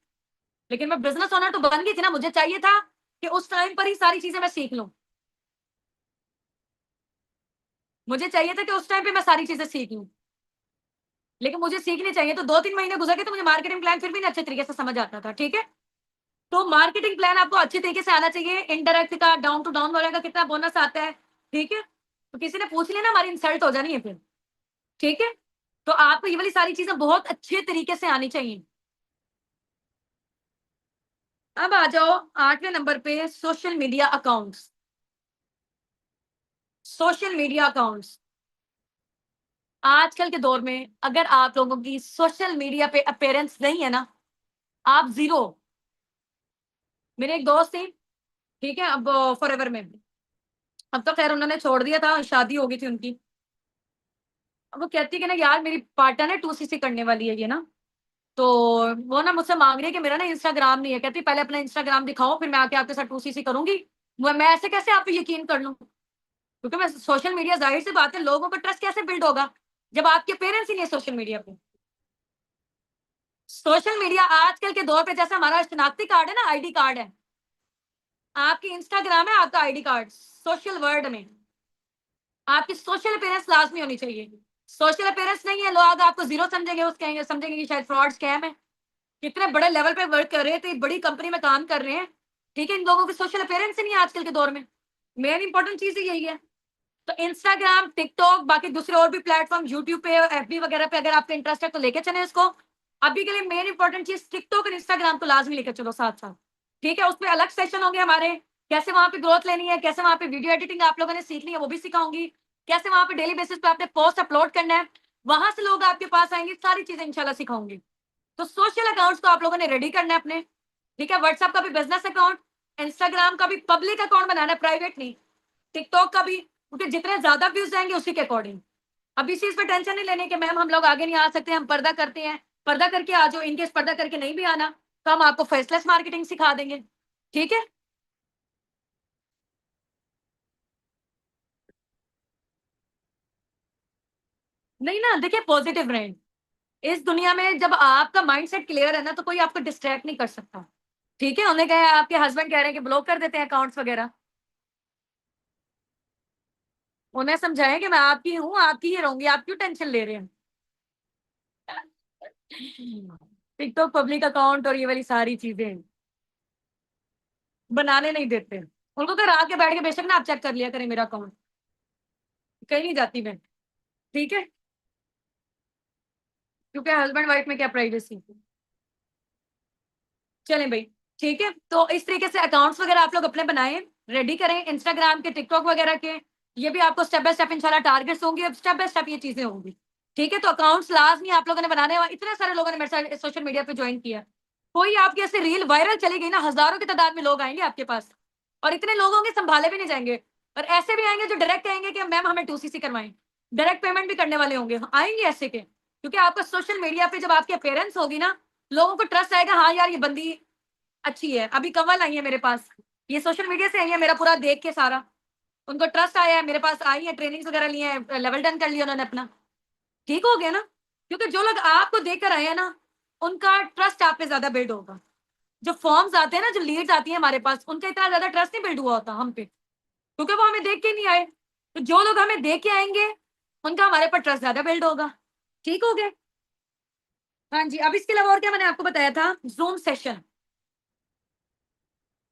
लेकिन मैं बिजनेस ओनर तो बन गई थी ना। मुझे चाहिए था कि उस टाइम पर ही सारी चीजें मैं सीख लूं, मुझे चाहिए था कि उस टाइम पे मैं सारी चीजें सीख लूं। लेकिन मुझे सीखनी चाहिए, तो 2-3 महीने गुजर गए तो मुझे मार्केटिंग प्लान फिर भी नहीं अच्छे तरीके से समझ आता था, ठीक है। तो मार्केटिंग प्लान आपको अच्छे तरीके से आना चाहिए। इनडायरेक्ट का, डाउन टू डाउन वाले का कितना बोनस आता है, ठीक है। तो किसी ने पूछ लिया ना, हमारी इंसल्ट हो जानी है फिर, ठीक है। तो आपको ये वाली सारी चीजें बहुत अच्छे तरीके से आनी चाहिए। अब आ जाओ 8वें नंबर पे, social media accounts. Social media accounts आजकल के दौर में अगर आप लोगों की सोशल मीडिया पे अपीयरेंस नहीं है ना, आप जीरो। मेरे एक दोस्त थी, ठीक है, अब फॉरएवर में, अब तो खैर उन्होंने छोड़ दिया था, शादी हो गई थी उनकी। अब वो कहती है कि ना यार, मेरी पार्टनर ने 2cc करने वाली है ये ना, तो वो ना मुझसे मांग रही है कि मेरा ना इंस्टाग्राम नहीं है। कहती पहले अपना इंस्टाग्राम दिखाओ, फिर मैं आके आपके साथ 2cc करूंगी। मैं ऐसे कैसे आप पे यकीन कर लूं, क्योंकि मैं सोशल मीडिया, जाहिर सी बात है, लोगों का ट्रस्ट कैसे बिल्ड होगा जब आपके पेरेंट्स ही नहीं है सोशल मीडिया पे। सोशल मीडिया आजकल के दौर पे जैसा हमारा शनाख्ती कार्ड है ना, आईडी कार्ड है, आपकी इंस्टाग्राम है आपका आईडी कार्ड सोशल वर्ल्ड में। आपकी सोशल अपेयरेंस लाजमी होनी चाहिए। सोशल अपेयरेंस नहीं है, लोग आपको जीरो समझेंगे, उस कहेंगे, समझेंगे कि शायद फ्रॉड स्कैम है। कितने बड़े लेवल पे वर्क कर रहे थे, बड़ी कंपनी में काम कर रहे हैं, ठीक है, इन लोगों की सोशल अपेयरेंस ही नहीं है आजकल के दौर में। मेन इंपॉर्टेंट चीज यही है। तो इंस्टाग्राम, टिकटॉक, बाकी दूसरे और भी प्लेटफॉर्म, यूट्यूब पे, एफबी वगैरह पे अगर आपका इंटरेस्ट है तो लेके चले इसको। अभी के लिए मेन इंपॉर्टेंट चीज टिकटॉक और इंस्टाग्राम को लाजमी लेकर चलो साथ साथ, ठीक है। उसमें अलग सेशन होंगे हमारे, कैसे वहां पे ग्रोथ लेनी है, कैसे वहां पे वीडियो एडिटिंग आप लोगों ने सीखनी है वो भी सिखाऊंगी, कैसे वहां पे डेली बेसिस पे आपने पोस्ट अपलोड करना है, वहां से लोग आपके पास आएंगे, सारी चीजें इंशाल्लाह सिखाऊंगी। तो सोशल अकाउंट्स तो आप लोगों ने रेडी करना है अपने, ठीक है। व्हाट्सएप का भी बिजनेस अकाउंट, इंस्टाग्राम का भी पब्लिक अकाउंट बनाना है, प्राइवेट नहीं। टिकटॉक का भी, क्योंकि जितने ज्यादा व्यूज जाएंगे उसी के अकॉर्डिंग। अब इस चीज पर टेंशन नहीं लेने के मैम हम लोग आगे नहीं आ सकते, हम पर्दा करते हैं, पर्दा करके आ जाओ। इनकेस पर्दा करके नहीं भी आना तो हम आपको फेसलेस मार्केटिंग सिखा देंगे, ठीक है। नहीं ना, देखिए पॉजिटिव रहें। इस दुनिया में जब आपका माइंडसेट क्लियर है ना, तो कोई आपको डिस्ट्रैक्ट नहीं कर सकता, ठीक है। उन्हें कहे, आपके हस्बैंड कह रहे हैं कि ब्लॉक कर देते हैं अकाउंट्स वगैरह, उन्हें समझाएं कि मैं आपकी हूँ, आपकी ही रहूंगी, आप क्यों टेंशन ले रहे हैं। टिकटॉक पब्लिक अकाउंट और ये वाली सारी चीजें बनाने नहीं देते। उनको कह आके बैठ के बेशक ना आप चेक कर लिया करें मेरा अकाउंट, कहीं नहीं जाती मैं, ठीक है, क्योंकि हस्बैंड वाइफ में क्या प्राइवेसी। चलें भाई, ठीक है। तो इस तरीके से अकाउंट्स वगैरह आप लोग अपने बनाएं, रेडी करें, इंस्टाग्राम के, टिकटॉक वगैरह के। ये भी आपको स्टेप बाय स्टेप इंशाल्लाह टारगेट्स होंगे, अब स्टेप बाय स्टेप ये चीजें होंगी, ठीक है। तो अकाउंट्स लाजमी आप लोगों ने बनाने हैं। इतने सारे लोगों ने मेरे साथ सोशल मीडिया पे ज्वाइन किया, कोई आपकी ऐसे रील वायरल चली गई ना, हजारों की तादाद में लोग आएंगे आपके पास, और इतने लोगों के संभाले भी नहीं जाएंगे। और ऐसे भी आएंगे जो डायरेक्ट आएंगे कि मैम हमें 2cc करवाएं, डायरेक्ट पेमेंट भी करने वाले होंगे, आएंगे ऐसे के, क्योंकि आपका सोशल मीडिया पे जब आपकी अपेयरेंस होगी ना, लोगों को ट्रस्ट आएगा, हाँ यार ये बंदी अच्छी है। अभी कवल आई है मेरे पास, ये सोशल मीडिया से आई है, मेरा पूरा देख के सारा उनको ट्रस्ट आया है, मेरे पास आई है, ट्रेनिंग्स वगैरह लिए हैं, लेवल डन कर लिया उन्होंने अपना, ठीक हो गया ना। क्योंकि जो लोग आपको देखकर आए हैं ना, उनका ट्रस्ट आप पे ज्यादा बिल्ड होगा। जो फॉर्म्स आते हैं ना, जो लीड्स आती है हमारे पास, उनका इतना ज्यादा ट्रस्ट नहीं बिल्ड हुआ होता हम पे, क्योंकि वो हमें देख के नहीं आए। तो जो लोग हमें देख के आएंगे, उनका हमारे पर ट्रस्ट ज्यादा बिल्ड होगा, ठीक हो गया। हाँ जी, अब इसके अलावा और क्या मैंने आपको बताया था, जूम सेशन।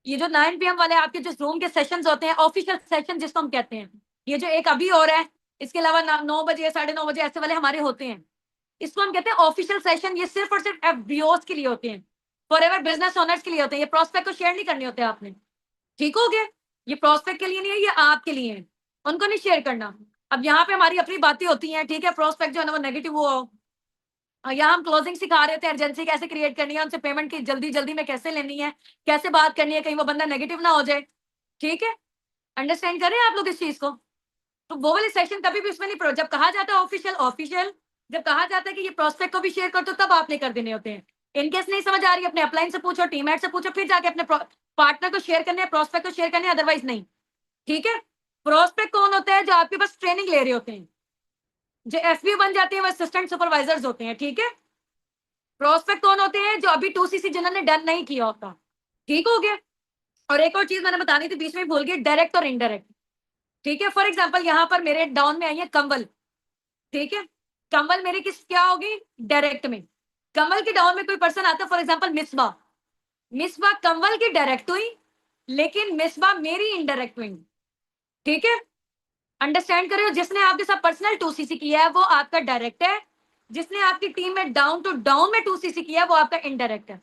ये जो 9 PM वाले आपके जो जूम के सेशंस होते हैं, ऑफिशियल सेशन जिसको हम कहते हैं, ये जो एक अभी हो रहा है, इसके अलावा 9 बजे, 9:30 बजे ऐसे वाले हमारे होते हैं, इसको हम कहते हैं ऑफिशियल सेशन। ये सिर्फ और सिर्फ एफबीओस के लिए होते हैं, फॉर एवर बिजनेस ओनर्स के लिए होते हैं। ये प्रोस्पेक्ट को शेयर नहीं करने होते आपने, ठीक हो गया। ये प्रोस्पेक्ट के लिए नहीं है, ये आपके लिए है, उनको नहीं शेयर करना। अब यहाँ पे हमारी अपनी बातें होती हैं, ठीक है, प्रोस्पेक्ट जो है ना वो नेगेटिव हो, यहाँ हम क्लोजिंग सिखा रहे थे, अर्जेंसी कैसे क्रिएट करनी है, उनसे पेमेंट की जल्दी जल्दी में कैसे लेनी है, कैसे बात करनी है, कहीं वो बंदा नेगेटिव ना हो जाए, ठीक है। अंडरस्टैंड करें आप लोग इस चीज को। तो वो वाले सेशन कभी भी उसमें नहीं जब कहा जाता है ऑफिशियल ऑफिशियल, जब कहा जाता है कि ये प्रोस्पेक्ट को भी शेयर कर दो, तब आपने कर देने होते हैं। इनकेस नहीं समझ आ रही, अपने अपलाइन से पूछो, टीममेट से पूछो, फिर जाके अपने पार्टनर को शेयर करने हैं, प्रोस्पेक्ट को शेयर करने हैं, अदरवाइज नहीं, ठीक है। प्रोस्पेक्ट कौन होता है? जो आपके पास ट्रेनिंग ले रहे होते हैं, जो एफबी बन जाते हैं वो असिस्टेंट सुपरवाइजर्स होते हैं, ठीक है। प्रोस्पेक्ट कौन होते हैं? जो अभी 2CC जिन्होंने डन नहीं किया होता, ठीक हो गया। और एक और चीज मैंने बतानी थी, बीच में भूल गई, डायरेक्ट और इनडायरेक्ट, ठीक है। फॉर एग्जाम्पल यहाँ पर मेरे डाउन में आई है कंवल, ठीक है। कंवल मेरी किस क्या होगी? डायरेक्ट में। कंवल के डाउन में कोई पर्सन आता है, फॉर एग्जाम्पल मिसबा, मिसबा कंवल की डायरेक्ट हुई, लेकिन मिसबा मेरी इनडायरेक्ट हुई, ठीक है। अंडरस्टैंड कर रहे हो? जिसने आपके साथ पर्सनल 2CC किया है वो आपका डायरेक्ट है, जिसने आपकी टीम में डाउन टू डाउन में 2CC किया है वो आपका इनडायरेक्ट है,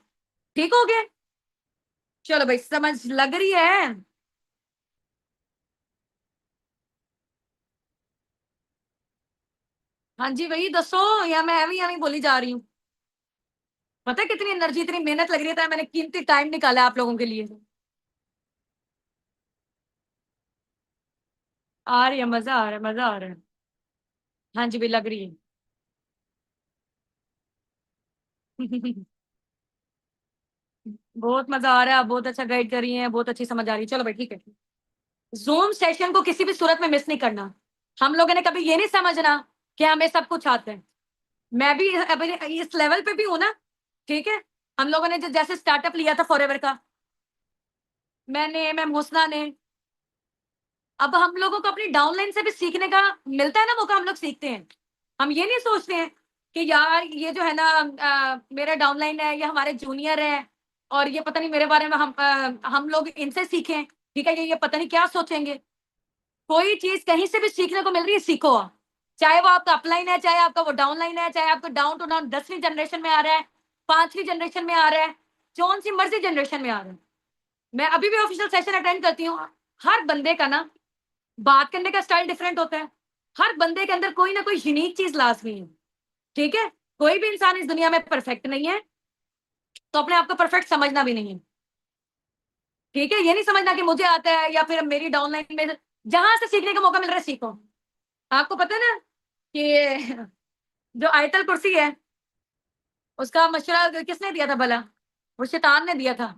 ठीक हो गया। चलो भाई, समझ लग रही है? हाँ जी भाई दसो, या मैं एवी बोली जा रही हूँ? पता है कितनी एनर्जी, इतनी मेहनत लग रही है, मैंने कीमती टाइम निकाला आप लोगों के लिए। आ रही है, मजा आ रहा है, मजा आ रहा है। हाँ जी भाई, लग रही है। बहुत मजा आ रहा है, आप बहुत अच्छा गाइड कर रही हैं, बहुत अच्छी समझ आ रही है। चलो भाई ठीक है, जूम सेशन को किसी भी सूरत में मिस नहीं करना। हम लोगों ने कभी ये नहीं समझना कि हमें सब कुछ आता है। मैं भी अभी इस लेवल पे भी हूं ना, ठीक है। हम लोगों ने जो जैसे स्टार्टअप लिया था फॉरएवर का, मैंने, मैम हुस्ना ने, अब हम लोगों को अपनी डाउनलाइन से भी सीखने का मिलता है ना मौका, हम लोग सीखते हैं। हम ये नहीं सोचते हैं कि यार ये जो है ना मेरा डाउनलाइन है, ये हमारे जूनियर है, और ये पता नहीं मेरे बारे में हम लोग इनसे सीखें, ठीक है, ये पता नहीं क्या सोचेंगे। कोई चीज कहीं से भी सीखने को मिल रही है, सीखो आप। चाहे वो आपका अपलाइन है, चाहे आपका वो डाउनलाइन है, चाहे आपका डाउन टू डाउन 10वीं जनरेशन में आ रहा है, 5वीं जनरेशन में आ रहा है, कौन सी मर्जी जनरेशन में आ रहा है। मैं अभी भी ऑफिशियल सेशन अटेंड करती हूँ। हर बंदे का ना बात करने का स्टाइल डिफरेंट होता है। हर बंदे के अंदर कोई ना कोई यूनिक चीज लाजमी है, ठीक है। कोई भी इंसान इस दुनिया में परफेक्ट नहीं है, तो अपने आप को परफेक्ट समझना भी नहीं है, ठीक है। ये नहीं समझना कि मुझे आता है या फिर मेरी डाउनलाइन में, जहां से सीखने का मौका मिल रहा है सीखो। आपको पता है ना कि जो आयतल कुर्सी है, उसका मशवरा किसने दिया था भला? वो शैतान ने दिया था।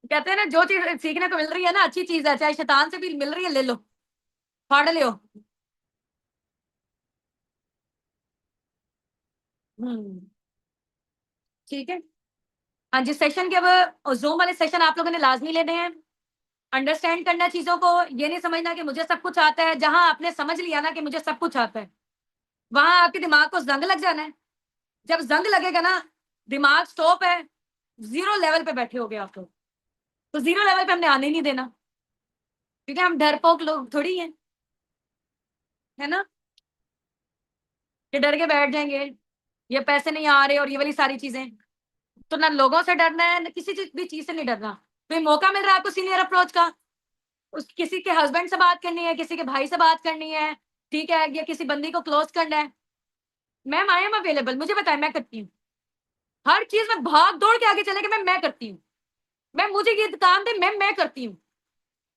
कहते हैं ना, जो चीज सीखने को मिल रही है ना, अच्छी चीज है, चाहे शैतान से भी मिल रही है, ले लो, फाड़ लो। हम्म, ठीक है। हाँ जी, सेशन के अब जूम वाले सेशन आप लोगों ने लाजमी लेने हैं। अंडरस्टैंड करना चीजों को, ये नहीं समझना कि मुझे सब कुछ आता है। जहां आपने समझ लिया ना कि मुझे सब कुछ आता है, वहां आपके दिमाग को जंग लग जाना है। जब जंग लगेगा ना, दिमाग स्टॉप है, जीरो लेवल पे बैठे हो गए आप लोग। तो जीरो लेवल पे हमने आने ही नहीं देना, क्योंकि हम डरपोक लोग थोड़ी हैं, है ना, कि डर के बैठ जाएंगे, ये पैसे नहीं आ रहे और ये वाली सारी चीजें। तो ना लोगों से डरना है, ना किसी चीज भी चीज से नहीं डरना। कोई मौका मिल रहा है आपको सीनियर अप्रोच का, उस किसी के हस्बैंड से बात करनी है, किसी के भाई से बात करनी है, ठीक है, या किसी बंदी को क्लोज करना है, मैम आई एम अवेलेबल, मुझे बताए, मैं करती हूँ। हर चीज में भाग दौड़ के आगे चले कि मैं करती हूँ, मैं, मुझे ये काम दे, मैं करती हूँ।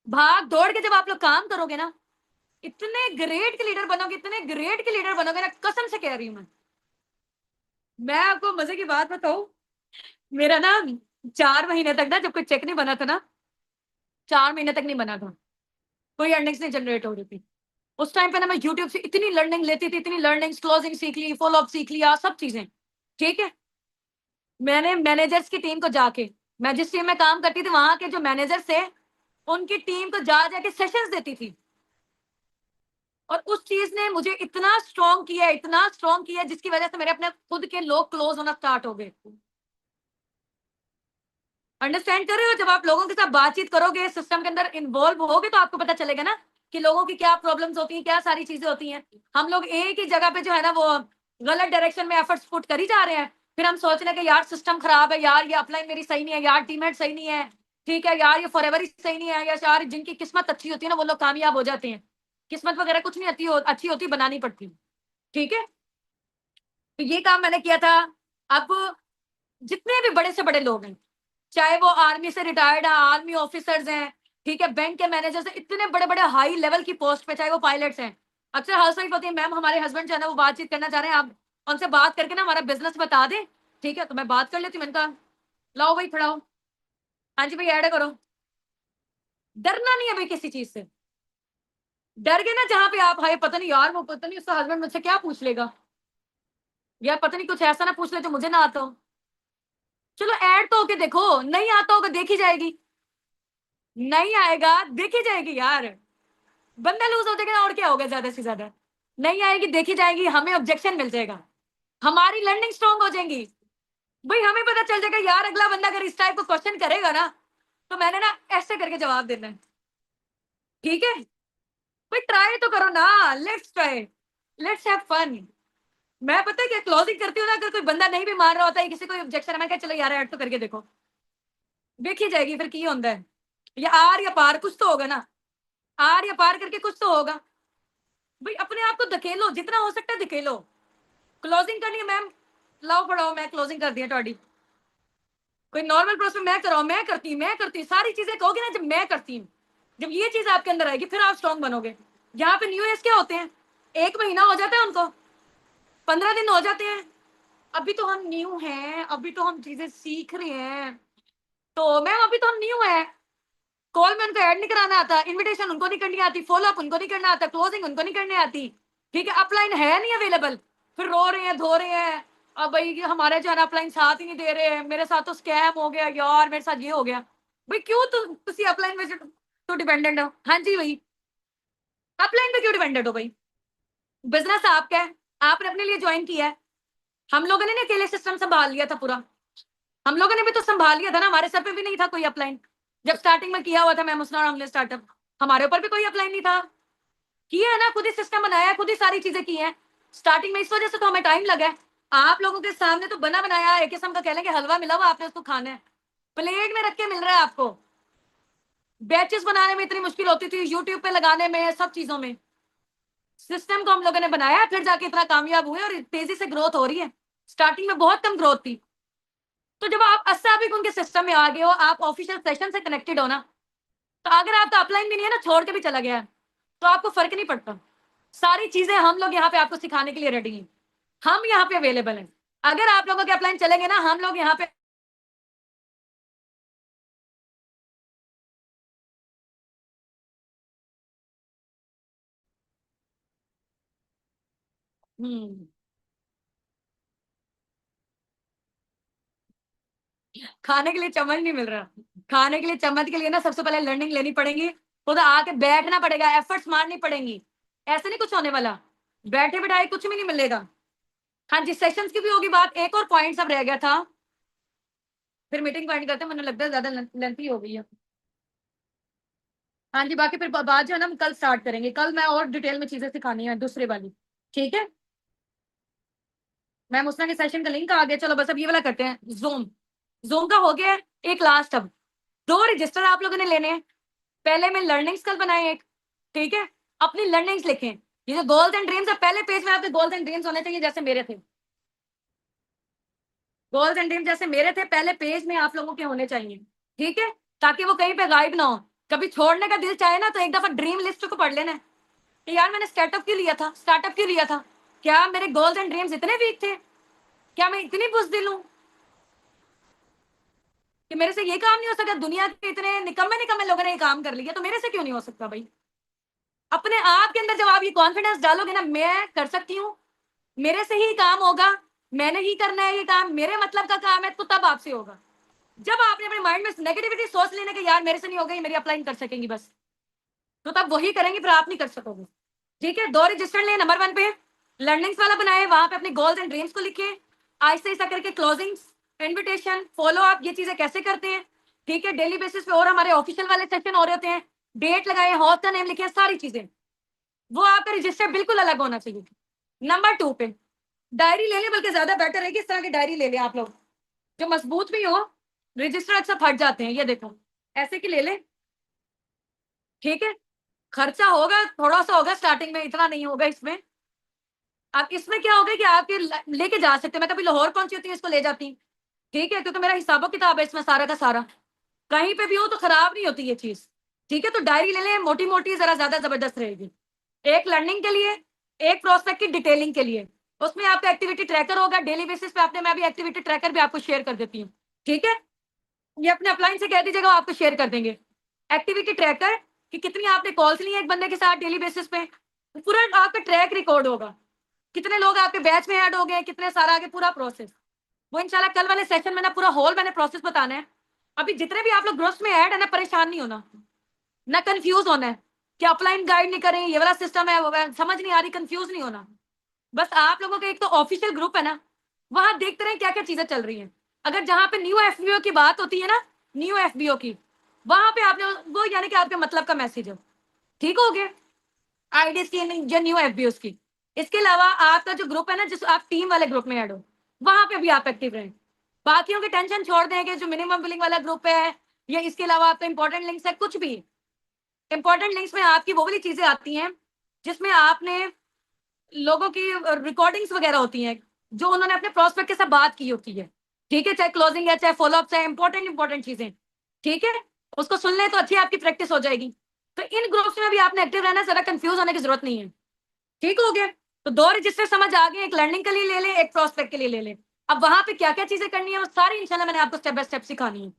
भाग दौड़ के जब आप लोग काम करोगे ना, इतने ग्रेट के लीडर बनोगे, इतने ग्रेट के लीडर बनोगे ना, कसम से कह रही हूँ मैं आपको मजे की बात बताऊं, मेरा ना 4 महीने तक ना, जब कोई चेक नहीं बना था ना, 4 महीने तक नहीं बना था, कोई अर्निंग्स नहीं जनरेट हो रही थी। उस टाइम पे ना मैं यूट्यूब से इतनी लर्निंग लेती थी, इतनी लर्निंग्स, क्लोजिंग सीख ली, फॉलो अप सीख लिया, सब चीजें, ठीक है। मैंने मैनेजर्स की टीम को जाके, मैं जिस टीम में काम करती थी वहां के जो मैनेजर्स थे, उनकी टीम को जा जाके सेशंस देती थी। और उस चीज ने मुझे इतना स्ट्रॉन्ग किया, इतना स्ट्रॉन्ग किया, जिसकी वजह से मेरे अपने खुद के लोग क्लोज होना स्टार्ट हो गए। अंडरस्टैंड कर रहे हो? जब आप लोगों के साथ बातचीत करोगे, सिस्टम के अंदर इन्वॉल्व होगे, तो आपको पता चलेगा ना कि लोगों की क्या प्रॉब्लम्स होती हैं, क्या सारी चीजें होती हैं। हम लोग एक ही जगह पे जो है ना वो गलत डायरेक्शन में एफर्ट्स पुट कर ही जा रहे हैं। फिर हम सोच रहे हैं कि यार सिस्टम खराब है, यार ये अपलाइन मेरी सही नहीं है, यार टीममेट सही नहीं है, ठीक है, यार ये फॉरएवर ही सही नहीं है, या यार जिनकी किस्मत अच्छी होती है ना वो लोग कामयाब हो जाते हैं, किस्मत वगैरह कुछ नहीं अच्छी होती, बनानी पड़ती। ठीक है, तो ये काम मैंने किया था। अब जितने भी बड़े से बड़े लोग हैं, चाहे वो आर्मी से रिटायर्ड है, आर्मी ऑफिसर्स हैं, ठीक है, बैंक के मैनेजर्स हैं, इतने बड़े बड़े हाई लेवल की पोस्ट पे, चाहे वो पायलट्स हैं, अक्सर हाउस वाइफ होती है, मैम हमारे हस्बैंड जो है ना वो बातचीत करना चाह रहे हैं, आप उनसे बात करके ना हमारा बिजनेस बता दें। ठीक है, तो मैं बात कर लेती हूँ। मैंने कहा लाओ भाई खड़ा हो, हाँ जी भाई ऐड करो। डरना नहीं है भाई किसी चीज से। डर गए ना जहां पे आप, हाय पता नहीं यार, वो पता नहीं उसका हस्बैंड मुझसे क्या पूछ लेगा, यार पता नहीं कुछ ऐसा ना पूछ ले जो मुझे ना आता हो। चलो ऐड तो होके देखो, नहीं आता होगा देखी जाएगी, नहीं आएगा देखी जाएगी यार, बंदा लूज हो जाएगा और क्या होगा ज्यादा से ज्यादा। नहीं आएगी देखी जाएगी, हमें ऑब्जेक्शन मिल जाएगा, हमारी लर्निंग स्ट्रांग हो जाएंगी। भाई हमें पता चल जाएगा यार अगला बंदा अगर इस टाइप को क्वेश्चन करेगा ना, तो मैंने ना ऐसे करके जवाब देना है। ठीक है भाई, ट्राई तो करो ना, let's try, let's have fun. मैं पता है क्या क्लोजिंग करती हूँ ना, अगर कोई बंदा नहीं भी मान रहा होता है, किसी को ऑब्जेक्शन है, मैं क्या चलो यार ऐड तो करके देखो, देखी जाएगी फिर की होता है, या आर या पार कुछ तो होगा ना, आर या पार करके कुछ तो होगा। भाई अपने आप को धकेलो, जितना हो सकता है धकेलो। क्लोजिंग करनी है मैम, लाओ पढ़ाओ, मैं क्लोजिंग कर दी थोड़ी। कोई नॉर्मल प्रोसेस में मैं कराऊं, मैं करती सारी चीजें कहोगे ना, जब मैं करती हूँ, जब ये चीज आपके अंदर आएगी फिर आप स्ट्रॉन्ग बनोगे। यहाँ पे न्यू एज क्या होते हैं, 1 महीना हो जाता है उनको, 15 दिन हो जाते हैं, अभी तो हम न्यू हैं, अभी तो हम चीजें सीख रहे हैं, तो मैम अभी तो हम न्यू है। कॉल में उनको ऐड नहीं कराना आता, इनविटेशन उनको नहीं करनी आती, फॉलो अप उनको नहीं करना आता, क्लोजिंग उनको नहीं करनी आती। ठीक है, अपलाइन है नहीं अवेलेबल, फिर रो रहे हैं धो रहे हैं, अब भाई ये हमारे जो है ना अपलाइन साथ ही नहीं दे रहे हैं, मेरे साथ तो स्कैम हो गया यार, मेरे साथ ये हो गया। भाई क्यों तुम अपलाइन में तो डिपेंडेंट हो, हाँ जी भाई, अपलाइन पे क्यों डिपेंडेंट हो भाई, बिजनेस आपका है, आपने अपने लिए ज्वाइन किया है। हम लोगों ने ना अकेले सिस्टम संभाल लिया था पूरा, हम लोगों ने भी तो संभाल लिया था ना, हमारे सर पे भी नहीं था कोई अपलाइन। जब स्टार्टिंग में किया हुआ था मैं मुस्ना और हमने स्टार्टअप, हमारे ऊपर भी कोई अपलाइन नहीं था, किया है ना, खुद ही सिस्टम बनाया है, खुद ही सारी चीजें की हैं। स्टार्टिंग में इस वजह से तो हमें टाइम लगा है, आप लोगों के सामने तो बना बनाया एक किस्म का कह लेंगे हलवा मिला हुआ, आपने उसको खाना है, प्लेट में रख के मिल रहा है आपको। बैचेस बनाने में इतनी मुश्किल होती थी, यूट्यूब पे लगाने में, सब चीजों में, सिस्टम को हम लोगों ने बनाया, फिर जाके इतना कामयाब हुए और तेजी से ग्रोथ हो रही है। स्टार्टिंग में बहुत कम ग्रोथ थी। तो जब आप असाबिक उनके सिस्टम में आ गए हो, आप ऑफिशियल सेशन से कनेक्टेड हो ना, तो अगर आपका अपलाइन भी नहीं है ना, छोड़ के भी चला गया है, तो आपको फर्क नहीं पड़ता। सारी चीजें हम लोग यहाँ पे आपको सिखाने के लिए रेडी हैं, हम यहाँ पे अवेलेबल हैं। अगर आप लोगों के अपलाइन चलेंगे ना, हम लोग यहाँ पे हम्म खाने के लिए चम्मच नहीं मिल रहा, खाने के लिए चम्मच के लिए ना सबसे पहले लर्निंग लेनी पड़ेगी, खुद आके बैठना पड़ेगा, एफर्ट्स मारनी पड़ेंगी, ऐसे नहीं कुछ होने वाला, बैठे बिठाए कुछ भी नहीं मिलेगा। हाँ जी, सेशंस की भी होगी बात, एक और पॉइंट सब रह गया था, फिर मीटिंग पॉइंट करते हैं, मुझे लगता है ज्यादा लेंथी हो गई है। हाँ जी, बाकी फिर बात जो है ना हम कल स्टार्ट करेंगे, कल मैं और डिटेल में चीजें सिखानी है दूसरे वाली। ठीक है मैम, उसने सेशन का लिंक आ गया, चलो बस अब ये वाला करते हैं, जूम, जूम का हो गया है। एक लास्ट, अब 2 रजिस्टर आप लोगों ने लेने हैं, पहले में लर्निंग्स कल बनाए एक, ठीक है, अपनी लर्निंग्स लिखें, ये जो गोल्स एंड ड्रीम्स है, पहले पेज में आपके गोल्स एंड ड्रीम्स होने चाहिए जैसे मेरे थे, गोल्स एंड ड्रीम्स जैसे मेरे थे पहले पेज में आप लोगों के होने चाहिए। ठीक है, ताकि वो कहीं पे गायब ना हो, कभी छोड़ने का दिल चाहे ना तो एक दफा ड्रीम लिस्ट को पढ़ लेना है कि यार मैंने स्टार्टअप क्यों लिया था, क्या मेरे गोल्स एंड ड्रीम्स इतने वीक थे, क्या मैं इतनी बुजदिल हूं कि मेरे से ये काम नहीं हो सकता, दुनिया के इतने निकम्मे निकम्मे लोगों ने ये काम कर लिया, तो मेरे से क्यों नहीं हो सकता भाई। अपने आप के अंदर जब आप ये कॉन्फिडेंस डालोगे ना, मैं कर सकती हूँ, मेरे से ही काम होगा, मैंने ही करना है ये काम, मेरे मतलब का काम है, तो तब आपसे होगा। जब आपने अपने माइंड में नेगेटिविटी सोच लेने के यार मेरे से नहीं होगा, ये मेरी अपलाइन कर सकेंगी बस, तो तब वही करेंगे, फिर आप नहीं कर सकोगे। ठीक है, 2 रजिस्टर ले, नंबर 1 पे लर्निंग्स वाला बनाए, वहां पे अपने गोल्स एंड ड्रीम्स को लिखे, आहिस्ता आहिस्ता करके क्लोजिंग्स, इन्विटेशन, फॉलो अप, ये चीजें कैसे करते हैं। ठीक है, डेली बेसिस पे और हमारे ऑफिशियल वाले सेशन हो रहे होते हैं, डेट लगाए, हॉस्ट का नेम लिखे, सारी चीजें, वो आपका रजिस्टर बिल्कुल अलग होना चाहिए। नंबर 2 पे डायरी ले ले, बल्कि ज्यादा बेटर है कि इस तरह की डायरी ले ले आप लोग, जो मजबूत भी हो, रजिस्टर अक्सर फट जाते हैं, ये देखो ऐसे की ले ले। ठीक है, खर्चा होगा, थोड़ा सा होगा स्टार्टिंग में, इतना नहीं होगा इसमें। अब इसमें क्या होगा कि आप ये लेके जा सकते हैं। मैं कभी लाहौर पहुंची होती हूँ, इसको ले जाती हूँ, ठीक है, क्योंकि मेरा हिसाबो किताब है इसमें सारा का सारा, कहीं पे भी हो तो खराब नहीं होती ये चीज, ठीक है। तो डायरी ले लें, मोटी मोटी जरा ज्यादा जबरदस्त रहेगी, एक लर्निंग के लिए, एक प्रोस्पेक्ट की डिटेलिंग के लिए। उसमें आपका एक्टिविटी ट्रैकर होगा डेली बेसिस पे, आपने, मैं भी एक्टिविटी ट्रैकर भी आपको शेयर कर देती हूँ, ठीक है। ये अपने अपलाइन से कह दीजिएगा, वो आपको शेयर कर देंगे एक्टिविटी ट्रैकर कि कितनी आपने कॉल्स ली एक बंदे के साथ डेली बेसिस पे, पूरा आपका ट्रैक रिकॉर्ड होगा, कितने लोग आपके बैच में ऐड हो गए, कितने सारा आगे पूरा प्रोसेस। वो इंशाल्लाह कल वाले सेशन में ना पूरा होल मैंने प्रोसेस बताना है। अभी जितने भी आप लोग ग्रुप्स में ऐड है ना, परेशान नहीं होना, ना कंफ्यूज होना है कि अपलाइन गाइड नहीं करें, ये वाला सिस्टम है, वो समझ नहीं आ रही, कंफ्यूज नहीं होना। बस आप लोगों का एक तो ऑफिशियल ग्रुप है ना, वहां देखते रहे क्या क्या चीजें चल रही हैं। अगर जहां पे न्यू एफबीओ की बात होती है ना, न्यू एफबीओ की, वहां पे आपने वो, यानी कि आपके मतलब का मैसेज हो, ठीक हो गया, आईडीज की जो न्यू एफबीओ की। इसके अलावा आपका जो ग्रुप है ना, जिस आप टीम वाले ग्रुप में ऐड हो, वहां पे भी आप एक्टिव रहें। बाकियों की टेंशन छोड़ देंगे, जो मिनिमम बिलिंग वाला ग्रुप है, या इसके अलावा आपका इंपॉर्टेंट लिंक्स है, कुछ भी इंपॉर्टेंट लिंक्स में आपकी वो वाली चीजें आती हैं जिसमें आपने लोगों की रिकॉर्डिंग्स वगैरह होती हैं जो उन्होंने अपने प्रोस्पेक्ट के साथ बात की होती है, ठीक है, चाहे क्लोजिंग है, चाहे फॉलोअप है, इंपॉर्टेंट चीजें, ठीक है, उसको सुन ले तो अच्छी आपकी प्रैक्टिस हो जाएगी। तो इन ग्रुप्स में भी आपने एक्टिव रहना, ज्यादा कंफ्यूज होने की जरूरत नहीं है, ठीक हो गया। तो दो रजिस्टर समझ आ गए, एक लर्निंग के लिए ले लें, एक प्रोस्पेक्ट के लिए ले लें। अब वहां पे क्या क्या चीजें करनी है वो सारी इंशाल्लाह मैंने आपको स्टेप बाय स्टेप सिखानी है।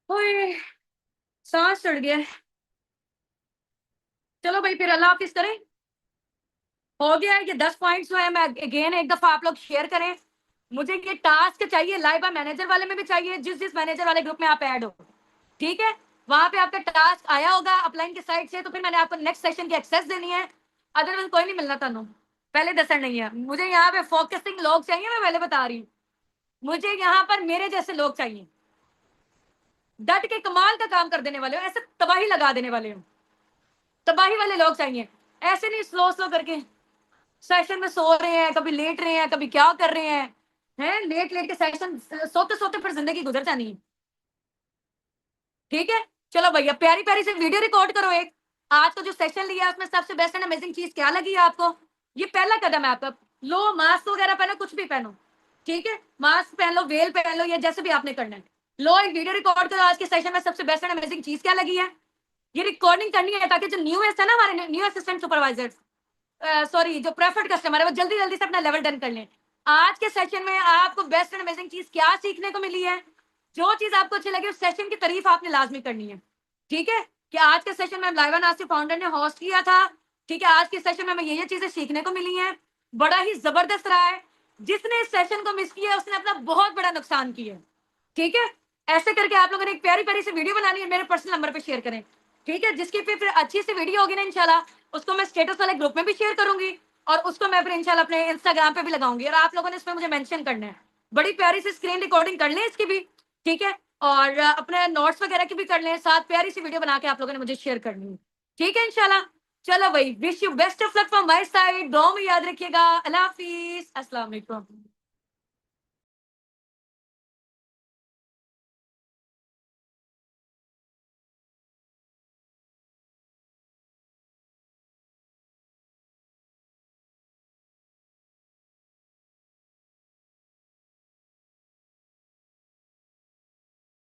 ओए, सांस चढ़ गया। चलो भाई, फिर अल्लाह हाफिज करें। हो गया है, ये 10 पॉइंट्स जो है मैं अगेन एक दफा आप लोग शेयर करें। मुझे ये टास्क चाहिए, लाइव मैनेजर वाले में भी चाहिए, जिस जिस मैनेजर वाले ग्रुप में आप ऐड हो, ठीक है, वहां पे आपका टास्क आया होगा अपलाइन की साइड से, तो फिर मैंने आपको नेक्स्ट सेशन की एक्सेस देनी है। अदरवाइज कोई नहीं मिलना थानू, पहले दसन नहीं है। मुझे यहाँ पे फोकसिंग लोग चाहिए, मैं पहले बता रही हूँ, मुझे यहाँ पर मेरे जैसे लोग चाहिए, डट के कमाल का काम कर देने वाले हो, ऐसे तबाही लगा देने वाले हो, तबाही वाले लोग चाहिए। ऐसे नहीं स्लो स्लो करके सेशन में सो रहे हैं, कभी लेट रहे हैं, कभी क्या कर रहे हैं लेट लेट के सेशन, सोते सोते फिर जिंदगी गुजर जानी है, ठीक है। चलो भैया, प्यारी प्यारी से वीडियो रिकॉर्ड करो एक, आज का जो सेशन लिया है उसमें सबसे बेस्ट एंड अमेजिंग चीज क्या लगी है आपको। ये पहला कदम है आपका, लो मास्क वगैरह पहनो, कुछ भी पहनो, ठीक है, मास्क पहन लो, वेल पहन लो, या जैसे भी आपने करना है, लो एक वीडियो रिकॉर्ड करो, आज के सेशन में सबसे बेस्ट एंड अमेजिंग चीज क्या लगी है। ये रिकॉर्डिंग करनी है ताकि जो न्यू है ना, हमारे न्यू असिस्टेंट सुपरवाइजर्स, सॉरी, जो प्रेफर्ड कस्टमर है, वो जल्दी जल्दी से अपना लेवल डन कर लें। आज के सेशन में आपको बेस्ट एंड अमेजिंग चीज क्या सीखने को मिली है, जो चीज आपको अच्छी लगी उस सेशन की तारीफ आपने लाजमी करनी है, ठीक है, कि आज के सेशन में लाइवा नासिर फाउंडर ने होस्ट किया था, ठीक है, आज के सेशन में हमें ये चीजें सीखने को मिली हैं, बड़ा ही जबरदस्त रहा है। जिसने इस सेशन को मिस किया उसने अपना बहुत बड़ा नुकसान किया है, ठीक है। ऐसे करके आप लोगों ने एक प्यारी प्यारी सी वीडियो बनानी है, मेरे पर्सनल नंबर पे शेयर करें, ठीक है, जिसकी फिर अच्छी सी वीडियो होगी ना इंशाल्लाह, उसको मैं स्टेटस वाले ग्रुप में भी शेयर करूंगी, और उसको मैं फिर इंशाल्लाह अपने इंस्टाग्राम पे भी लगाऊंगी, और आप लोगों ने इसमें मुझे मेंशन करना है। बड़ी प्यारी सी स्क्रीन रिकॉर्डिंग कर लें इसकी भी, ठीक है, और अपने नोट्स वगैरह की भी कर लें, साथ प्यारी सी वीडियो बना के आप लोगों ने मुझे शेयर करनी है, ठीक है इंशाल्लाह। चलो भाई, wish you best of luck from my side, दुआ में याद रखिएगा। अल्लाह हाफिज, अस्सलाम वालेकुम।